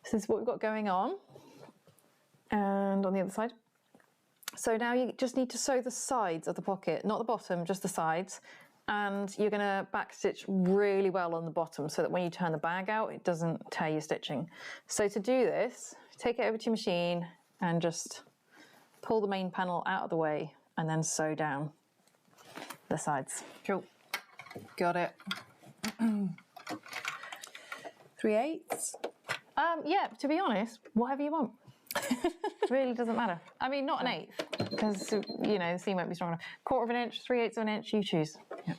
So this is what we've got going on, and on the other side. So now you just need to sew the sides of the pocket, not the bottom, just the sides. And you're going to backstitch really well on the bottom so that when you turn the bag out, it doesn't tear your stitching. So to do this, take it over to your machine and just pull the main panel out of the way and then sew down the sides. Cool. Got it. 3/8. Yeah, to be honest, whatever you want. Really doesn't matter. I mean, not an 1/8 because, you know, the seam won't be strong enough. 1/4 inch, 3/8 of an inch, you choose. Yeah.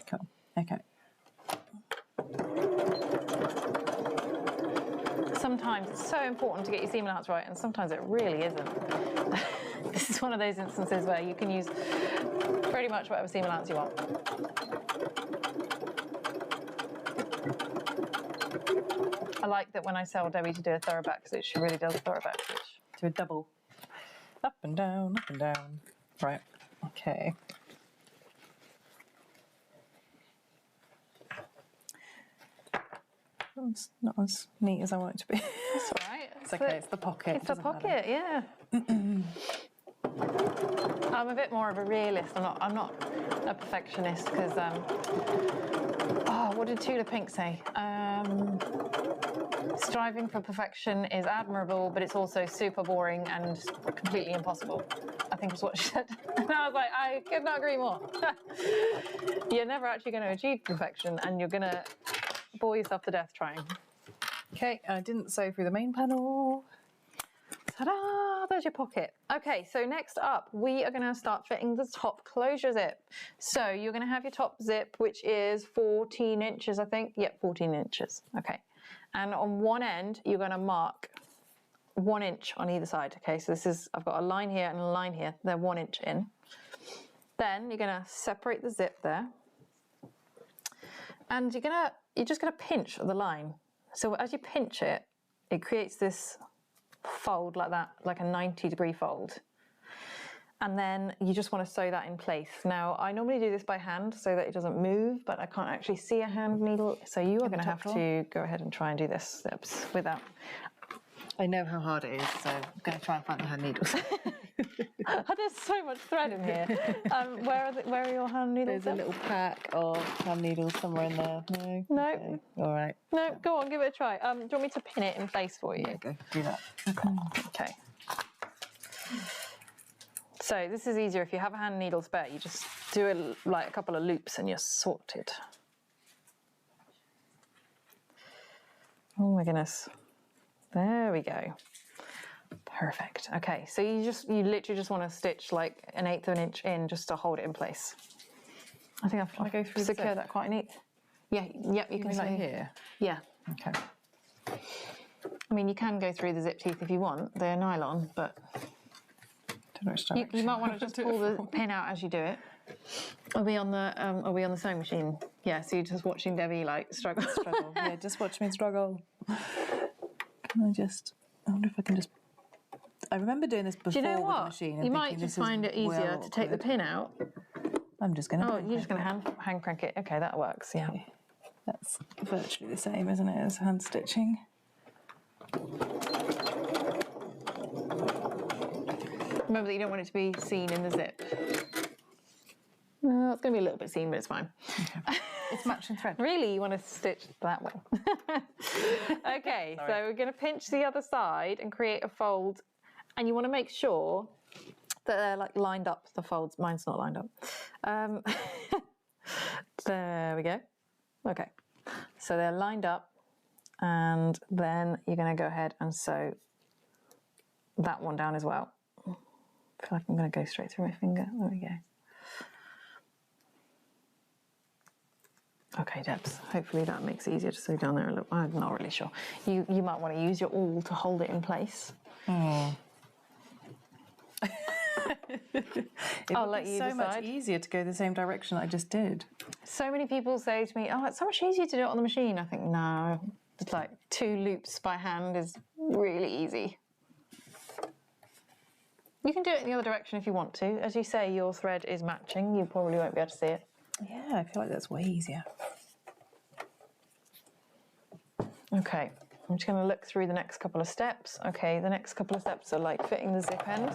Cool. Okay. Sometimes it's so important to get your seam allowance right, and sometimes it really isn't. This is one of those instances where you can use pretty much whatever seam allowance you want. I like that when I tell Debbie to do a thorough back stitch, she really does a thorough back stitch. Do a double. Up and down, up and down. Right. Okay. It's not as neat as I want it to be. That's all right. It's okay, it's the pocket. It's the pocket, yeah. I'm a bit more of a realist. I'm not a perfectionist because what did Tula Pink say? Striving for perfection is admirable, but it's also super boring and completely impossible. I think is what she said. And I was like, I could not agree more. You're never actually going to achieve perfection, and you're going to bore yourself to death trying. Okay, I didn't sew through the main panel. Ta-da! There's your pocket. Okay, so next up, we are going to start fitting the top closure zip. So you're going to have your top zip, which is 14 inches, I think. Yep, 14 inches. Okay. And on one end, you're going to mark 1 inch on either side. Okay, so this is, I've got a line here and a line here. They're 1 inch in. Then you're going to separate the zip there. And you're just going to pinch the line. So as you pinch it, it creates this fold like that, like a 90-degree fold. And then you just want to sew that in place. Now, I normally do this by hand so that it doesn't move, but I can't actually see a hand needle. So you are going to have to go ahead and try and do this without. I know how hard it is, so I'm going to try and find the hand needles. There's so much thread in here. Where are your hand needles? There's a little pack of hand needles somewhere in there. No? No. Okay. All right. No, go on, give it a try. Do you want me to pin it in place for you? Yeah, go. Do that. Okay. So this is easier if you have a hand needle spare. You just do like a couple of loops and you're sorted. Oh my goodness. There we go. Perfect. Okay, so you literally just want to stitch like 1/8 of an inch in just to hold it in place. I think I've go through the secured zip? that quite neat. Yeah, yep, you can Like see here. Yeah. Okay. I mean, you can go through the zip teeth if you want. They're nylon, but you might want to just pull the pin out as you do it. Are we on the sewing machine? Yeah, so you're just watching Debbie like struggle. Yeah, just watch me struggle. I wonder if I can just. I remember doing this before Do you know with what? the machine. And You might thinking, just this is find it easier well to take the awkward. pin out. I'm just going to. Oh, you're just going to hand crank it. Okay, that works. Yeah. That's virtually the same, isn't it, as hand stitching? Remember that you don't want it to be seen in the zip. No, it's going to be a little bit seen, but it's fine. Okay. It's matching thread. Really, you want to stitch that way. Okay, so we're going to pinch the other side and create a fold, and you want to make sure that they're like lined up, the folds. Mine's not lined up. There we go. Okay, so they're lined up, and then you're going to go ahead and sew that one down as well. I feel like I'm going to go straight through my finger. There we go. Okay, Debs, hopefully that makes it easier to sew down there a little. I'm not really sure. You might want to use your awl to hold it in place. I'll let you so decide. much easier to go the same direction I just did. So many people say to me, oh, it's so much easier to do it on the machine. I think, no, it's like 2 loops by hand is really easy. You can do it in the other direction if you want to. As you say, your thread is matching. You probably won't be able to see it. Yeah, I feel like that's way easier. Okay, I'm just going to look through the next couple of steps. Okay, the next couple of steps are like fitting the zip end,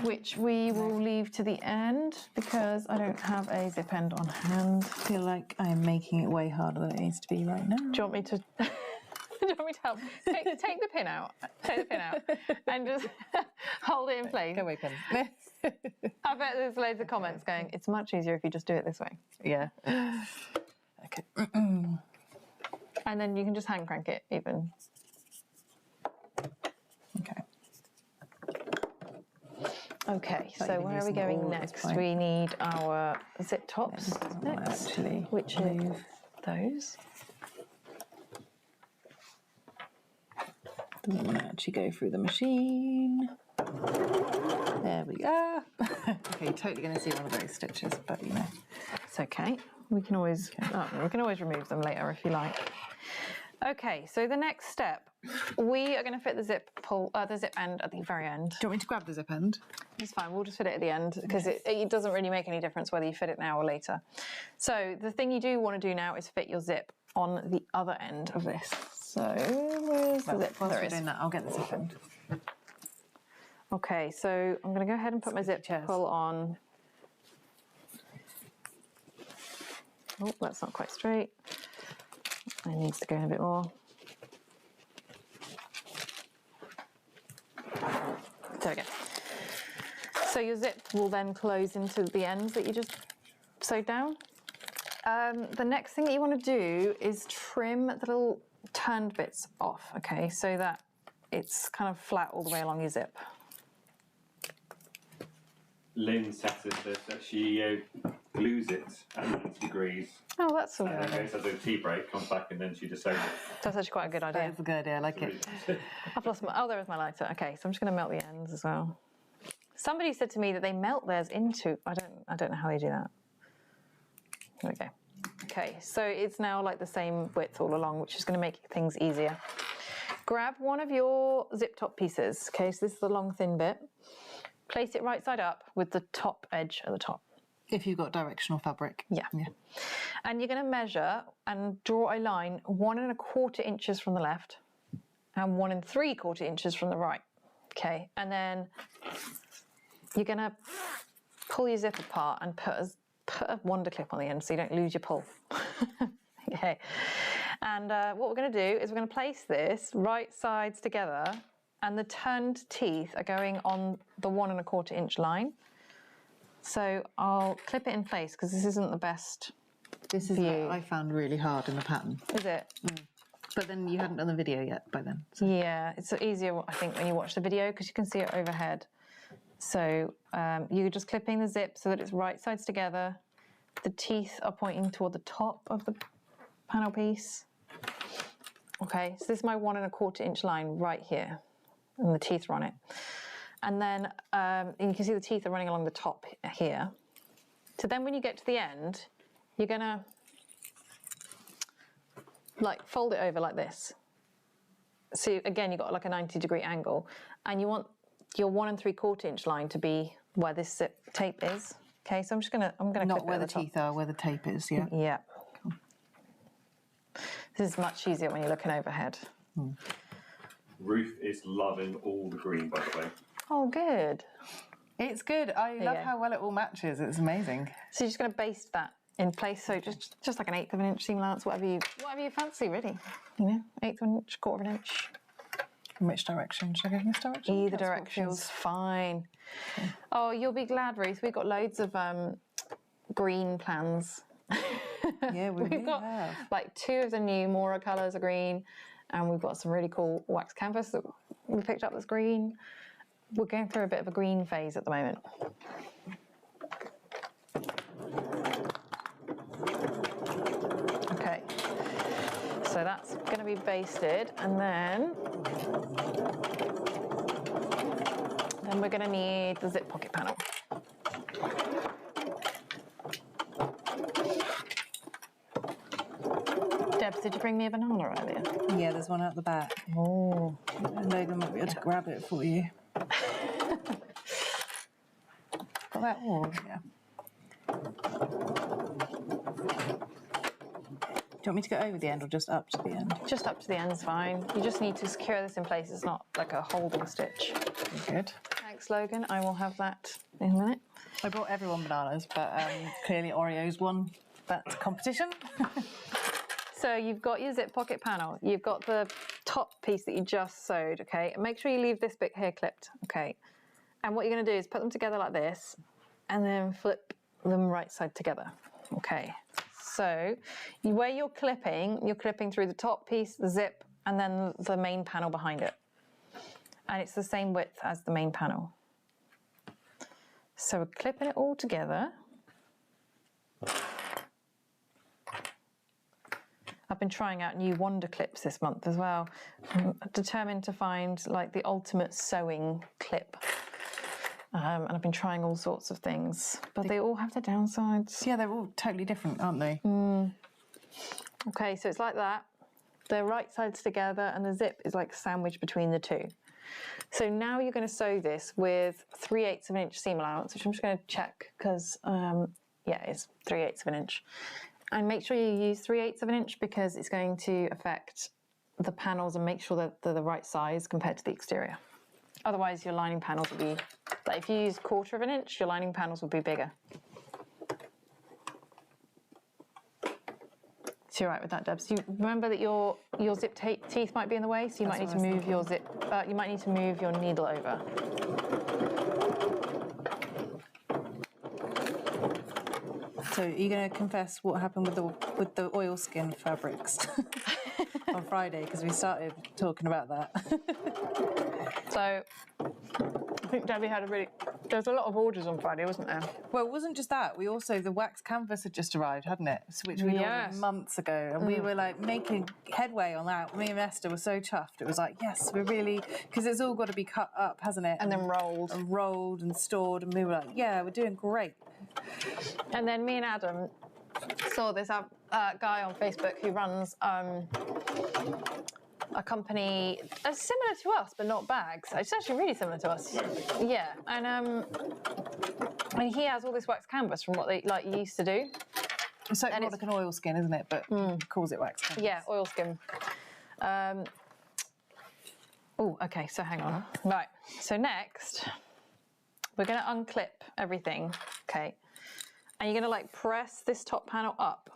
which we will leave to the end because I don't have a zip end on hand. I feel like I am making it way harder than it needs to be right now. Do you want me to? Do you want me to help? Take the pin out. Take the pin out and just hold it in place. Go away, pin. I bet there's loads of comments going, it's much easier if you just do it this way. Yeah. Okay. And then you can just hand crank it even. Okay. Okay, Not so even where are we using the going awl at this next? point. We need our zip tops next, actually which move. are those. Doesn't want to actually go through the machine. There we go. Okay, you're totally going to see one of those stitches, but you know. It's okay. We can always remove them later if you like. Okay, so the next step, we are going to fit the zip end at the very end. Do you want me to grab the zip end? It's fine, we'll just fit it at the end because it doesn't really make any difference whether you fit it now or later. So the thing you do want to do now is fit your zip on the other end of this. So where's the zip? Whilst There we're it is. doing that, I'll get the zip end. Okay, so I'm going to go ahead and put my zip pull on. Oh, that's not quite straight. It needs to go in a bit more. There we go. So your zip will then close into the ends that you just sewed down. The next thing that you want to do is trim the little turned bits off, okay, so that it's kind of flat all the way along your zip. Lynn sets it so that she glues it at 90 degrees. Oh, that's all And then right. goes to a tea break, comes back, and then she just sews it. That's actually quite a good idea. That's a good idea, I like it. I've lost my, oh, there is my lighter. Okay, so I'm just going to melt the ends as well. Somebody said to me that they melt theirs into, I don't know how they do that. Here we go. Okay, so it's now like the same width all along, which is going to make things easier. Grab one of your zip top pieces. Okay, so this is the long thin bit. Place it right side up with the top edge at the top. If you've got directional fabric. Yeah. And you're going to measure and draw a line 1 1/4 inches from the left and 1 3/4 inches from the right. Okay, and then you're going to pull your zip apart and put a wonder clip on the end so you don't lose your pull. Okay, and what we're going to do is we're going to place this right sides together, and the turned teeth are going on the 1 1/4 inch line. So I'll clip it in place because this isn't the best. This is what I found really hard in the pattern. Is it? But then you hadn't done the video yet by then. So. Yeah, it's easier, I think, when you watch the video because you can see it overhead. So you're just clipping the zip so that it's right sides together. The teeth are pointing toward the top of the panel piece. Okay, so this is my 1 1/4 inch line right here, and the teeth are on it. And then and you can see the teeth are running along the top here. So then when you get to the end, you're gonna like fold it over like this. So again, you've got like a 90-degree angle, and you want your 1 3/4 inch line to be where this zip tape is. Okay, so I'm gonna Not clip where it the at the top. teeth are, where the tape is, yeah. Yeah. Cool. This is much easier when you're looking overhead. Ruth is loving all the green, by the way. Oh, good. It's good. I love how well it all matches. It's amazing. So you're just going to baste that in place. So just like an 1/8 of an inch seam allowance, whatever you fancy, really. You know, 1/8 of an inch, 1/4 of an inch. In which direction? Should I go in this direction? Either direction's fine. Okay. Oh, you'll be glad, Ruth. We've got loads of green plans. Yeah, we've got like 2 of the new Mora colours are green, and we've got some really cool wax canvas that we picked up that's green. We're going through a bit of a green phase at the moment. Okay, so that's going to be basted, and then we're going to need the zip pocket panel. Debs, did you bring me a banana earlier? Yeah, there's one out the back. Oh. Logan might be able to grab it for you. Got that all? Yeah. Do you want me to go over the end or just up to the end? Just up to the end is fine. You just need to secure this in place. It's not like a holding stitch. Good. Thanks, Logan. I will have that in a minute. I brought everyone bananas, but clearly Oreos won that competition. So you've got your zip pocket panel. You've got the top piece that you just sewed, okay? And make sure you leave this bit here clipped, okay? And what you're going to do is put them together like this and then flip them right side together, okay? So where you're clipping through the top piece, the zip, and then the main panel behind it. And it's the same width as the main panel. So we're clipping it all together. I've been trying out new wonder clips this month as well. I'm determined to find like the ultimate sewing clip. And I've been trying all sorts of things, but they all have their downsides. Yeah, they're all totally different, aren't they? Okay, so it's like that. They're right sides together and the zip is like sandwiched between the two. So now you're going to sew this with 3/8 of an inch seam allowance, which I'm just going to check because, yeah, it's 3/8 of an inch. And make sure you use 3/8 of an inch because it's going to affect the panels and make sure that they're the right size compared to the exterior. Otherwise, your lining panels will be, like if you use 1/4 of an inch, your lining panels will be bigger. So you're right with that, Debs. You remember that your zip teeth might be in the way, so you might need to move your zip. You might need to move your needle over. So are you going to confess what happened with the oilskin fabrics on Friday? Because we started talking about that. So I think Debbie had a really There's a lot of orders on Friday, wasn't there? Well, it wasn't just that. We also, the wax canvas had just arrived, hadn't it? Which we ordered Yes. months ago. And we were like making headway on that. Me and Esther were so chuffed. It was like, yes, we're really, because it's all got to be cut up, hasn't it? And then rolled. And rolled and stored. And we were like, yeah, we're doing great. And then me and Adam saw this guy on Facebook who runs a company similar to us, but not bags. It's actually really similar to us. Yeah, and he has all this wax canvas from what they used to do. It's like, more like an oil skin, isn't it? But calls it wax canvas. Yeah, oil skin. Oh, okay. So hang on. Right. So next, we're going to unclip everything. Okay, and you're going to like press this top panel up.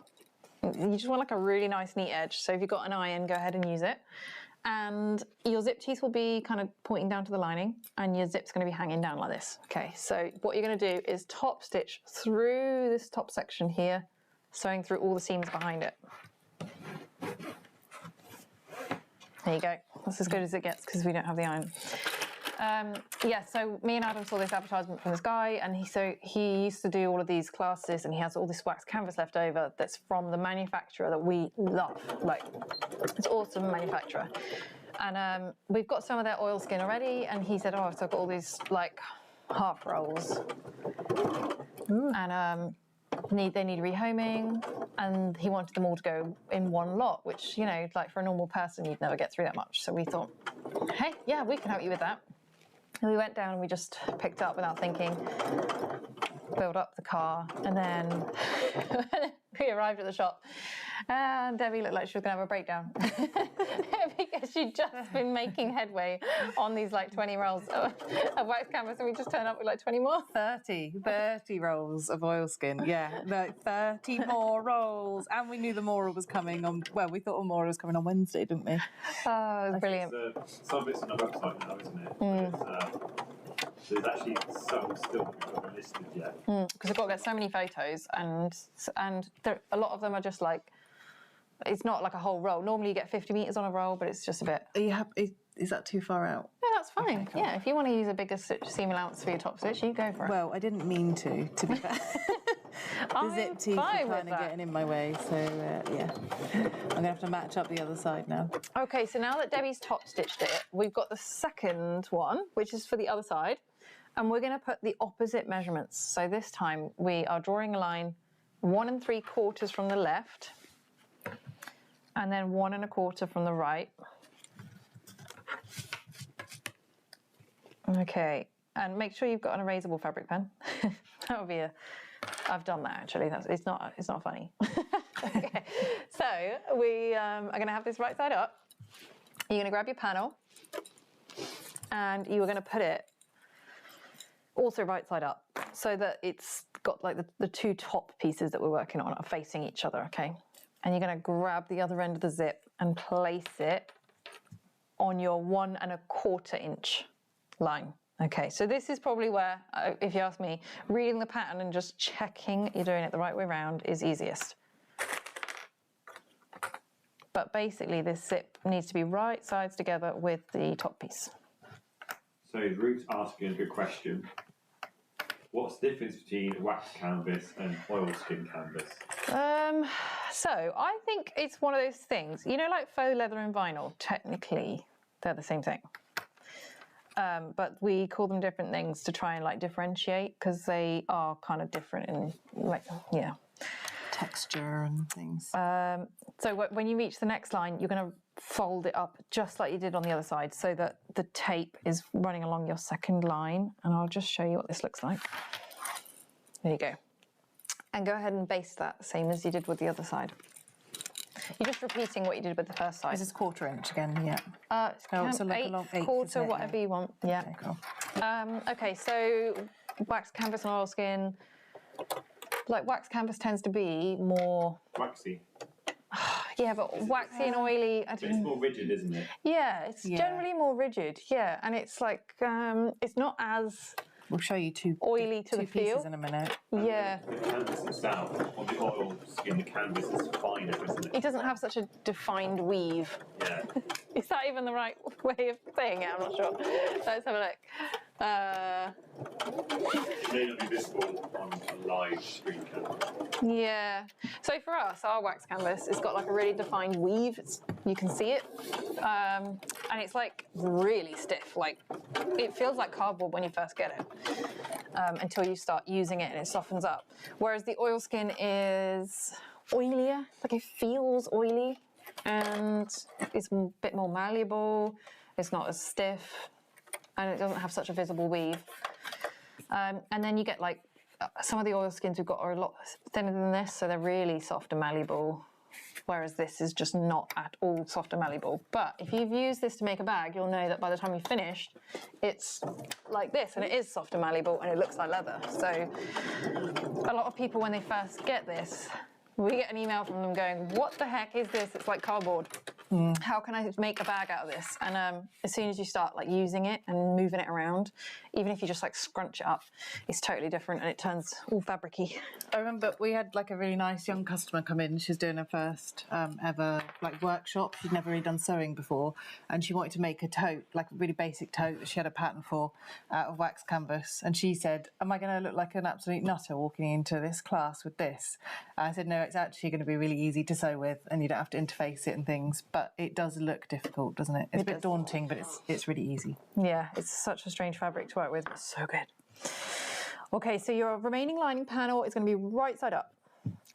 You just want like a really nice neat edge. So if you've got an iron, go ahead and use it. And your zip teeth will be kind of pointing down to the lining and your zip's going to be hanging down like this. Okay, so what you're going to do is top stitch through this top section here, sewing through all the seams behind it. There you go. That's as good as it gets because we don't have the iron. Yeah, so me and Adam saw this advertisement from this guy, and he used to do all of these classes, and he has all this wax canvas left over that's from the manufacturer that we love. Like, it's awesome manufacturer. And we've got some of their oil skin already, and he said, oh, so I've got all these like half rolls, and they need rehoming, and he wanted them all to go in one lot, which, you know, like for a normal person, you'd never get through that much. So we thought, hey, yeah, we can help you with that. And we went down and we just picked up without thinking, filled up the car, and then we arrived at the shop. And Debbie looked like she was going to have a breakdown because she'd just been making headway on these like 20 rolls of wax canvas, and we just turned up with like 20 more. 30 rolls of oilskin, yeah, like 30 more rolls, and we knew the Mora was coming on. Well, we thought the Mora was coming on Wednesday, didn't we? Oh, it was brilliant. Some of it's on the website now, isn't it? There's actually some still that we haven't listed yet. Because I've got to get so many photos, and a lot of them are just like, it's not like a whole roll. Normally you get 50 metres on a roll, but it's just a bit. Are you happy? Is that too far out? No, that's fine. Okay, cool. Yeah, if you want to use a bigger seam allowance for your top stitch, you go for it. Well, I didn't mean to be fair. The zip teeth are kind of getting in my way, so yeah. I'm going to have to match up the other side now. Okay, so now that Debbie's top stitched it, we've got the second one, which is for the other side, and we're going to put the opposite measurements. So this time we are drawing a line 1 3/4 from the left, and then 1 1/4 from the right. Okay, and make sure you've got an erasable fabric pen. That would be I've done that actually. It's not funny. Okay, so we are going to have this right side up. You're going to grab your panel, and you are going to put it also right side up, so that it's got like the two top pieces that we're working on are facing each other. Okay, and you're going to grab the other end of the zip and place it on your 1 1/4 inch line. Okay, so this is probably where, if you ask me, reading the pattern and just checking you're doing it the right way around is easiest. But basically this zip needs to be right sides together with the top piece. So Ruth's asking a good question. What's the difference between wax canvas and oilskin canvas? So I think it's one of those things, you know, like faux leather and vinyl, technically they're the same thing. But we call them different things to try and like differentiate, because they are kind of different in like, yeah. Texture and things. So when you reach the next line, you're going to fold it up just like you did on the other side, so that the tape is running along your second line. And I'll just show you what this looks like. There you go. And go ahead and baste that same as you did with the other side. You're just repeating what you did with the first side. Is this 1/4 inch again? Yeah. So like a long 1/4, whatever you want. Yeah. Okay, cool. Okay, so wax canvas and oilskin. Like wax canvas tends to be more Waxy. Yeah, but waxy and oily. It's more rigid, isn't it? Yeah, it's generally more rigid. Yeah, and it's like it's not as. We'll show you two oily to the pieces feel in a minute. Yeah. The canvas itself, on the oil skin, the canvas is finer, isn't it? It doesn't have such a defined weave. Yeah. Is that even the right way of saying it? I'm not sure. Let's have a look. It may not be visible on a live screen camera. Yeah. So for us, our wax canvas, it's got like a really defined weave. You can see it. And it's like really stiff. Like it feels like cardboard when you first get it until you start using it and it softens up. Whereas the oilskin is oilier. Like it feels oily and it's a bit more malleable. It's not as stiff and it doesn't have such a visible weave. And then you get like some of the oilskins we've got are a lot thinner than this, so they're really soft and malleable, whereas this is just not at all soft and malleable. But if you've used this to make a bag, you'll know that by the time you've finished, it's like this, and it is soft and malleable, and it looks like leather. So a lot of people, when they first get this, we get an email from them going, what the heck is this? It's like cardboard. How can I make a bag out of this? And as soon as you start like using it and moving it around, even if you just like scrunch it up, it's totally different and it turns all fabricy. I remember we had like a really nice young customer come in. She's doing her first ever like workshop. She'd never really done sewing before, and she wanted to make a tote, like a really basic tote that she had a pattern for, out of wax canvas. And she said, "Am I going to look like an absolute nutter walking into this class with this?" And I said, "No, it's actually going to be really easy to sew with, and you don't have to interface it and things. But it does look difficult, doesn't it? It's a bit daunting, but it's really easy." Yeah, it's such a strange fabric to work with, but so good. Okay, so your remaining lining panel is going to be right side up,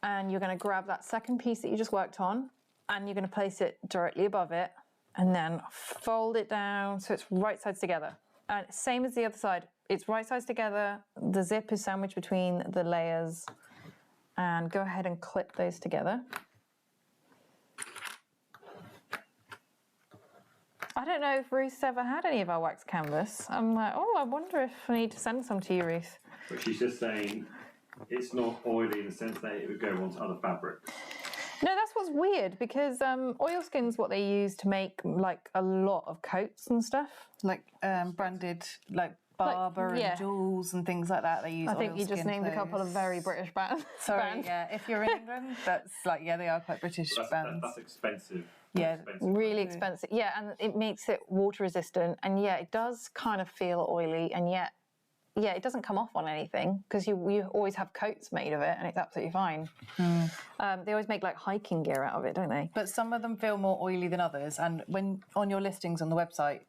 and you're going to grab that second piece that you just worked on, and you're going to place it directly above it, and then fold it down so it's right sides together. And same as the other side, it's right sides together, the zip is sandwiched between the layers, and go ahead and clip those together. I don't know if Ruth's ever had any of our wax canvas. I'm like, oh, I wonder if I need to send some to you, Ruth. But she's just saying it's not oily in the sense that it would go onto other fabrics. No, that's what's weird, because oilskin's what they use to make like a lot of coats and stuff. Like branded, like Barber yeah. and Jules and things like that. They use. I think you just oilskin named a couple of clothes. very British bands. Sorry, yeah. If you're in England, that's like, yeah, they are quite British bands. That's expensive. Yeah, expensive. Really expensive. Yeah, and it makes it water resistant. And yeah, it does kind of feel oily, and yet, yeah, it doesn't come off on anything because you always have coats made of it, and it's absolutely fine. They always make like hiking gear out of it, don't they? But some of them feel more oily than others. And when on your listings on the website,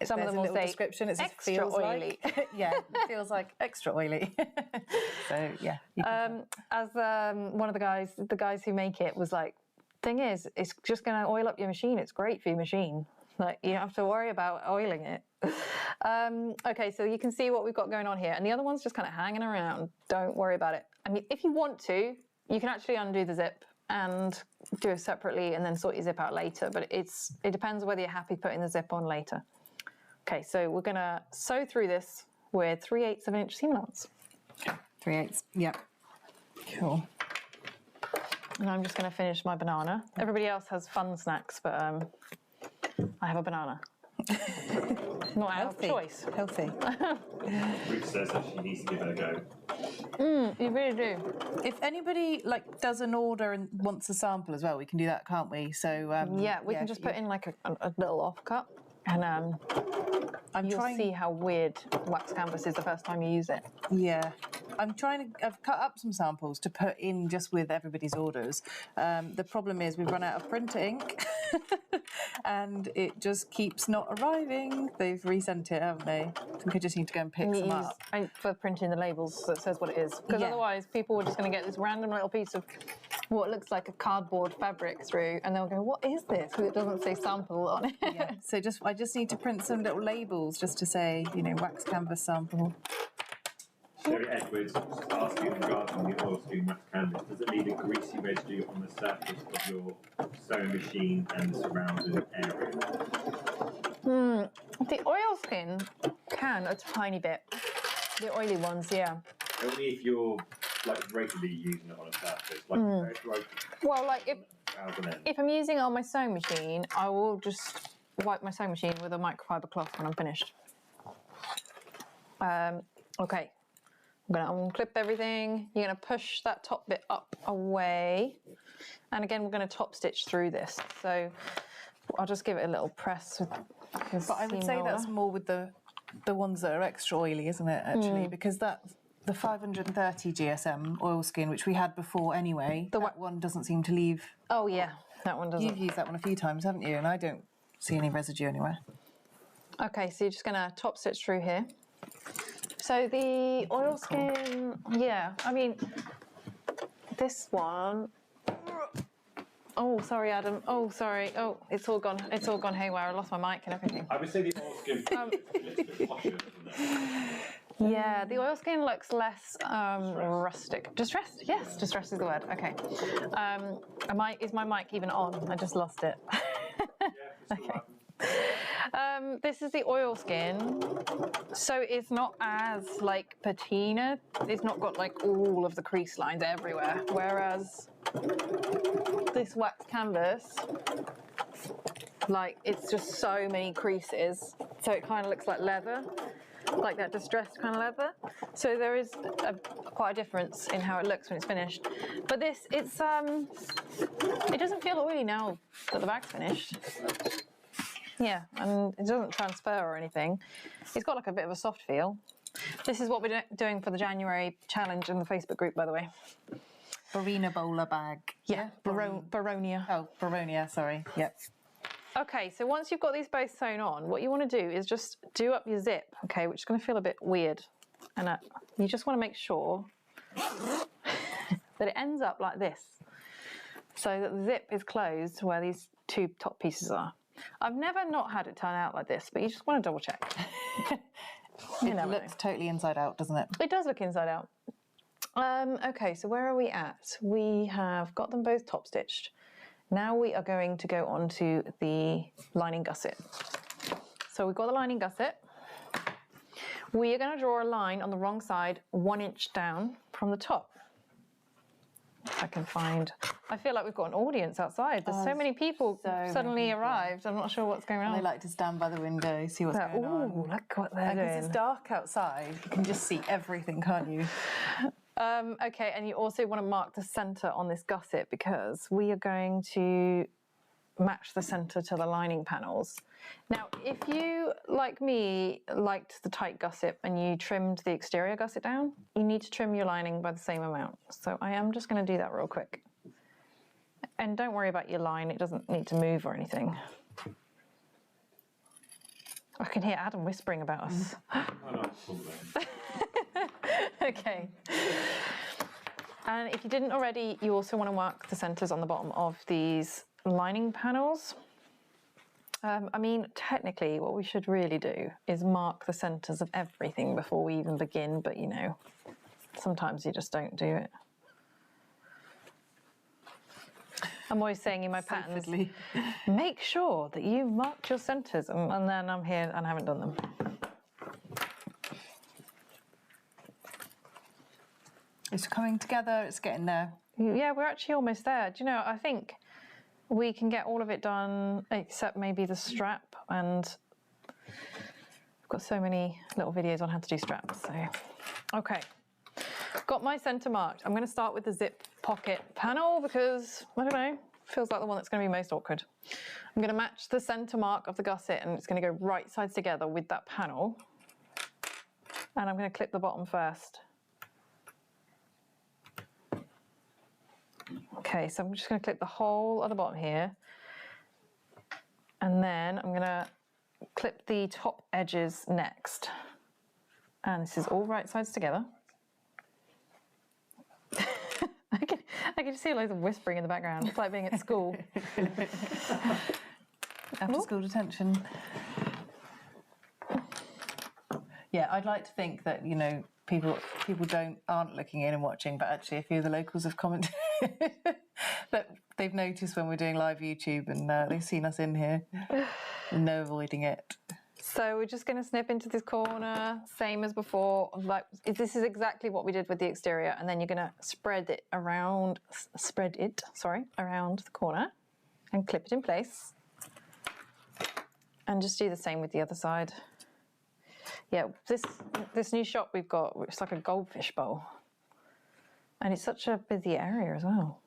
Some of there's them a will little say description. It says extra feels oily. Like, yeah, it feels like extra oily. So yeah. You can As one of the guys who make it was like, thing is, it's just going to oil up your machine. It's great for your machine. Like, you don't have to worry about oiling it. Okay, so you can see what we've got going on here. And the other one's just kind of hanging around. Don't worry about it. I mean, if you want to, you can actually undo the zip and do it separately and then sort your zip out later. But it depends whether you're happy putting the zip on later. Okay, so we're going to sew through this with 3/8 of an inch seam allowance. 3/8. Yep. Cool. And I'm just going to finish my banana. Everybody else has fun snacks, but I have a banana. Not out of choice. Healthy. Ruth says that she needs to give it a go. You really do. If anybody like does an order and wants a sample as well, we can do that, can't we? So Yeah, we can just put in like a little offcut, and you'll see how weird wax canvas is the first time you use it. Yeah. I've cut up some samples to put in just with everybody's orders. The problem is we've run out of printer ink and it just keeps not arriving. They've resent it, haven't they? I think I just need to go and pick some up. For printing the labels that says what it is. Because otherwise people are just going to get this random little piece of what looks like a cardboard fabric through and they'll go, what is this? Because it doesn't say sample on it. Yeah. So I just need to print some little labels just to say, wax canvas sample. Sherry Edwards asking regarding the oilskin wax canvas, does it leave a greasy residue on the surface of your sewing machine and the surrounding area? The oilskin can a tiny bit. The oily ones, yeah. Only if you're like regularly using it on a surface, like Well, like if I'm using it on my sewing machine, I will just wipe my sewing machine with a microfiber cloth when I'm finished. Okay. I'm going to unclip everything. You're going to push that top bit up away. And again, we're going to top stitch through this. So I'll just give it a little press with But I would say that's more with the the ones that are extra oily, isn't it, actually? Because the 530 GSM oilskin, which we had before anyway, that one doesn't seem to leave. Oh yeah, that one doesn't. You've used that one a few times, haven't you? And I don't see any residue anywhere. Okay, so you're just going to top stitch through here. So the oilskin, yeah, I mean, this one. Oh, sorry, Adam. Oh, sorry. Oh, it's all gone haywire. I lost my mic and everything. I would say the oilskin looks a bit posher, doesn't it? Yeah, the oilskin looks less rustic. Distressed? Yes, distressed is the word. Okay. Is my mic even on? I just lost it. Okay. This is the oilskin, so it's not as like patina. It's not got like all of the crease lines everywhere. Whereas this wax canvas, like it's just so many creases, so it kind of looks like leather. Like that distressed kind of leather. So there is quite a difference in how it looks when it's finished. But this, it doesn't feel oily now that the bag's finished. Yeah, and it doesn't transfer or anything. It's got like a bit of a soft feel. This is what we're doing for the January challenge in the Facebook group, by the way. Barina bowler bag. Yeah, Baronia. Oh, Baronia, sorry. Yep. Okay, so once you've got these both sewn on, what you want to do is just do up your zip, okay, which is going to feel a bit weird. And you just want to make sure that it ends up like this, so that the zip is closed where these two top pieces are. I've never not had it turn out like this, but you just want to double check. It looks totally inside out, doesn't it? It does look inside out. Okay, so where are we at? We have got them both top stitched. Now we are going to go on to the lining gusset. So we've got the lining gusset. We are going to draw a line on the wrong side, 1 inch down from the top. If I can find. I feel like we've got an audience outside. There's so many people suddenly arrived. I'm not sure what's going on. They like to stand by the window, see what's going on. Ooh, look what they're doing. Because it's dark outside, you can just see everything, can't you? Okay, and you also want to mark the centre on this gusset because we are going to match the centre to the lining panels. Now, if you, like me, liked the tight gusset and you trimmed the exterior gusset down, you need to trim your lining by the same amount. So I am just going to do that real quick. And don't worry about your line, it doesn't need to move or anything. I can hear Adam whispering about us. Okay. And if you didn't already, you also want to mark the centres on the bottom of these lining panels. I mean, technically, what we should really do is mark the centres of everything before we even begin, but you know, sometimes you just don't do it. I'm always saying in my patterns, make sure that you mark your centres, and then I'm here and I haven't done them. It's coming together, it's getting there. Yeah, we're actually almost there. Do you know, I think we can get all of it done except maybe the strap, and I've got so many little videos on how to do straps. So, okay, got my centre marked. I'm going to start with the zip pocket panel because, I don't know, feels like the one that's going to be most awkward. I'm going to match the centre mark of the gusset and it's going to go right sides together with that panel. And I'm going to clip the bottom first. Okay, so I'm just going to clip the whole of the bottom here. And then I'm going to clip the top edges next. And this is all right sides together. I can just see loads of whispering in the background. It's like being at school. After school detention. Yeah, I'd like to think that, you know, people aren't looking in and watching, but actually a few of the locals have commented that they've noticed when we're doing live YouTube and they've seen us in here. No avoiding it. So we're just going to snip into this corner, same as before. Like this is exactly what we did with the exterior, and then you're going to spread it around the corner and clip it in place. And just do the same with the other side. Yeah, this new shop we've got, it's like a goldfish bowl. And it's such a busy area as well.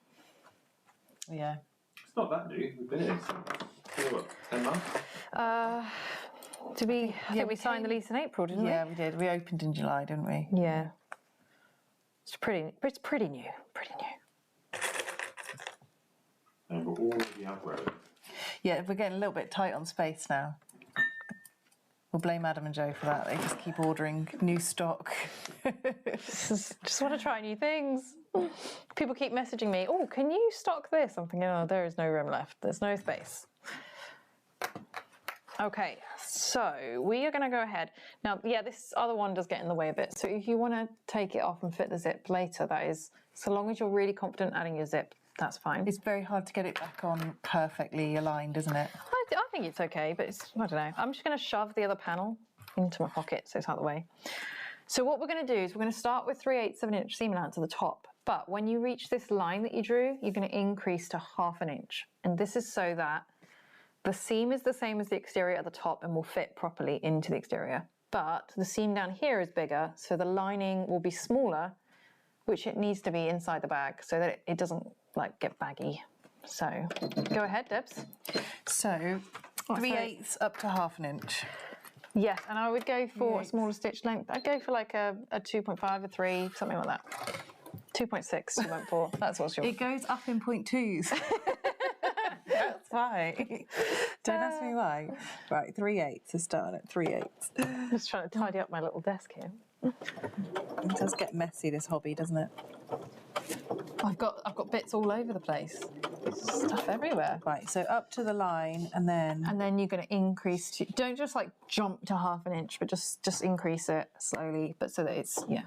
Yeah. It's not that new. We've been here since, what, 10 months? Did we? I think we signed the lease in April, didn't Yeah, we did. We opened in July, didn't we? we? Yeah. It's pretty new. Pretty new. And we're already upgraded. Yeah, we're getting a little bit tight on space now. We'll blame Adam and Joe for that. They just keep ordering new stock. Just want to try new things. People keep messaging me, oh, can you stock this? I'm thinking, oh, there is no room left. There's no space. Okay, so we are going to go ahead. Now, yeah, this other one does get in the way a bit. So if you want to take it off and fit the zip later, that is, so long as you're really confident adding your zip, that's fine. It's very hard to get it back on perfectly aligned, isn't it? I think it's okay, but it's, I don't know. I'm just going to shove the other panel into my pocket so it's out of the way. So what we're going to do is we're going to start with 3/8 of an inch seam allowance at the top. But when you reach this line that you drew, you're going to increase to 1/2 inch. And this is so that the seam is the same as the exterior at the top and will fit properly into the exterior. But the seam down here is bigger, so the lining will be smaller, which it needs to be inside the bag so that it doesn't like get baggy. So go ahead, Debs. So 3/8 up to 1/2 inch. Yes, and I would go for a smaller stitch length. I'd go for like a 2.5, a 3, something like that. 2.6 you went for. That's what's your... It goes up in 0.2s. That's why. Don't ask me why. Right, 3/8 to start at 3/8. I'm just trying to tidy up my little desk here. It does get messy, this hobby, doesn't it? I've got bits all over the place. Stuff everywhere. Right, so up to the line and then... And then you're going to increase to, don't just like jump to 1/2 inch, but just increase it slowly, but so that it's, yeah.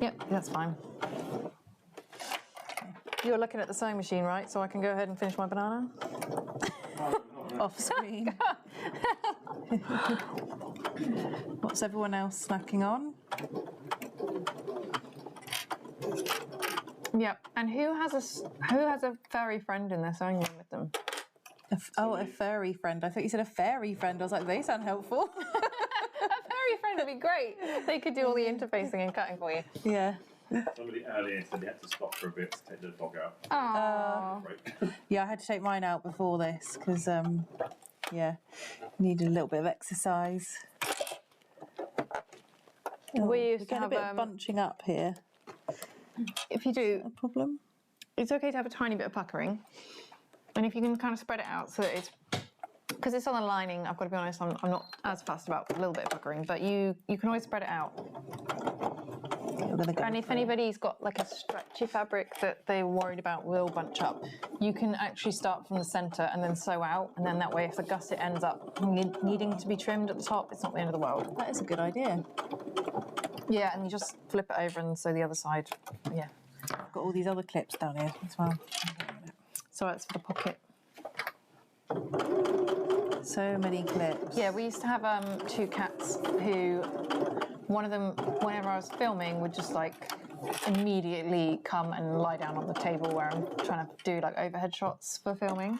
Yep, that's fine. You're looking at the sewing machine, right? So I can go ahead and finish my banana? Off screen. What's everyone else snacking on? Yep. And who has a furry friend in their sewing room with them? A furry friend. I thought you said a fairy friend. I was like, they sound helpful. A furry friend would be great. They could do all the interfacing and cutting for you. Yeah. Somebody earlier said they had to stop for a bit to take the dog out. Oh. Right. Yeah, I had to take mine out before this because, yeah, needed a little bit of exercise. We used to Getting a have bit of bunching up here. if you do, No problem. it's okay to have a tiny bit of puckering, and if you can kind of spread it out so that it's, because it's on the lining, I've got to be honest, I'm not as fussed about a little bit of puckering, but you can always spread it out. And if anybody's got like a stretchy fabric that they're worried about will bunch up, you can actually start from the centre and then sew out, and then that way if the gusset ends up needing to be trimmed at the top, it's not the end of the world. That is a good idea. Yeah, and you just flip it over and sew the other side. Yeah. I've got all these other clips down here as well. So that's for the pocket. So many clips. Yeah, we used to have 2 cats who, one of them, whenever I was filming, would just like immediately come and lie down on the table where I'm trying to do like overhead shots for filming.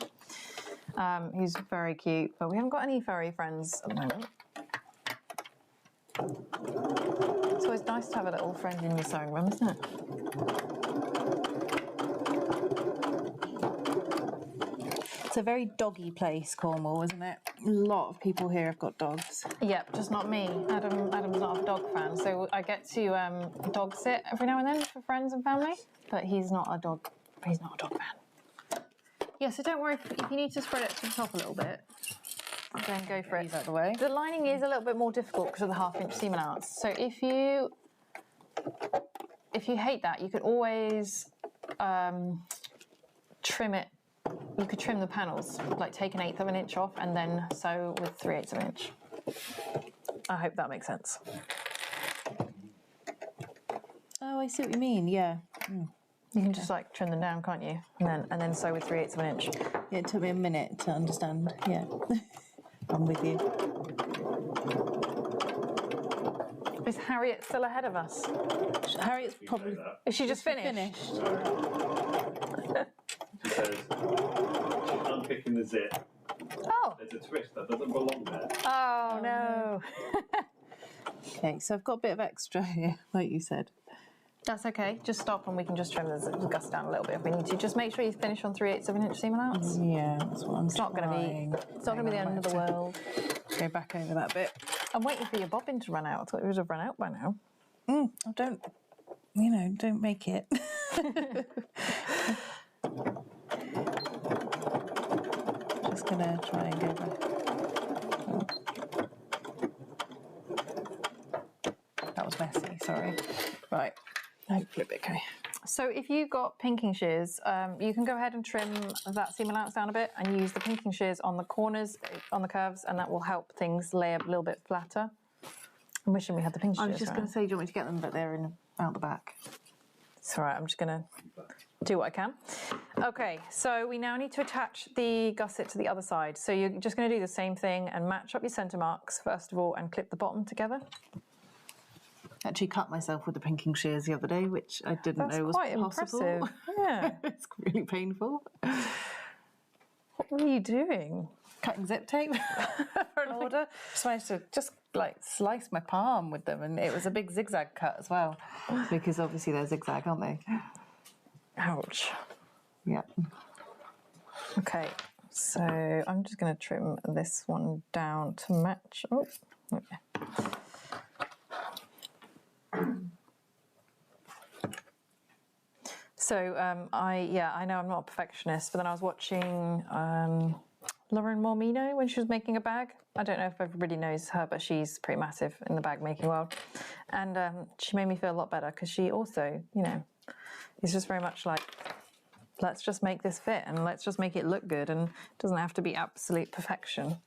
He's very cute, but we haven't got any furry friends at the moment. It's always nice to have a little friend in your sewing room, isn't it? It's a very doggy place, Cornwall, isn't it? A lot of people here have got dogs. Yep, just not me. Adam's not a dog fan, so I get to dog sit every now and then for friends and family, but he's not a dog fan. Yeah, so don't worry if you need to spread it to the top a little bit. Then go for it. He's out the way. The lining is a little bit more difficult because of the 1/2 inch seam allowance. So if you hate that, you could always trim it. You could trim the panels, like take 1/8 of an inch off and then sew with 3/8 of an inch. I hope that makes sense. Oh, I see what you mean. Yeah. You can just like trim them down, can't you? And then sew with 3/8 of an inch. Yeah, it took me a minute to understand. Yeah. I'm with you. Is Harriet still ahead of us? Harriet's probably Is she just finished? finished. She says she's unpicking the zip. Oh. There's a twist that doesn't belong there. Oh no. Okay, so I've got a bit of extra here, like you said. That's okay. Just stop and we can just trim the gusset down a little bit if we need to. Just make sure you finish on 3/8 of an inch seam allowance. Yeah, that's what I'm It's not going to be. It's not going to be the end of the world. Go back over that bit. I'm waiting for your bobbin to run out. I thought it would have run out by now. Oh, don't make it. Just gonna try and go back. That was messy, sorry. Right, hopefully okay. So if you've got pinking shears, you can go ahead and trim that seam allowance down a bit and use the pinking shears on the corners, on the curves, and that will help things lay a little bit flatter. I'm wishing we had the pinking shears. I was just going to say, do you want me to get them, but they're out the back. It's all right, I'm just going to do what I can. Okay, so we now need to attach the gusset to the other side. So you're just going to do the same thing and match up your centre marks, first of all, and clip the bottom together. Actually cut myself with the pinking shears the other day, which I didn't know was quite possible. impressive. Yeah. It's really painful. What were you doing? Cutting zip tape for an order. Just managed to slice my palm with them, and it was a big zigzag cut as well, because obviously they're zigzag, aren't they? Ouch. Yeah. Okay, so I'm just going to trim this one down to match. Oh, okay. So I know I'm not a perfectionist, but then I was watching Lauren Mormino when she was making a bag. I don't know if everybody knows her, but she's pretty massive in the bag making world. And she made me feel a lot better because she also, is just very much like, let's just make this fit and let's just make it look good, and it doesn't have to be absolute perfection.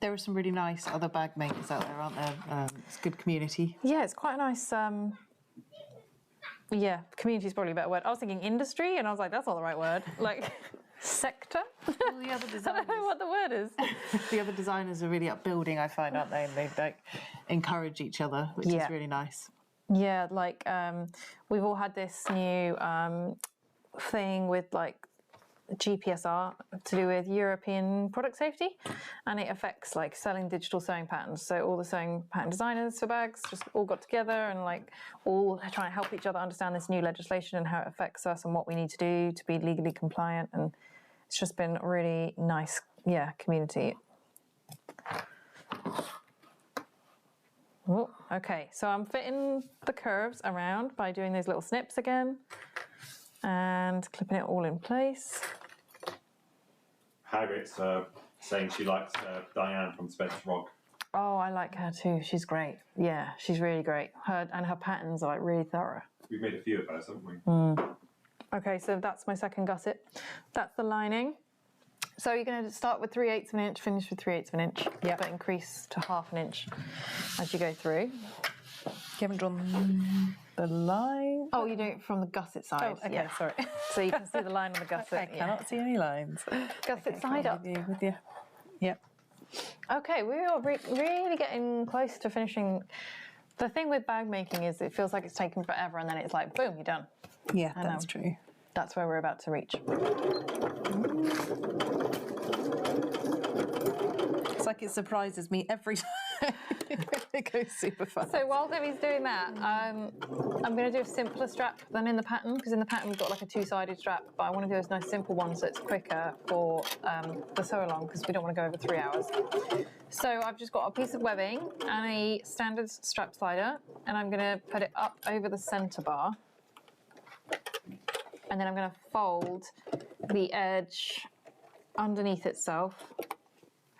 There are some really nice other bag makers out there, aren't there? It's a good community. Yeah, it's quite a nice... yeah, community is probably a better word. I was thinking industry, and I was like, that's not the right word. Like, sector? Well, the other designers, I don't know what the word is. The other designers are really upbuilding, I find, aren't they? And they encourage each other, which is really nice. Yeah, like we've all had this new thing with like GPSR to do with European product safety, and it affects like selling digital sewing patterns. So all the sewing pattern designers for bags just all got together and like all trying to help each other understand this new legislation and how it affects us and what we need to do to be legally compliant. And it's just been a really nice, community. Oh, okay, so I'm fitting the curves around by doing those little snips again and clipping it all in place. Harriet's saying she likes Diane from Spencer Rock. Oh, I like her too. She's great. Yeah, she's really great. Her patterns are like really thorough. We've made a few of those, haven't we? Okay, so that's my second gusset. That's the lining. So you're going to start with 3/8 of an inch, finish with 3/8 of an inch, but increase to 1/2 an inch as you go through. You haven't drawn the line? Oh, you do it from the gusset side. Oh, okay, sorry. So you can see the line on the gusset. I cannot see any lines. Gusset side up. With you. Yep. Okay, we are really getting close to finishing. The thing with bag making is it feels like it's taken forever, and then it's like, boom, you're done. Yeah, that's true. That's where we're about to reach. It's like it surprises me every time. It goes super fast. So while Debbie's doing that, I'm going to do a simpler strap than in the pattern, because in the pattern we've got like a two-sided strap, but I want to do this nice simple one so it's quicker for the sew-along, because we don't want to go over 3 hours. So I've just got a piece of webbing and a standard strap slider, and I'm going to put it up over the centre bar. And then I'm going to fold the edge underneath itself.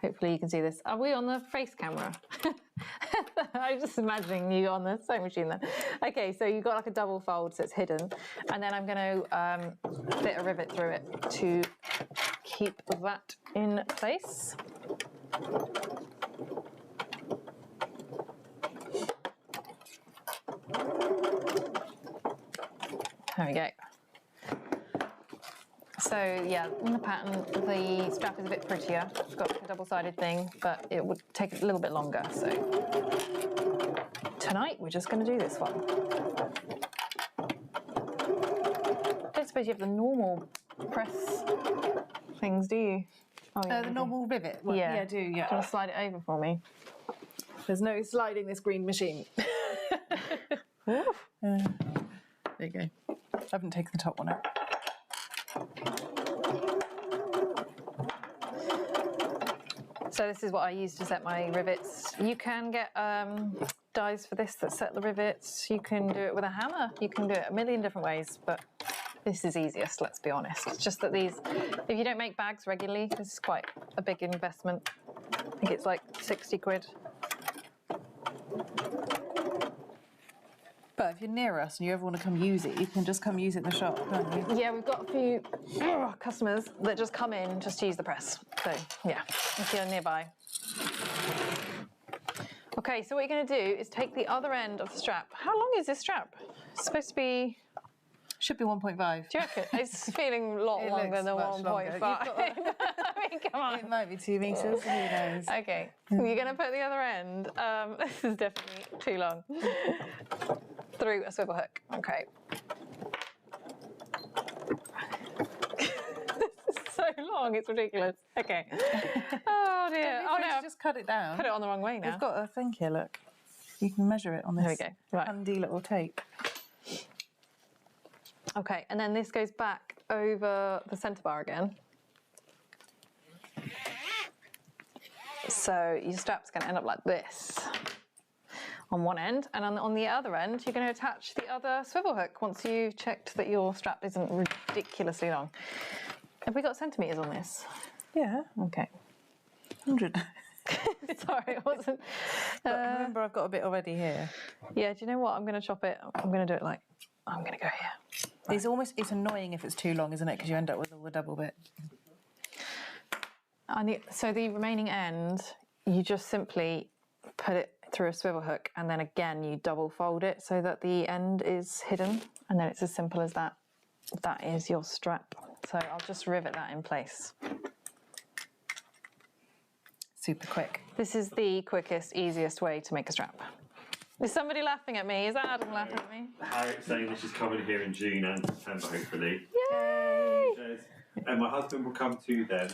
Hopefully you can see this. Are we on the face camera? I'm just imagining you on the sewing machine then. Okay, so you've got like a double fold so it's hidden. And then I'm going to fit a rivet through it to keep that in place. There we go. So yeah, in the pattern, the strap is a bit prettier. It's got like a double-sided thing, but it would take a little bit longer. So tonight, we're just going to do this one. I don't suppose you have the normal press things, do you? Oh, yeah, the normal rivet? Well, yeah, I do, yeah. Do you want to slide it over for me? There's no sliding this green machine. There you go. I haven't taken the top one out. So this is what I use to set my rivets. You can get dies for this that set the rivets. You can do it with a hammer. You can do it a million different ways, but this is easiest, let's be honest. It's just that these, if you don't make bags regularly, this is quite a big investment. I think it's like 60 quid. But if you're near us and you ever want to come use it, you can just come use it in the shop, can't you? Yeah, we've got a few customers that just come in just to use the press. So yeah, if you're nearby. Okay, so what you're going to do is take the other end of the strap. How long is this strap? It's supposed to be... Should be 1.5. Do you reckon? It's feeling a lot longer than 1.5. I mean, come on. It might be 2 meters, who knows? Okay, you're going to put the other end, this is definitely too long, through a swivel hook. Okay. This is so long, it's ridiculous. Okay. Oh dear. Oh no, Just cut it down. put it on the wrong way now. We've got a thing here, look. You can measure it on this There we go. Right. handy little tape. Okay, and then this goes back over the centre bar again. So your strap's going to end up like this on one end, and on the other end, you're going to attach the other swivel hook once you've checked that your strap isn't ridiculously long. Have we got centimetres on this? Yeah, Okay. 100. Sorry, it wasn't. But remember, I've got a bit already here. Yeah, do you know what? I'm going to chop it. I'm going to do it like, I'm going to go here. It's annoying if it's too long, isn't it? Because you end up with all the double bit. So the remaining end, you just simply put it through a swivel hook, and then again you double fold it so that the end is hidden, and then it's as simple as that. That is your strap. So I'll just rivet that in place. Super quick. This is the quickest, easiest way to make a strap. Is somebody laughing at me? Is that Adam laughing at me? Harriet's saying that she's coming here in June and September, hopefully. Yay! She says, and my husband will come too then.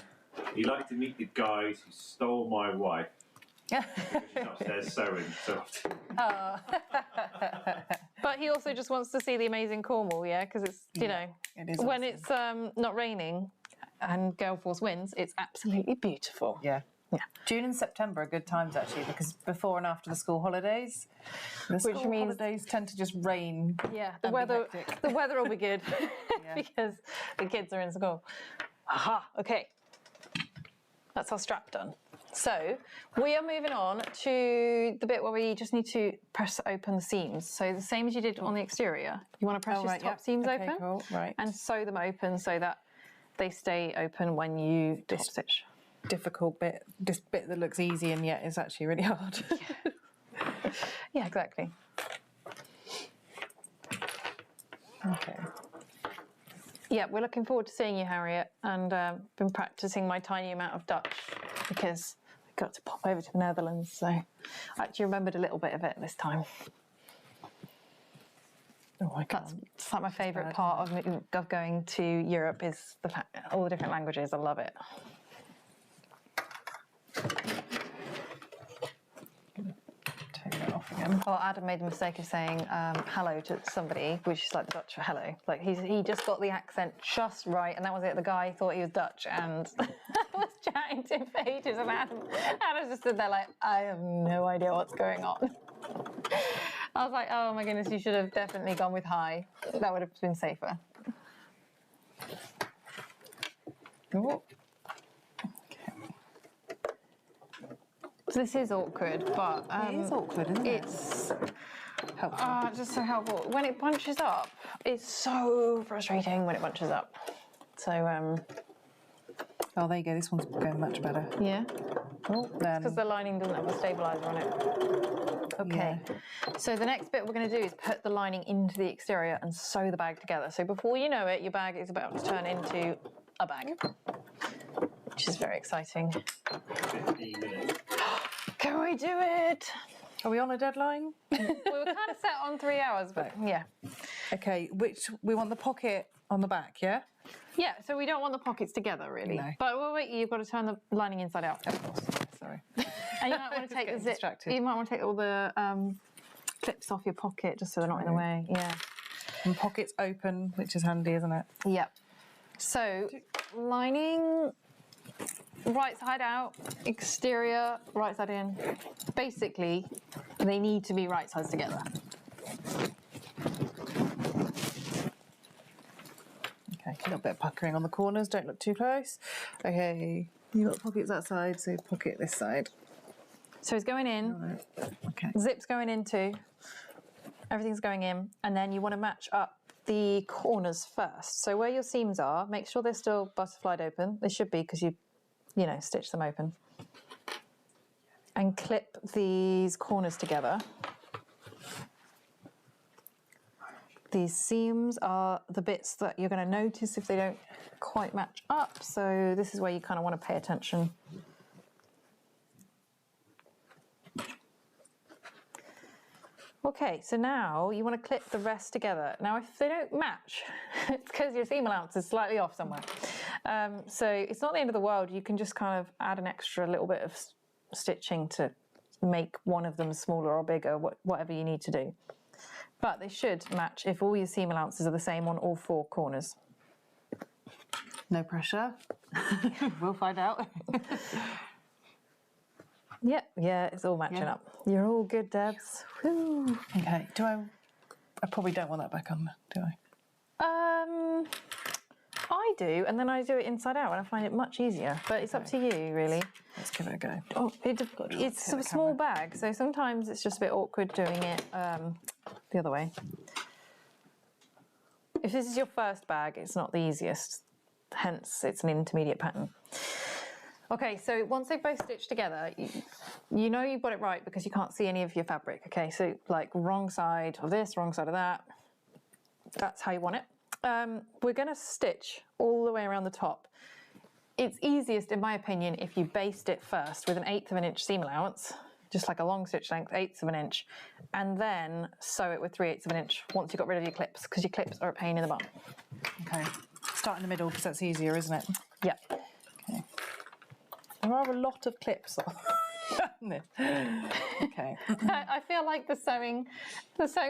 He'd like to meet the guys who stole my wife. Because she's upstairs sewing so often. But he also just wants to see the amazing Cornwall, yeah? Because it's, you know, it is when awesome. it's not raining and gale force winds, it's absolutely beautiful. Yeah. Yeah. June and September are good times actually, because before and after the school holidays, the school holidays tend to just rain. Yeah, the weather will be good because the kids are in school. Aha, okay. That's our strap done. So we are moving on to the bit where we just need to press open the seams. So the same as you did on the exterior, you want to press your top seams open and sew them open so that they stay open when you top stitch. Difficult bit, this bit that looks easy and yet is actually really hard. Yeah, exactly. Okay. Yeah, we're looking forward to seeing you, Harriet, and been practicing my tiny amount of Dutch because I got to pop over to the Netherlands, so I actually remembered a little bit of it this time. Oh, I can't. It's like my favourite part of going to Europe is all the different languages. I love it. Take that off again. Well, Adam made the mistake of saying hello to somebody, which is like the Dutch for hello. Like he just got the accent just right, and that was it. The guy thought he was Dutch, and I was chatting to him for ages, and Adam just stood there like, I have no idea what's going on. I was like, oh my goodness, you should have definitely gone with hi. That would have been safer. Oh. So this is awkward, but It is awkward, isn't it? It's helpful. just so helpful. When it bunches up, it's so frustrating when it bunches up. So Oh, there you go. This one's going much better. yeah, Oh, then. because the lining doesn't have a stabilizer on it. Okay. So the next bit we're going to do is put the lining into the exterior and sew the bag together. So before you know it, your bag is about to turn into a bag, which is very exciting. 15 minutes. Can we do it? Are we on a deadline? We were kind of set on 3 hours, but yeah. Okay, we want the pocket on the back, yeah? Yeah, so we don't want the pockets together, really. No. But wait, you've got to turn the lining inside out. Of course. Sorry. And you might want to take the getting zip. distracted. You might want to take all the clips off your pocket just so they're not in the way. Yeah. And pockets open, which is handy, isn't it? Yep. So lining right side out, exterior right side in. Basically, they need to be right sides together. Okay, a little bit of puckering on the corners, don't look too close. Okay, you got pockets that side, so pocket this side. So it's going in, Right. Okay. zip's going in too, everything's going in, and then you want to match up the corners first. So where your seams are, make sure they're still butterflied open. They should be because you stitch them open. And clip these corners together. These seams are the bits that you're going to notice if they don't quite match up. So this is where you kind of want to pay attention. Okay, so now you want to clip the rest together. Now, if they don't match, it's because your seam allowance is slightly off somewhere. So it's not the end of the world. You can just kind of add an extra little bit of stitching to make one of them smaller or bigger, whatever you need to do. But they should match if all your seam allowances are the same on all four corners. No pressure. We'll find out. Yeah, it's all matching up. You're all good, Debs. Woo. Okay, I probably don't want that back on, do I? I do, and then I do it inside out, and I find it much easier. But it's up to you, really. Let's give it a go. Oh, it's a small bag, so sometimes it's just a bit awkward doing it the other way. If this is your first bag, it's not the easiest. Hence, it's an intermediate pattern. Okay, so once they've both stitched together, you know you've got it right because you can't see any of your fabric. Okay, so like wrong side of this, wrong side of that. That's how you want it. We're going to stitch all the way around the top. It's easiest, in my opinion, if you baste it first with an 1/8 of an inch seam allowance, just like a long stitch length, 1/8 of an inch, and then sew it with 3/8 of an inch once you've got rid of your clips, because your clips are a pain in the butt. Okay, start in the middle because that's easier, isn't it? Yeah. Okay. There are a lot of clips on this. Okay. I feel like the sewing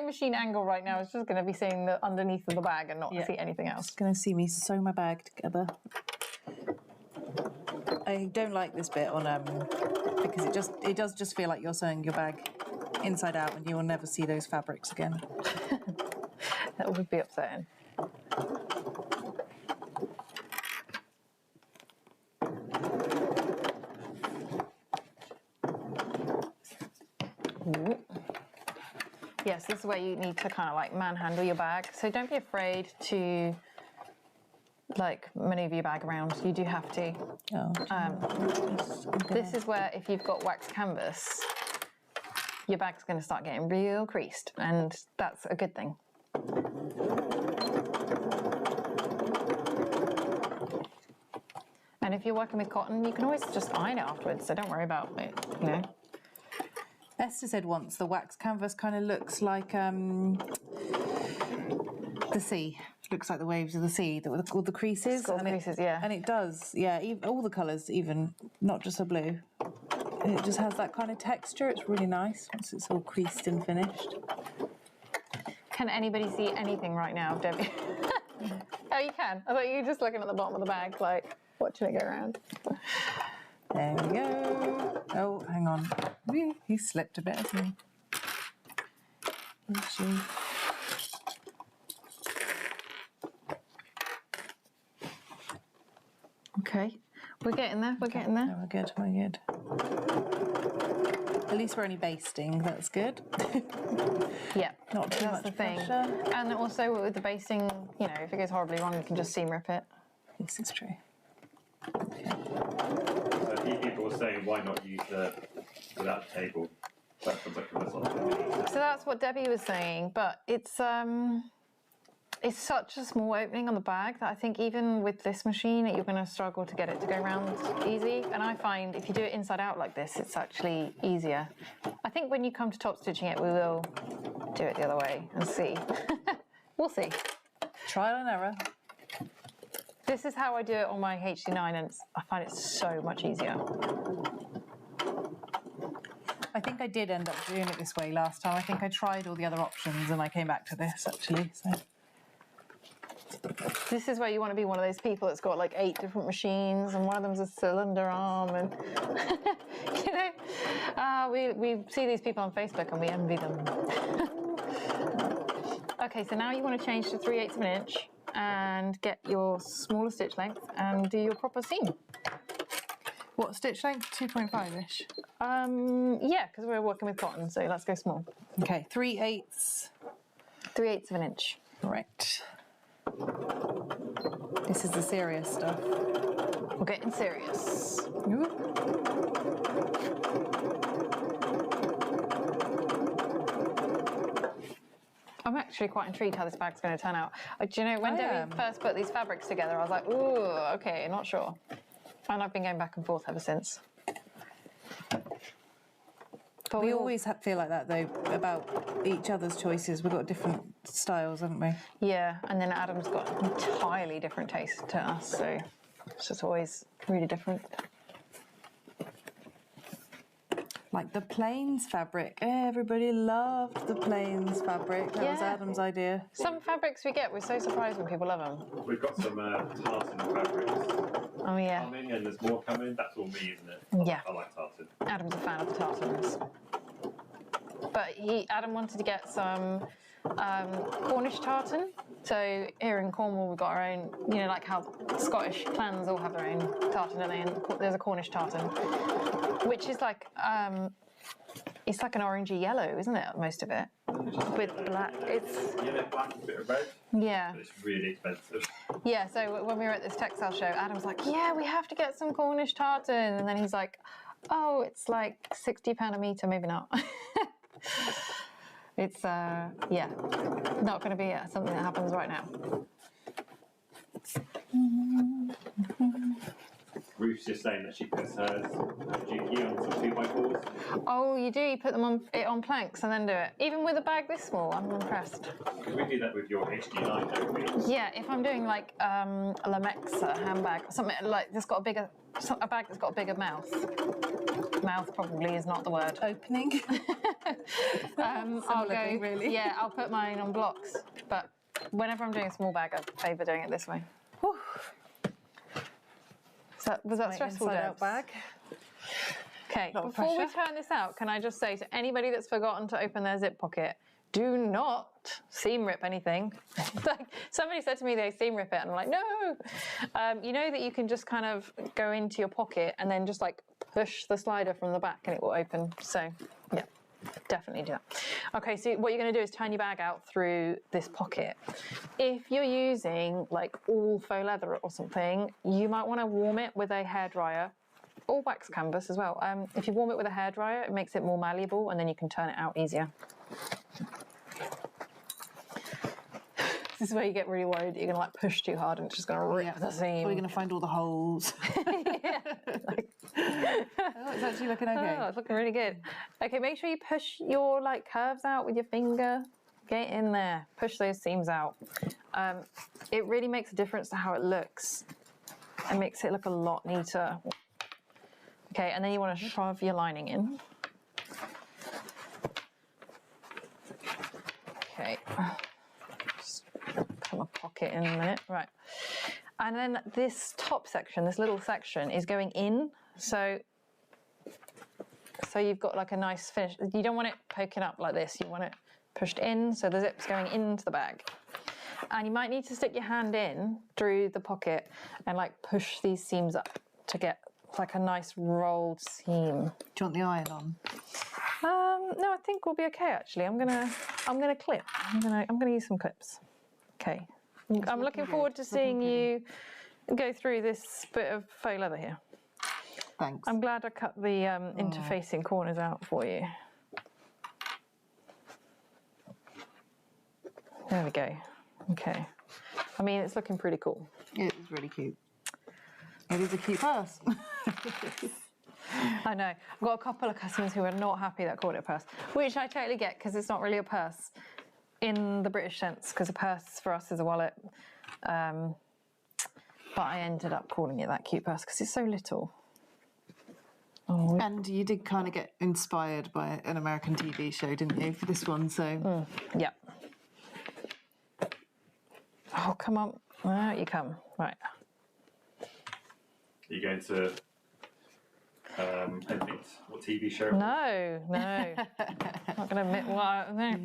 machine angle right now is just going to be seeing the underneath of the bag and not see anything else. It's going to see me sew my bag together. I don't like this bit on because it does just feel like you're sewing your bag inside out and you will never see those fabrics again. That would be upsetting. Yes, this is where you need to kind of like manhandle your bag. So don't be afraid to like maneuver your bag around. You do have to. This is where if you've got wax canvas, your bag's going to start getting real creased, and that's a good thing. And if you're working with cotton, you can always just iron it afterwards, so don't worry about it, you know. Esther said once the wax canvas kind of looks like the sea. Looks like the waves of the sea, with all the creases. All the creases, yeah. And it does, yeah, all the colours even, not just the blue. It just has that kind of texture. It's really nice once it's all creased and finished. Can anybody see anything right now, Debbie? Oh, you can. I thought you were just looking at the bottom of the bag, like watching it go around. There we go. Oh, hang on. He slipped a bit, hasn't he? Let's see. Okay, we're getting there. We're getting there. No, we're good. We're good. At least we're only basting. That's good. Yeah, Not too that's much the thing. pressure. And also with the basting, you know, if it goes horribly wrong, you can just seam rip it. This is true. So a few people were saying, why not use without the table? That feels like a sort of So that's what Debbie was saying, but it's such a small opening on the bag that I think even with this machine, you're going to struggle to get it to go round easy. And I find if you do it inside out like this, it's actually easier. I think when you come to top stitching it, we will do it the other way and see. We'll see. Trial and error. This is how I do it on my HD9, and I find it so much easier. I I think I did end up doing it this way last time. I think I tried all the other options and I came back to this actually. So. This is where you want to be one of those people that's got like 8 different machines and one of them's a cylinder arm and you know, we see these people on Facebook and we envy them. Okay, so now you want to change to 3/8 of an inch and get your smaller stitch length and do your proper seam. What stitch length? 2.5-ish. Yeah, because we're working with cotton, so let's go small. Okay, 3/8. 3/8 of an inch. Right. This is the serious stuff. We're getting serious. I'm actually quite intrigued how this bag's going to turn out. Do you know, when Debbie first put these fabrics together, I was like, ooh, okay, not sure. And I've been going back and forth ever since. But We always feel like that, though, about each other's choices. We've got different styles, haven't we? Yeah, and then Adam's got an entirely different taste to us, so it's just always really different. Like the plains fabric. Everybody loved the plains fabric. That was Yeah. Adam's idea. Some fabrics we get, we're so surprised when people love them. We've got some tartan fabrics Oh yeah, coming, and there's more coming. That's all me, isn't it? Yeah. I like tartan. Adam's a fan of the tartans. But Adam wanted to get some Cornish tartan. So here in Cornwall we've got our own, you know, like how Scottish clans all have their own tartan, don't they? And there's a Cornish tartan, which is like, it's like an orangey yellow, isn't it, most of it? With black, it's... Yellow, black, a bit of red. Yeah. But it's really expensive. Yeah, so when we were at this textile show, Adam's like, yeah, we have to get some Cornish tartan. And then he's like, oh, it's like £60 a metre, maybe not. It's, yeah, not going to be something that happens right now. Ruth's just saying that she puts hers Juki on some 2x4s. Oh, you do? You put them on planks and then do it? Even with a bag this small? I'm impressed. Because we do that with your HD line, don't we? Yeah, if I'm doing like a Lamexa handbag, something like that's got a bag that's got a bigger mouth. Mouth probably is not the word. Opening. I'll go. thing, really. Yeah, I'll put mine on blocks. But whenever I'm doing a small bag, I favour doing it this way. Whew. Was that stressful, Inside-out Debs? bag. Okay, Lot of before we pressure. turn this out, can I just say to anybody that's forgotten to open their zip pocket, do not seam rip anything. Like somebody said to me they seam rip it, and I'm like, no. You know that you can just kind of go into your pocket and then just like push the slider from the back and it will open. So yeah, definitely do that. Okay, so what you're going to do is turn your bag out through this pocket. If you're using like all faux leather or something, you might want to warm it with a hairdryer. Or wax canvas as well. If you warm it with a hairdryer, it makes it more malleable and then you can turn it out easier. This is where you get really worried that you're going to like push too hard and it's just going to rip the seam. We're going to find all the holes. Oh, it's actually looking okay. Oh, it's looking really good. Okay, make sure you push your like curves out with your finger. Get in there. Push those seams out. It really makes a difference to how it looks. It makes it look a lot neater. Okay, and then you want to shove your lining in. Okay, just put my pocket in a minute. Right, and then this top section, this little section, is going in. So you've got like a nice finish. You don't want it poking up like this. You want it pushed in, so the zip's going into the bag. And you might need to stick your hand in through the pocket and like push these seams up to get like a nice rolled seam. Do you want the iron on? No, I think we'll be okay actually. I'm gonna clip. I'm gonna use some clips. Okay. I'm looking forward to seeing you go through this bit of faux leather here. Thanks. I'm glad I cut the interfacing corners out for you. There we go. Okay. I mean, it's looking pretty cool. It is really cute. It is a cute purse. I know. I've got a couple of customers who are not happy that I called it a purse, which I totally get because it's not really a purse in the British sense, because a purse for us is a wallet. But I ended up calling it that cute purse because it's so little. Oh, And you did kind of get inspired by an American TV show, didn't you, for this one? So yeah. Oh, come on. Out you come. Right. Are you going to anything? What TV show? No. Not going to admit what. No.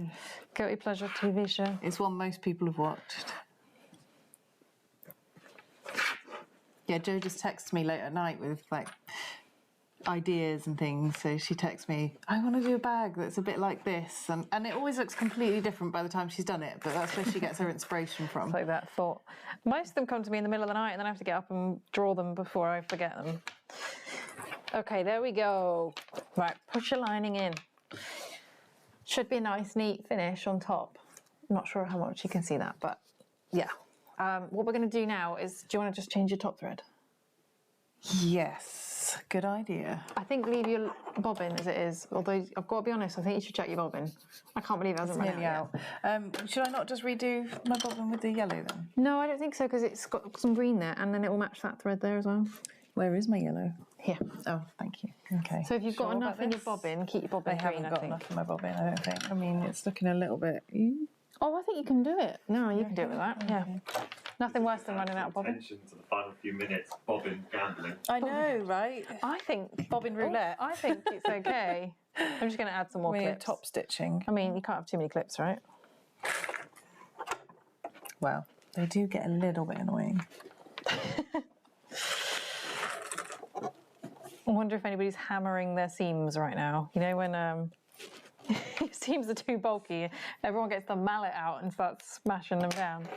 Guilty pleasure TV show. it's one most people have watched. Yeah, Jo just texted me late at night with like ideas and things. So she texts me, I want to do a bag that's a bit like this. And it always looks completely different by the time she's done it, but that's where she gets her inspiration from. It's like that thought. Most of them come to me in the middle of the night and then I have to get up and draw them before I forget them. Okay, there we go. Right, push your lining in. Should be a nice, neat finish on top. I'm not sure how much you can see that, but yeah. What we're going to do now is, do you want to just change your top thread? Yes, good idea. I think leave your bobbin as it is, although I've got to be honest, I think you should check your bobbin. I can't believe it hasn't run Nearly out out. Should I not just redo my bobbin with the yellow then? No, I don't think so, because it's got some green there, and then it will match that thread there as well. Where is my yellow? Here. Oh, thank you. Okay. So if you've got Sure enough about in your this? bobbin, keep your bobbin I green, haven't I got think. enough in my bobbin, I don't think. I mean, it's looking a little bit... Oh, I think you can do it. No, you can do it with that, yeah. Nothing worse than running out of bobbin. Attention to the final few minutes. Bobbin gambling. I know, right? I think... Bobbin roulette. I think it's okay. I'm just going to add some more We're clips. top stitching. I mean, you can't have too many clips, right? Well, they do get a little bit annoying. I wonder if anybody's hammering their seams right now. You know, when your seams are too bulky, everyone gets the mallet out and starts smashing them down.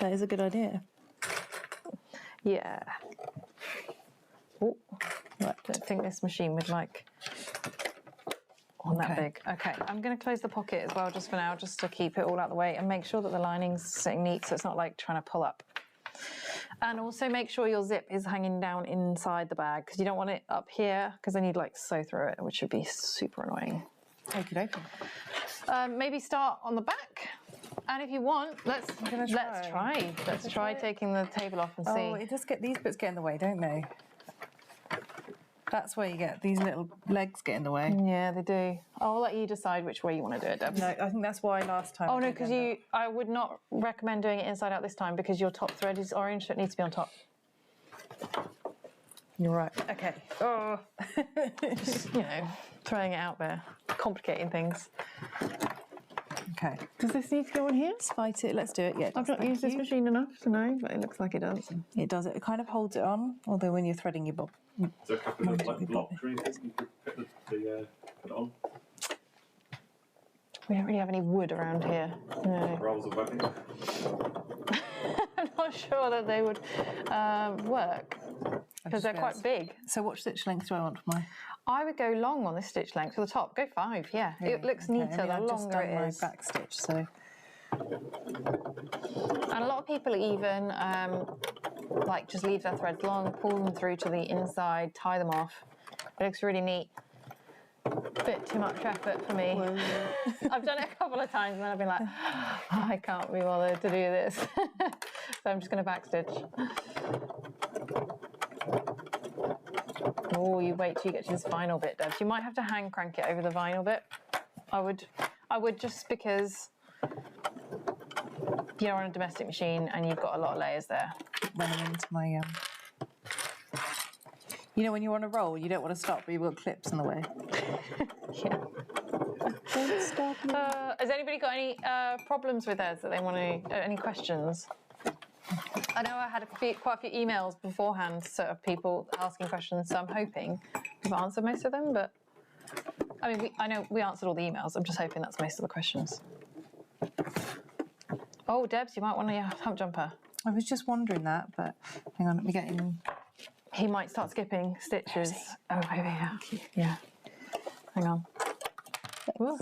That is a good idea. Yeah. Oh, I don't think this machine would like one that Okay. big. Okay, I'm going to close the pocket as well just for now, just to keep it all out of the way and make sure that the lining's sitting neat so it's not like trying to pull up. And also make sure your zip is hanging down inside the bag because you don't want it up here because then you'd like sew through it, which would be super annoying. Okie dokie. Maybe start on the back. And if you want, let's try taking the table off and see. Oh, it does get... These bits get in the way, don't they? That's where you get... These little legs get in the way. Yeah, they do. I'll let you decide which way you want to do it, Debs. No, I think that's why last time... Oh I no, did because end I would not recommend doing it inside out this time because your top thread is orange, so it needs to be on top. You're right. Okay. Oh, just, you know, throwing it out there, complicating things. Okay. Does this need to go on here? Spite it. Let's do it. Yeah. I've not used this machine enough to know, but it looks like it does. It does. It kind of holds it on, although when you're threading your bob... Is there a couple of like blocks or anything you could put it on? We don't really have any wood around here. No. Rolls of webbing. I'm not sure that they would work because they're quite big. So what stitch length do I want for my... I would go long on this stitch length for the top. Go 5, yeah. It looks neater I mean, the I've just longer done it my is. back stitch, so... And a lot of people even like just leave their threads long, pull them through to the inside, tie them off. It looks really neat. Bit too much effort for me. I've done it a couple of times and then I've been like, oh, I can't be bothered to do this. So I'm just going to backstitch. Oh, you wait till you get to this vinyl bit, Debs. You might have to hand crank it over the vinyl bit. I would just because you're on a domestic machine and you've got a lot of layers there. Running into my... You know, when you're on a roll, you don't want to stop, but you've got clips in the way. Yeah. Don't stop me. Has anybody got any problems with theirs that they want to, any questions? I know I had quite a few emails beforehand sort of people asking questions, so I'm hoping we've answered most of them, but I mean, I know we answered all the emails. I'm just hoping that's most of the questions. Oh, Debs, you might want a hump jumper. I was just wondering that, but hang on, let me get in. He might start skipping stitches. Oh, over here. Yeah. Hang on. Ooh.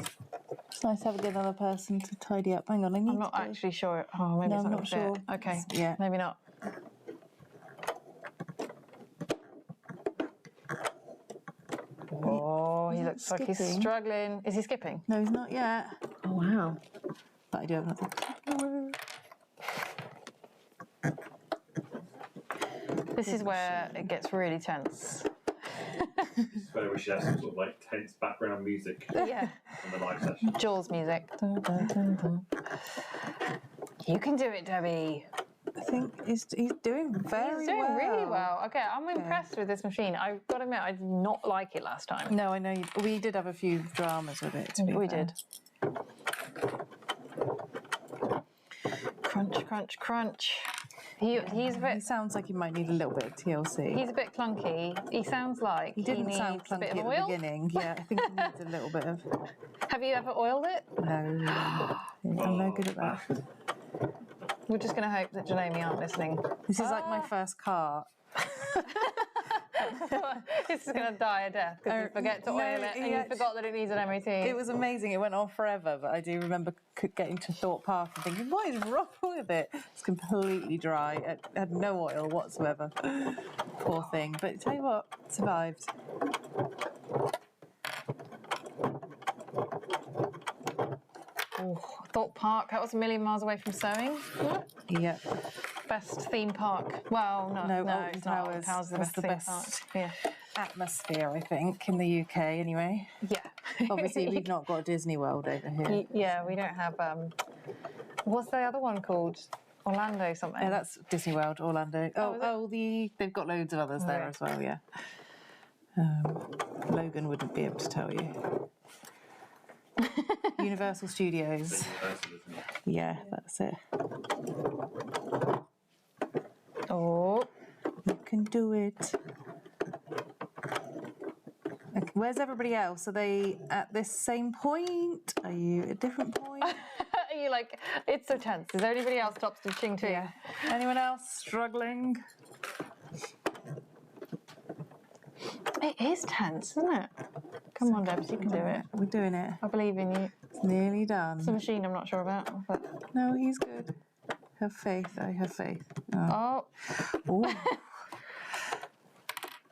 It's nice having another person to tidy up. Hang on, I need I'm not to... actually sure. Oh, maybe No, it's I'm not not gonna sure. fit. Okay. Yeah. Maybe not. Oh, he looks like he's skipping? struggling. Is he skipping? No, he's not yet. Oh, wow. But I do have another. This is where it gets really tense. It's where we should have some sort of like tense background music Yeah. on the live session. Jaws music. Dun, dun, dun, dun. You can do it, Debbie. I think he's doing very He's doing well. really well. Okay, I'm impressed with this machine. I've got to admit, I did not like it last time. No, I know. We did have a few dramas with it. To be We fair. did. Crunch, crunch, crunch. He's a He bit. sounds like he might need a little bit of TLC. He's a bit clunky. He sounds like He didn't needs sound a bit clunky of at the oil. beginning. Yeah, I think he needs a little bit of. Have you ever oiled it? No, I'm no good at that. We're just going to hope that Janome aren't listening. This is like my first car. This is going to die a death because you forget to no, oil it and you forgot that it needs an MOT. It was amazing. It went on forever, but I do remember getting to Thorpe Park and thinking, what is wrong with it? It's completely dry. It had no oil whatsoever. Poor thing. But tell you what, it survived. Oh, Thorpe Park, that was a million miles away from Sewing. Yeah. Best theme park. Well, no, No, no, Alton it's not. Alton Towers Towers is the was best the theme best. park. Yeah. Atmosphere, I think, in the UK anyway. Yeah. Obviously, we've not got Disney World over here. Yeah, we don't have. What's the other one called? Orlando something. Yeah, that's Disney World, Orlando. They've got loads of others there yeah. as well, yeah. Logan wouldn't be able to tell you. Universal Studios. Yeah, that's it. Oh, You can do it. Okay, where's everybody else? Are they at this same point? Are you at a different point? are you like? It's so tense. Is there anybody else top stitching too? Yeah. Anyone else struggling? It is tense, isn't it? Come on, Debs, you can do it. We're doing it. I believe in you. It's nearly It's a done. machine I'm not sure about. But... No, he's good. Have faith. I have faith. Oh. Oh, Ooh.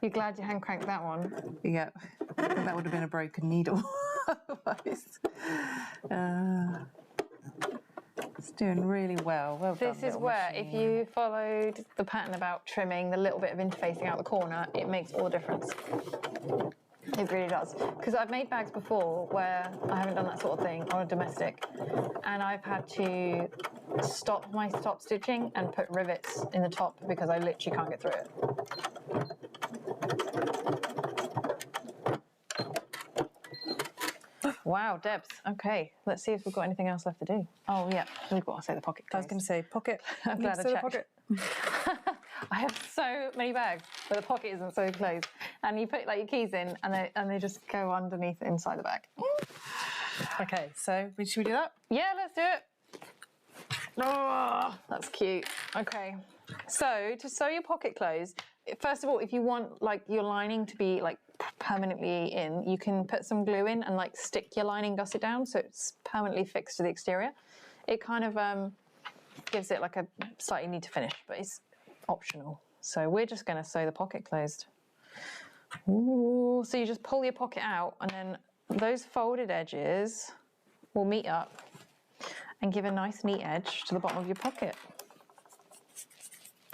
you're glad you hand cranked that one. Yeah. I think that would have been a broken needle. Otherwise. It's doing really well. Well done. This is little where, machine. if you followed the pattern about trimming the little bit of interfacing out the corner, it makes all the difference. It really does. Because I've made bags before where I haven't done that sort of thing on a domestic, and I've had to stop my top stitching and put rivets in the top because I literally can't get through it. Wow, Debs. Okay, let's see if we've got anything else left to do. Oh yeah, we've got to say the pocket. I was going to say pocket. I'm glad I Next to the checked. pocket. I have so many bags, but the pocket isn't so closed. And you put like your keys in, and they just go underneath inside the bag. Okay, so should we do that? Yeah, let's do it. Oh, that's cute. Okay, so to sew your pocket closed, first of all, if you want like your lining to be like permanently in, you can put some glue in and like stick your lining gusset down so it's permanently fixed to the exterior. It kind of gives it like a slightly need to finish, but it's optional. So we're just going to sew the pocket closed. Ooh, so you just pull your pocket out, and then those folded edges will meet up and give a nice neat edge to the bottom of your pocket.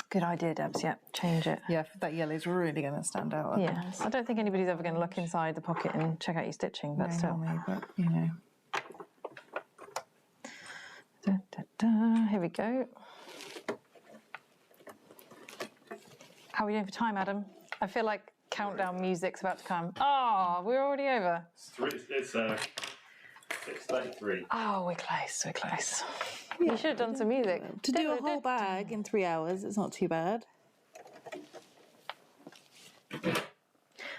Good idea, Debs. Yeah, change it. Yeah, that yellow's really going to stand out. Yeah, I don't think anybody's ever going to look inside the pocket and check out your stitching, but No, still. not me, but you know. Da, da, da. Here we go. How are we doing for time, Adam? I feel like countdown music's about to come. Oh, we're already over. It's 6:33. Oh, we're close, we're close. You should have done some music. To do a whole bag in 3 hours, it's not too bad.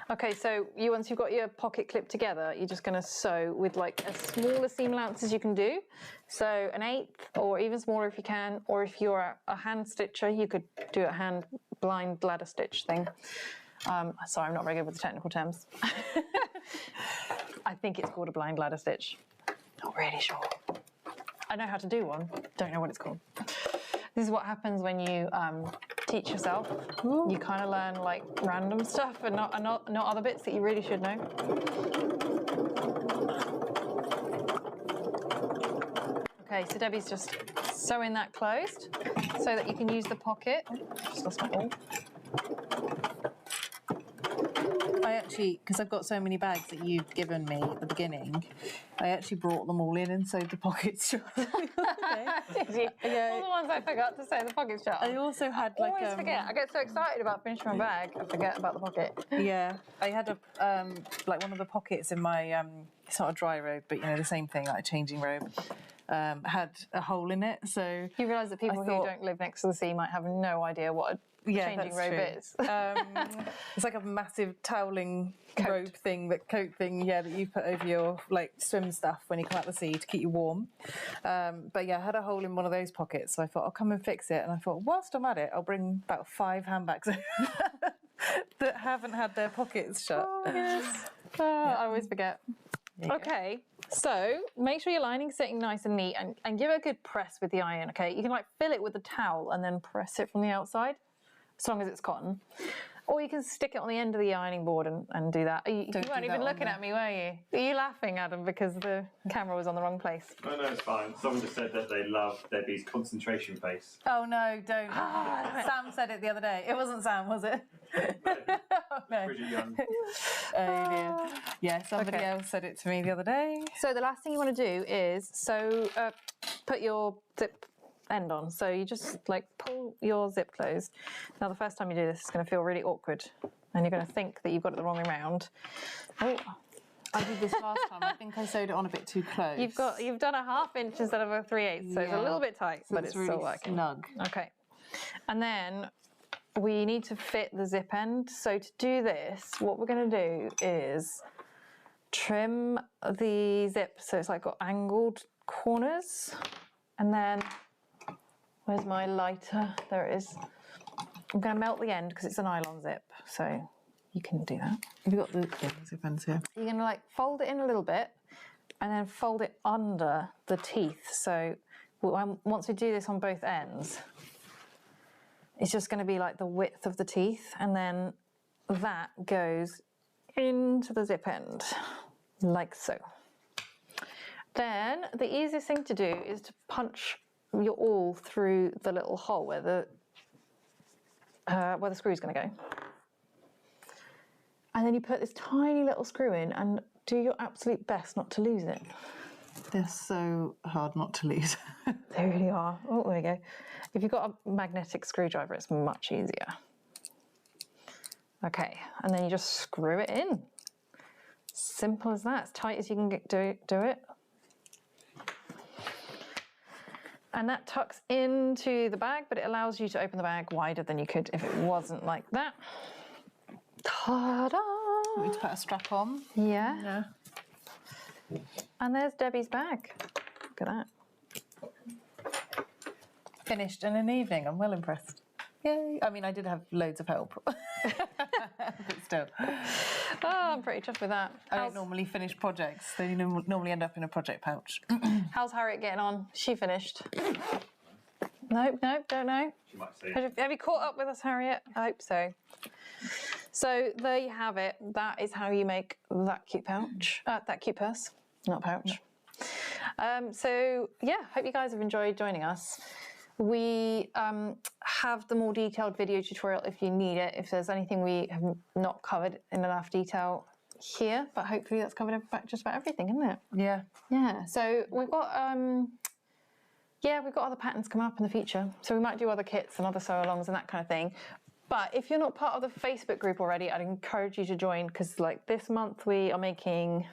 Okay, so once you've got your pocket clip together, you're just going to sew with like as small a seam allowance as you can do. So an 1/8 or even smaller if you can, or if you're a hand stitcher, you could do a hand blind ladder stitch thing. Sorry, I'm not very good with the technical terms. I think it's called a blind ladder stitch. Not really sure. I know how to do one, don't know what it's called. This is what happens when you teach yourself. You kind of learn like random stuff and not other bits that you really should know. Okay, so Debbie's just sewing that closed so that you can use the pocket. Just lost my ball. I actually, because I've got so many bags that you've given me at the beginning, I actually brought them all in and sewed the pockets shut. Did you? Yeah. All the ones I forgot to sew the pocket shut. I also had I always forget. I get so excited about finishing my bag, I forget about the pocket. Yeah, I had a like one of the pockets in my it's not a dry robe, but you know the same thing, like a changing robe, had a hole in it. So You realise that people who don't live next to the sea might have no idea what a changing robe is. It's like a massive toweling robe thing, coat thing, that you put over your like swim stuff when you come out the sea to keep you warm. But yeah, I had a hole in one of those pockets, so I thought I'll come and fix it. And I thought, whilst I'm at it, I'll bring about 5 handbags that haven't had their pockets shut. Oh, yes. I always forget. Okay, so make sure your lining's sitting nice and neat and give it a good press with the iron, okay? You can like fill it with a towel and then press it from the outside, as long as it's cotton. Or you can stick it on the end of the ironing board and do that. You weren't even looking at me, were you? Are you laughing, Adam, because the camera was on the wrong place? No, it's fine. Someone just said that they love Debbie's concentration face. Oh no, don't. Sam said it the other day. It wasn't Sam, was it? No. Bridget Young. Oh dear. Yeah, somebody else said it to me the other day. So the last thing you want to do is put your zip end on. So you just like pull your zip closed. Now the first time you do this, it's going to feel really awkward and you're going to think that you've got it the wrong way round. Oh, I did this last time. I think I sewed it on a bit too close. you've done a 1/2 inch instead of a 3/8, so it's a little bit tight, but it's really still working. snug. Okay, and then we need to fit the zip end. So to do this, what we're going to do is trim the zip so it's like got angled corners, and then where's my lighter? There it is. I'm going to melt the end because it's a nylon zip, so you can do that. Have you got the zip ends here? You're going to like fold it in a little bit and then fold it under the teeth. So once we do this on both ends, it's just going to be like the width of the teeth, and then that goes into the zip end, like so. Then the easiest thing to do is to punch your awl through the little hole where the screw is going to go. And then you put this tiny little screw in and do your absolute best not to lose it. They're so hard not to lose. They really are. Oh, there we go. If you've got a magnetic screwdriver, it's much easier. Okay, and then you just screw it in. Simple as that, as tight as you can do it. And that tucks into the bag, but it allows you to open the bag wider than you could if it wasn't like that. Ta-da! Want me to put a strap on? Yeah. And there's Debbie's bag. Look at that. Finished in an evening. I'm well impressed. Yay. I mean, I did have loads of help. But still. Oh, I'm pretty chuffed with that. I don't normally finish projects. They normally end up in a project pouch. How's Harriet getting on? She finished. Nope, don't know. She might say. Have you caught up with us, Harriet? I hope so. So there you have it. That is how you make that cute pouch. That cute purse, not pouch. So yeah, hope you guys have enjoyed joining us. We have the more detailed video tutorial if you need it, if there's anything we have not covered in enough detail here, but hopefully that's covered just about everything, isn't it? Yeah. Yeah, so we've got other patterns coming up in the future. So we might do other kits and other sew-alongs and that kind of thing. But if you're not part of the Facebook group already, I'd encourage you to join, because like this month we are making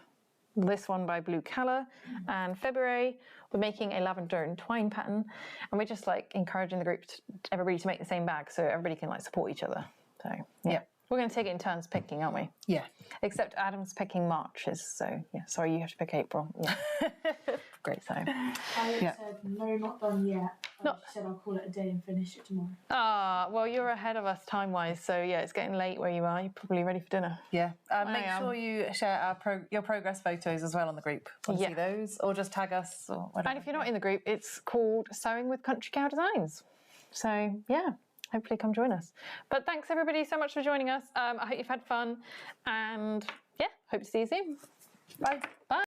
this one by Blue Colour, and February we're making a lavender and twine pattern, and we're just like encouraging the group everybody to make the same bag so everybody can like support each other. So yeah. We're going to take it in turns picking, aren't we? Yeah. Except Adam's picking Marches, so yeah, sorry, you have to pick April. Yeah. Great, so. I said, no, not done yet. She said I'll call it a day and finish it tomorrow. Ah, well, you're ahead of us time-wise, so yeah, it's getting late where you are. You're probably ready for dinner. Yeah. Make sure you share your progress photos as well on the group. Want to see those? Or just tag us or whatever. And if you're not in the group, it's called Sewing with Country Cow Designs. So yeah, hopefully come join us. But thanks everybody so much for joining us. I hope you've had fun, and yeah, hope to see you soon. Bye. Bye.